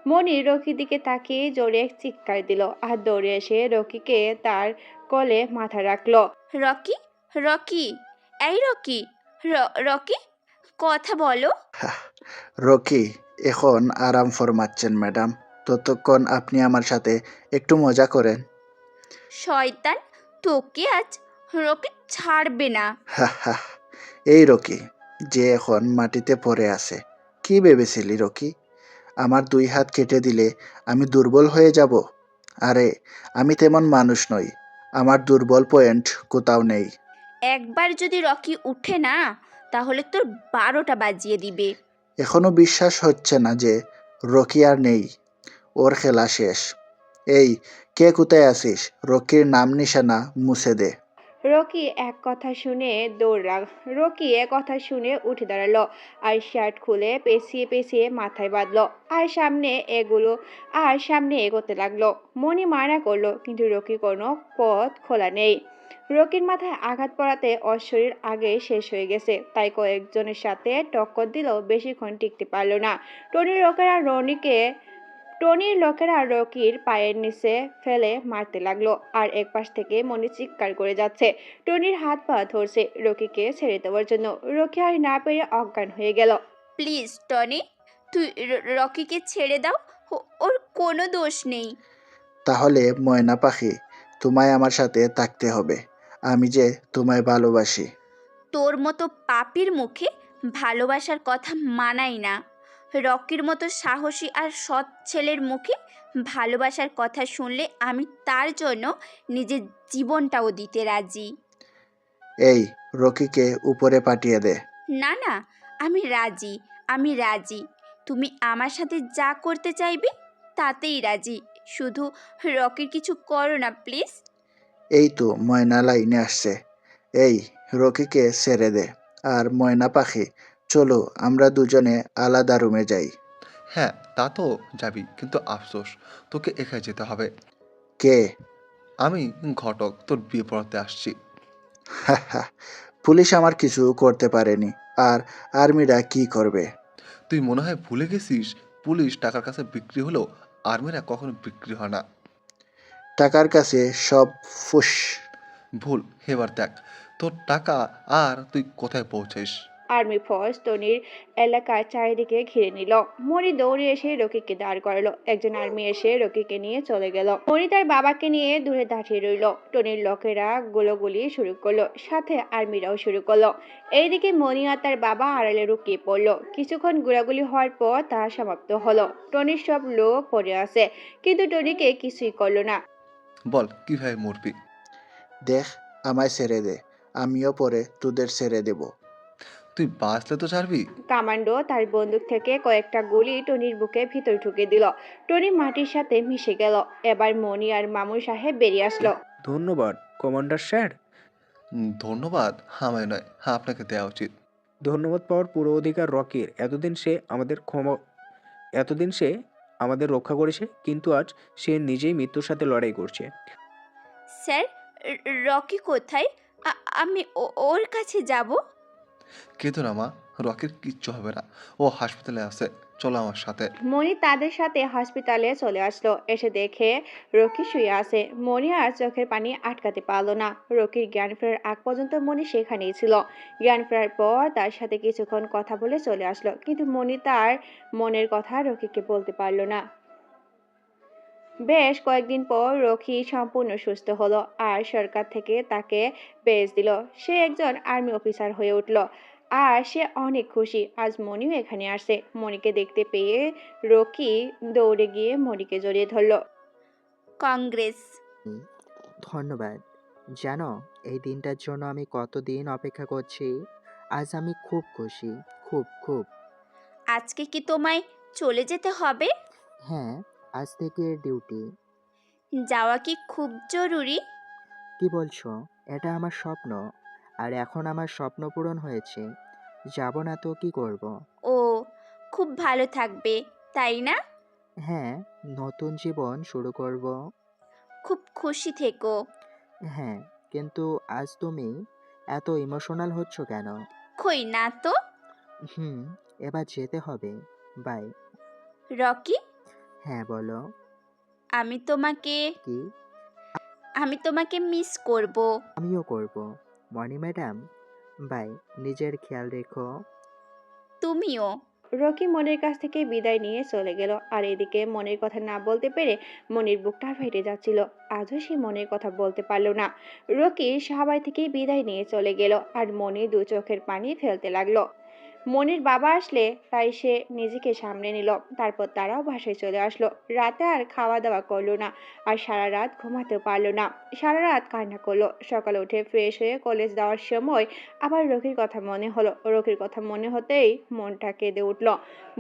মনি রকির দিকে তাকিয়ে জোরে চিৎকার দিল আর দৌড়ে এসে রকিকে তার কোলে মাথা রাখলো। রকি, রকি, এই রকি, রকি, কথা বলো। রকি এখন আরাম ফরমাচ্ছেন ম্যাডাম, ততক্ষণ আপনি আমার সাথে একটু মজা করেন। শয়তান, তোকে আজ রকি ছাড়বে না। এই রকি যে এখন মাটিতে পড়ে আছে, কি ভেবেছিলি রকি? আমার 2 হাত কেটে দিলে আমি দুর্বল হয়ে যাব? আরে আমি তেমন মানুষ নই, আমার দুর্বল পয়েন্ট কোথাও নেই। একবার যদি রকি উঠে না, তাহলে তোর 12টা বাজিয়ে দিবে। এখনো বিশ্বাস হচ্ছে না যে রকি আর নেই, ওর খেলা শেষ। এই, কে কোথায় আছিস? রকির নাম নিশানা মুছে দে। রকি এক কথা শুনে উঠে দাঁড়ালো আর শার্ট খুলে পেঁচিয়ে পেঁচিয়ে মাথায় বাঁধলো আর সামনে এগোতে লাগলো। মনি মানা করলো, কিন্তু রকি কোনো পথ খোলা নেই। রকির মাথায় আঘাত পড়াতে ওর শরীর আগে শেষ হয়ে গেছে, তাই কয়েকজনের সাথে টক্কর দিলেও বেশিক্ষণ টিকতে পারলো না। টনির লোকেরা রকির পায়ের নিচে ফেলে মারতে লাগলো, আর একপাশ থেকে মনি চিৎকার করে যাচ্ছে। টনির হাত পা ধরছে রকিকে ছেড়ে দেওয়ার জন্য। রকি আর না পেরে অজ্ঞান হয়ে গেল। প্লিজ টনি, তুই রকিকে ছেড়ে দাও, ওর কোনো দোষ নেই। তাহলে ময়না পাখি, তোমায় আমার সাথে থাকতে হবে, আমি যে তোমায় ভালোবাসি। তোর মতো পাপির মুখে ভালোবাসার কথা মানাই না। রকির মতো সাহসী আর সৎ ছেলের মুখে ভালোবাসার কথা শুনলে আমি তার জন্য নিজের জীবনটাও দিতে রাজি। এই, রকিকে উপরে পাঠিয়ে দে। না না, আমি রাজি। তুমি আমার সাথে যা করতে চাইবে তাতেই রাজি। শুধু রকির কিছু করো না প্লিজ। এই তো ময়না লাইনে আসছে। এই, রকিকে ছেড়ে দে। আর ময়না পাখি, চলো আমরা দুজনে আলাদা রুমে যাই। হ্যাঁ, তা তো যাবি, কিন্তু আফসোস, তোকে একাই যেতে হবে। কে? আমি ঘটক, তোর বিয়ে পড়াতে আসছি। পুলিশ আমার কিছু করতে পারেনি, আর আর্মিরা কি করবে? তুই মনে হয় ভুলে গেছিস, পুলিশ টাকার কাছে বিক্রি হলেও আর্মিরা কখনো বিক্রি হয় না। টাকার কাছে সব ফুস। ভুল, এবার দেখ তোর টাকা আর তুই কোথায় পৌঁছিস। আর্মি ফোর্স টনির এলাকার চারিদিকে ঘিরে নিল। মনি দৌড়ে এসে রকিকে দাঁড় করালো। একজন আর্মি এসে রকিকে নিয়ে চলে গেল। মনি তার বাবাকে নিয়ে দূরে দাঁড়িয়ে রইল। টনির লোকেরা গোলাগুলি শুরু করলো, সাথে আর্মিরাও শুরু করলো। এইদিকে মনি আর তার বাবা আড়ালে লুকিয়ে পড়লো। কিছুক্ষণ গোলাগুলি হওয়ার পর তা সমাপ্ত হলো। টনির সব লোক পড়ে আছে, কিন্তু টনিকে কিছুই করলো না। বল কিভাবে মরবি? দেখ, আমায় ছেড়ে দে, আমিও পরে তোদের ছেড়ে দেব। তুই বাঁচলে তো ছাড়বি। কমান্ডো তার বন্দুক থেকে কয়েকটা গুলি টনির বুকে ভিতর ঢুকে দিল। টনি মাটির সাথে মিশে গেল। এবার মনি আর মামুন সাহেব বেরিয়ে আসলো। ধন্যবাদ কমান্ডার স্যার। ধন্যবাদ আমায় নয়, আপনাকে দেওয়া উচিত। ধন্যবাদ পাওয়ার পুরো অধিকার রকির। এতদিন সে আমাদের রক্ষা করেছে, কিন্তু আজ সে নিজেই মৃত্যুর সাথে লড়াই করছে। স্যার, রকি কোথায়? আমি ওর কাছে যাব। কেঁদো না মা, রকির কিচ্ছু হবে না, ও হাসপাতালে আছে, চলো আমার সাথে। মনি তাদের সাথে হসপিটালে চলে আসলো। এসে দেখে রকি শুয়ে আছে। মনি আর চোখের পানি আটকাতে পারলো না। রকির জ্ঞান ফেরার আগ পর্যন্ত মনি সেখানেই ছিল। জ্ঞান ফেরার পর তার সাথে কিছুক্ষণ কথা বলে চলে আসলো, কিন্তু মনি তার মনের কথা রকিকে বলতে পারলো না। বেশ কয়েকদিন পর রকি সম্পূর্ণ সুস্থ হলো, আর সরকার থেকে তাকে বেজ দিল। সে একজন আর্মি অফিসার হয়ে উঠল, আর সে অনেক খুশি। আজ মনিও এখানে আসে। মনিকে দেখতে পেয়ে রকি দৌড়ে গিয়ে মনিকে জড়িয়ে ধরল। কংগ্রেস। ধন্যবাদ। জানো, এই দিনটার জন্য আমি কতদিন অপেক্ষা করছি। আজ আমি খুব খুশি, খুব খুব। আজকে কি তোমায় চলে যেতে হবে? হ্যাঁ, আজ থেকে ডিউটি। যাওয়া কি খুব জরুরি? কি বলছো? এটা আমার স্বপ্ন। আর এখন আমার স্বপ্ন পূরণ হয়েছে। যাব না তো কি করব? ও, খুব ভালো থাকবে, তাই না? হ্যাঁ, নতুন জীবন শুরু করব। খুব খুশি থেকো। হ্যাঁ, কিন্তু আজ তুমি এত ইমোশনাল হচ্ছ কেন? কই না তো। হুম, এবার যেতে হবে। বাই। রকি, হ্যাঁ, বলো। আমি তোমাকে কি? আমি তোমাকে মিস করব। আমিও করব। মনি ম্যাডাম, বাই। নিজের খেয়াল রেখো। তুমিও। রকি মনির কাছ থেকে বিদায় নিয়ে চলে গেল। আর এদিকে মনির কথা না বলতে পেরে মনির বুকটা ফেটে যাচ্ছিল। আজও সে মনের কথা বলতে পারল না। রকি সবাই থেকে বিদায় নিয়ে চলে গেল আর মনি দু চোখের পানি ফেলতে লাগলো। মনির বাবা আসলে তাই সে নিজেকে সামলে নিল। তারপর তারাও বাসায় চলে আসলো। রাতে আর খাওয়া দাওয়া করলো না। আর সারা রাত ঘুমাতেও পারলো না। সারা রাত কান্না করলো। সকালে উঠে ফ্রেশ হয়ে কলেজ যাওয়ার সময় আবার রকির কথা মনে হলো। রকির কথা মনে হতেই মনটা কেঁদে উঠল।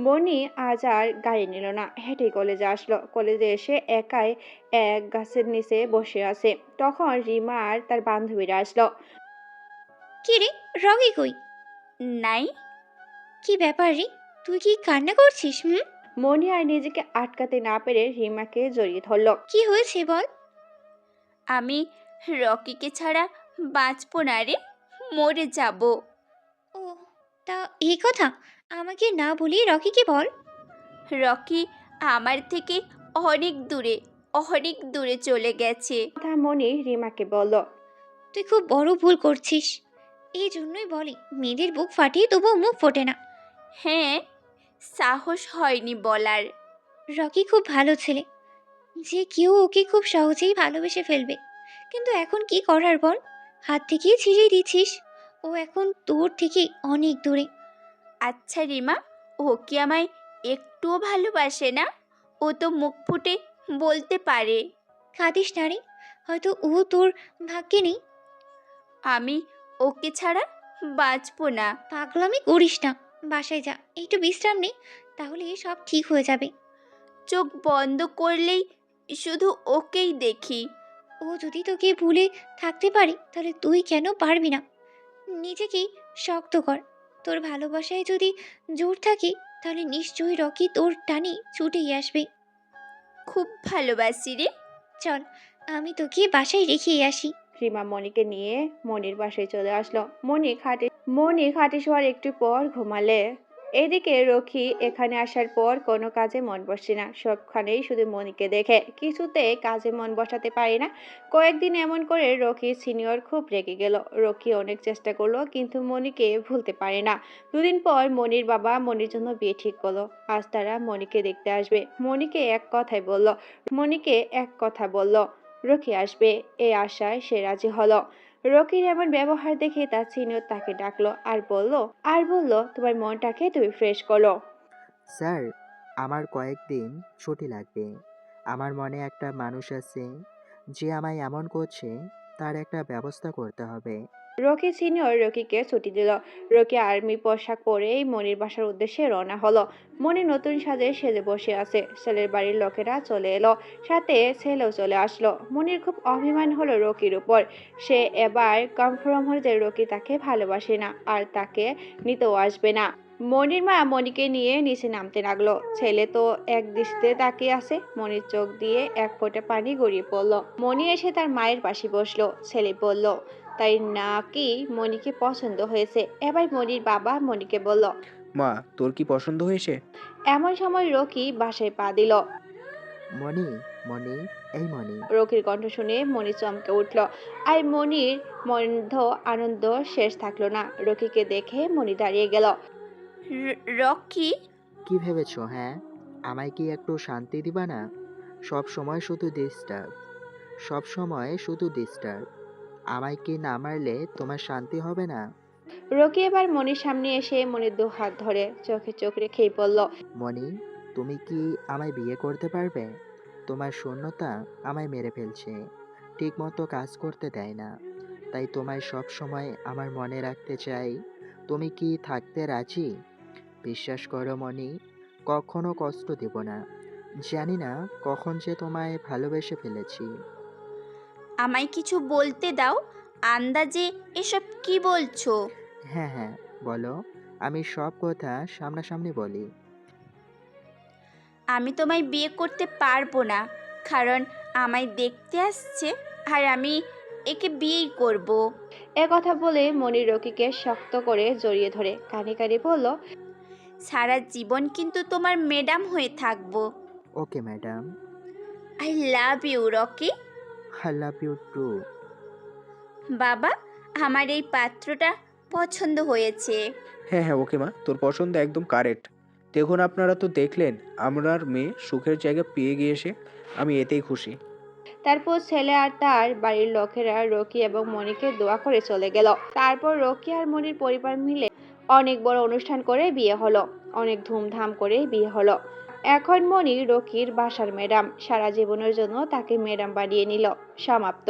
বনি আজ আর গাড়ি নিল না, হেঁটেই কলেজে আসলো। কলেজে এসে একাই এক গাছের নিচে বসে আছে। তখন রিমা আর তার বান্ধবীরা আসলো। কি রে, রকি কই? নাই। কি ব্যাপার রে, তুই কি কান্না করছিস? মনি আর নিজেকে আটকাতে না পেরে রিমাকে জড়িয়ে ধরলো। কি হয়েছে বল। আমি রকিকে ছাড়া বাঁচবো না রে, মরে যাব। ও, তা এই কথা আমাকে না বলি রকিকে বল। রকি আমার থেকে অনেক দূরে, অনেক দূরে চলে গেছে। কথা মনি রিমাকে বলল। তুই খুব বড় ভুল করছিস। এই জন্যই বলে মেয়েদের বুক ফাটিয়ে তবুও মুখ ফোটে না। হ্যাঁ, সাহস হয়নি বলার। রকি খুব ভালো ছেলে, যে কেউ ওকে খুব সহজেই ভালোবেসে ফেলবে। কিন্তু এখন কি করার বল, হাত থেকে ছিঁড়েই দিচ্ছিস। ও এখন তোর থেকে অনেক দূরে। আচ্ছা রিমা, ও কি আমায় একটুও ভালোবাসে না? ও তো মুখ ফুটে বলতে পারে। কাঁদিস না রে, হয়তো ও তোর ভাগ্যে নেই। আমি ওকে ছাড়া বাঁচবো না। পাগলামি করিস না, বাসায় যা, একটু বিশ্রাম নে, তাহলে সব ঠিক হয়ে যাবে। চোখ বন্ধ করলেই শুধু ওকেই দেখি। ও যদি তোকে ভুলে থাকতে পারে তাহলে তুই কেন পারবি না? নিজেকেই শক্ত কর। তোর ভালোবাসায় যদি জোর থাকে তাহলে নিশ্চয়ই রকি তোর টানে ছুটেই আসবে। খুব ভালোবাসি রে। চল, আমি তোকে বাসায় রেখে আসি। রিমা মনিকে নিয়ে মনির বাসায় চলে আসলো। মনি খাটে শোয়ার একটু পর ঘুমালে। এদিকে রকি এখানে আসার পর কোনো কাজে মন বসে না। সবখানেই শুধু মনিকে দেখে, কিছুতে কাজে মন বসাতে পারে না। কয়েকদিন এমন করে রকি সিনিয়র খুব রেগে গেল। রকি অনেক চেষ্টা করলো কিন্তু মনিকে ভুলতে পারে না। দুদিন পর মনির বাবা মনির জন্য বিয়ে ঠিক করলো। আজ তারা মনিকে দেখতে আসবে। মনিকে এক কথা বলল রকি আসবে। এই আশায় সে রাজি হলো। রকির এমন ব্যবহার দেখে তার সিনিয়র তাকে ডাকলো আর বলল তোমার মনটাকে তুমি ফ্রেশ করো। স্যার, আমার কয়েকদিন ছুটি লাগবে। আমার মনে একটা মানুষ আছে যে আমায় এমন করছে, তার একটা ব্যবস্থা করতে হবে। রকি সিনিয়র রকিকে ছুটি দিল। রকি আর্মি পোশাক পরেই মনির বাসার উদ্দেশ্যে রওনা হলো। মনি নতুন সাজে সেজে বসে আছে। ছেলের বাড়ির লোকেরা চলে এলো, সাথে ছেলেও চলে আসলো। মনির খুব অভিমান হলো রকির উপর। সে এবার কনফার্ম হলো যে রকি তাকে ভালোবাসে না আর তাকে নিতেও আসবে না। মনির মা মনিকে নিয়ে নিচে নামতে লাগলো। ছেলে তো এক দৃষ্টিতে তাকিয়ে আছে। মনির চোখ দিয়ে এক ফোঁটা পানি গড়িয়ে পড়লো। মনি এসে তার মায়ের পাশে বসলো। ছেলে বলল তাই নাকি মনিকে পছন্দ হয়েছে। এবার মনির বাবা মনিকে বলল। মা, তোর কি পছন্দ হয়েছে? এমন সময় রকি বাসায় পা দিল। মনি, মনি, এই মনি। রকির কণ্ঠ শুনে মনি চমকে উঠল। আর মনির মন্দ আনন্দ শেষ থাকলো না। রকিকে দেখে মনি দাঁড়িয়ে গেল। রকি, কি ভেবেছো? হ্যাঁ, আমায় কি একটু শান্তি দিবা না? সব সময় শুধু ডিস্টার্ব। আমায় কি না মারলে তোমার শান্তি হবে না? রকি এবার মনির সামনে এসে মনির দু হাত ধরে চোখে চোখ রেখেই বলল। মনি, তুমি কি আমায় বিয়ে করতে পারবে? তোমার শূন্যতা আমায় মেরে ফেলছে। ঠিকমতো কাজ করতে দেয় না। তাই তোমায় সব সময় আমার মনে রাখতে চাই। তুমি কি থাকতে রাজি? বিশ্বাস করো মনি, কখনো কষ্ট দেব না। জানি না কখন যে তোমায় ভালোবেসে ফেলেছি। আমায় কিছু বলতে দাও। আন্দাজে এসব কি বলছো? হ্যাঁ হ্যাঁ, বলো। আমি সব কথা সামনাসামনি বলি। আমি তোমায় বিয়ে করতে পারবো না, কারণ আমায় দেখতে আসছে আর আমি একে বিয়েই করব। কথা বলে মনি রকিকে শক্ত করে জড়িয়ে ধরে কানে কানে বলল, সারা জীবন কিন্তু তোমার ম্যাডাম হয়ে থাকবো। Okay madam. I love you Rocky. I love you too. বাবা, আমার এই পাত্রটা পছন্দ হয়েছে। হ্যাঁ হ্যাঁ, ওকে মা, তোর পছন্দ একদম কারেক্ট। দেখুন, আপনারা তো দেখলেন আপনার মেয়ে সুখের জায়গা পেয়ে গিয়েছে, আমি এতেই খুশি। তারপর ছেলে আর তার বাড়ির লোকেরা রকি এবং মনিকে দোয়া করে চলে গেল। তারপর রকি আর মনির পরিবার মিলে অনেক বড় অনুষ্ঠান করে বিয়ে হলো, অনেক ধুমধাম করে বিয়ে হলো। এখন মনি রকির বাসার ম্যাডাম, সারা জীবনের জন্য তাকে ম্যাডাম বানিয়ে নিল। সমাপ্ত।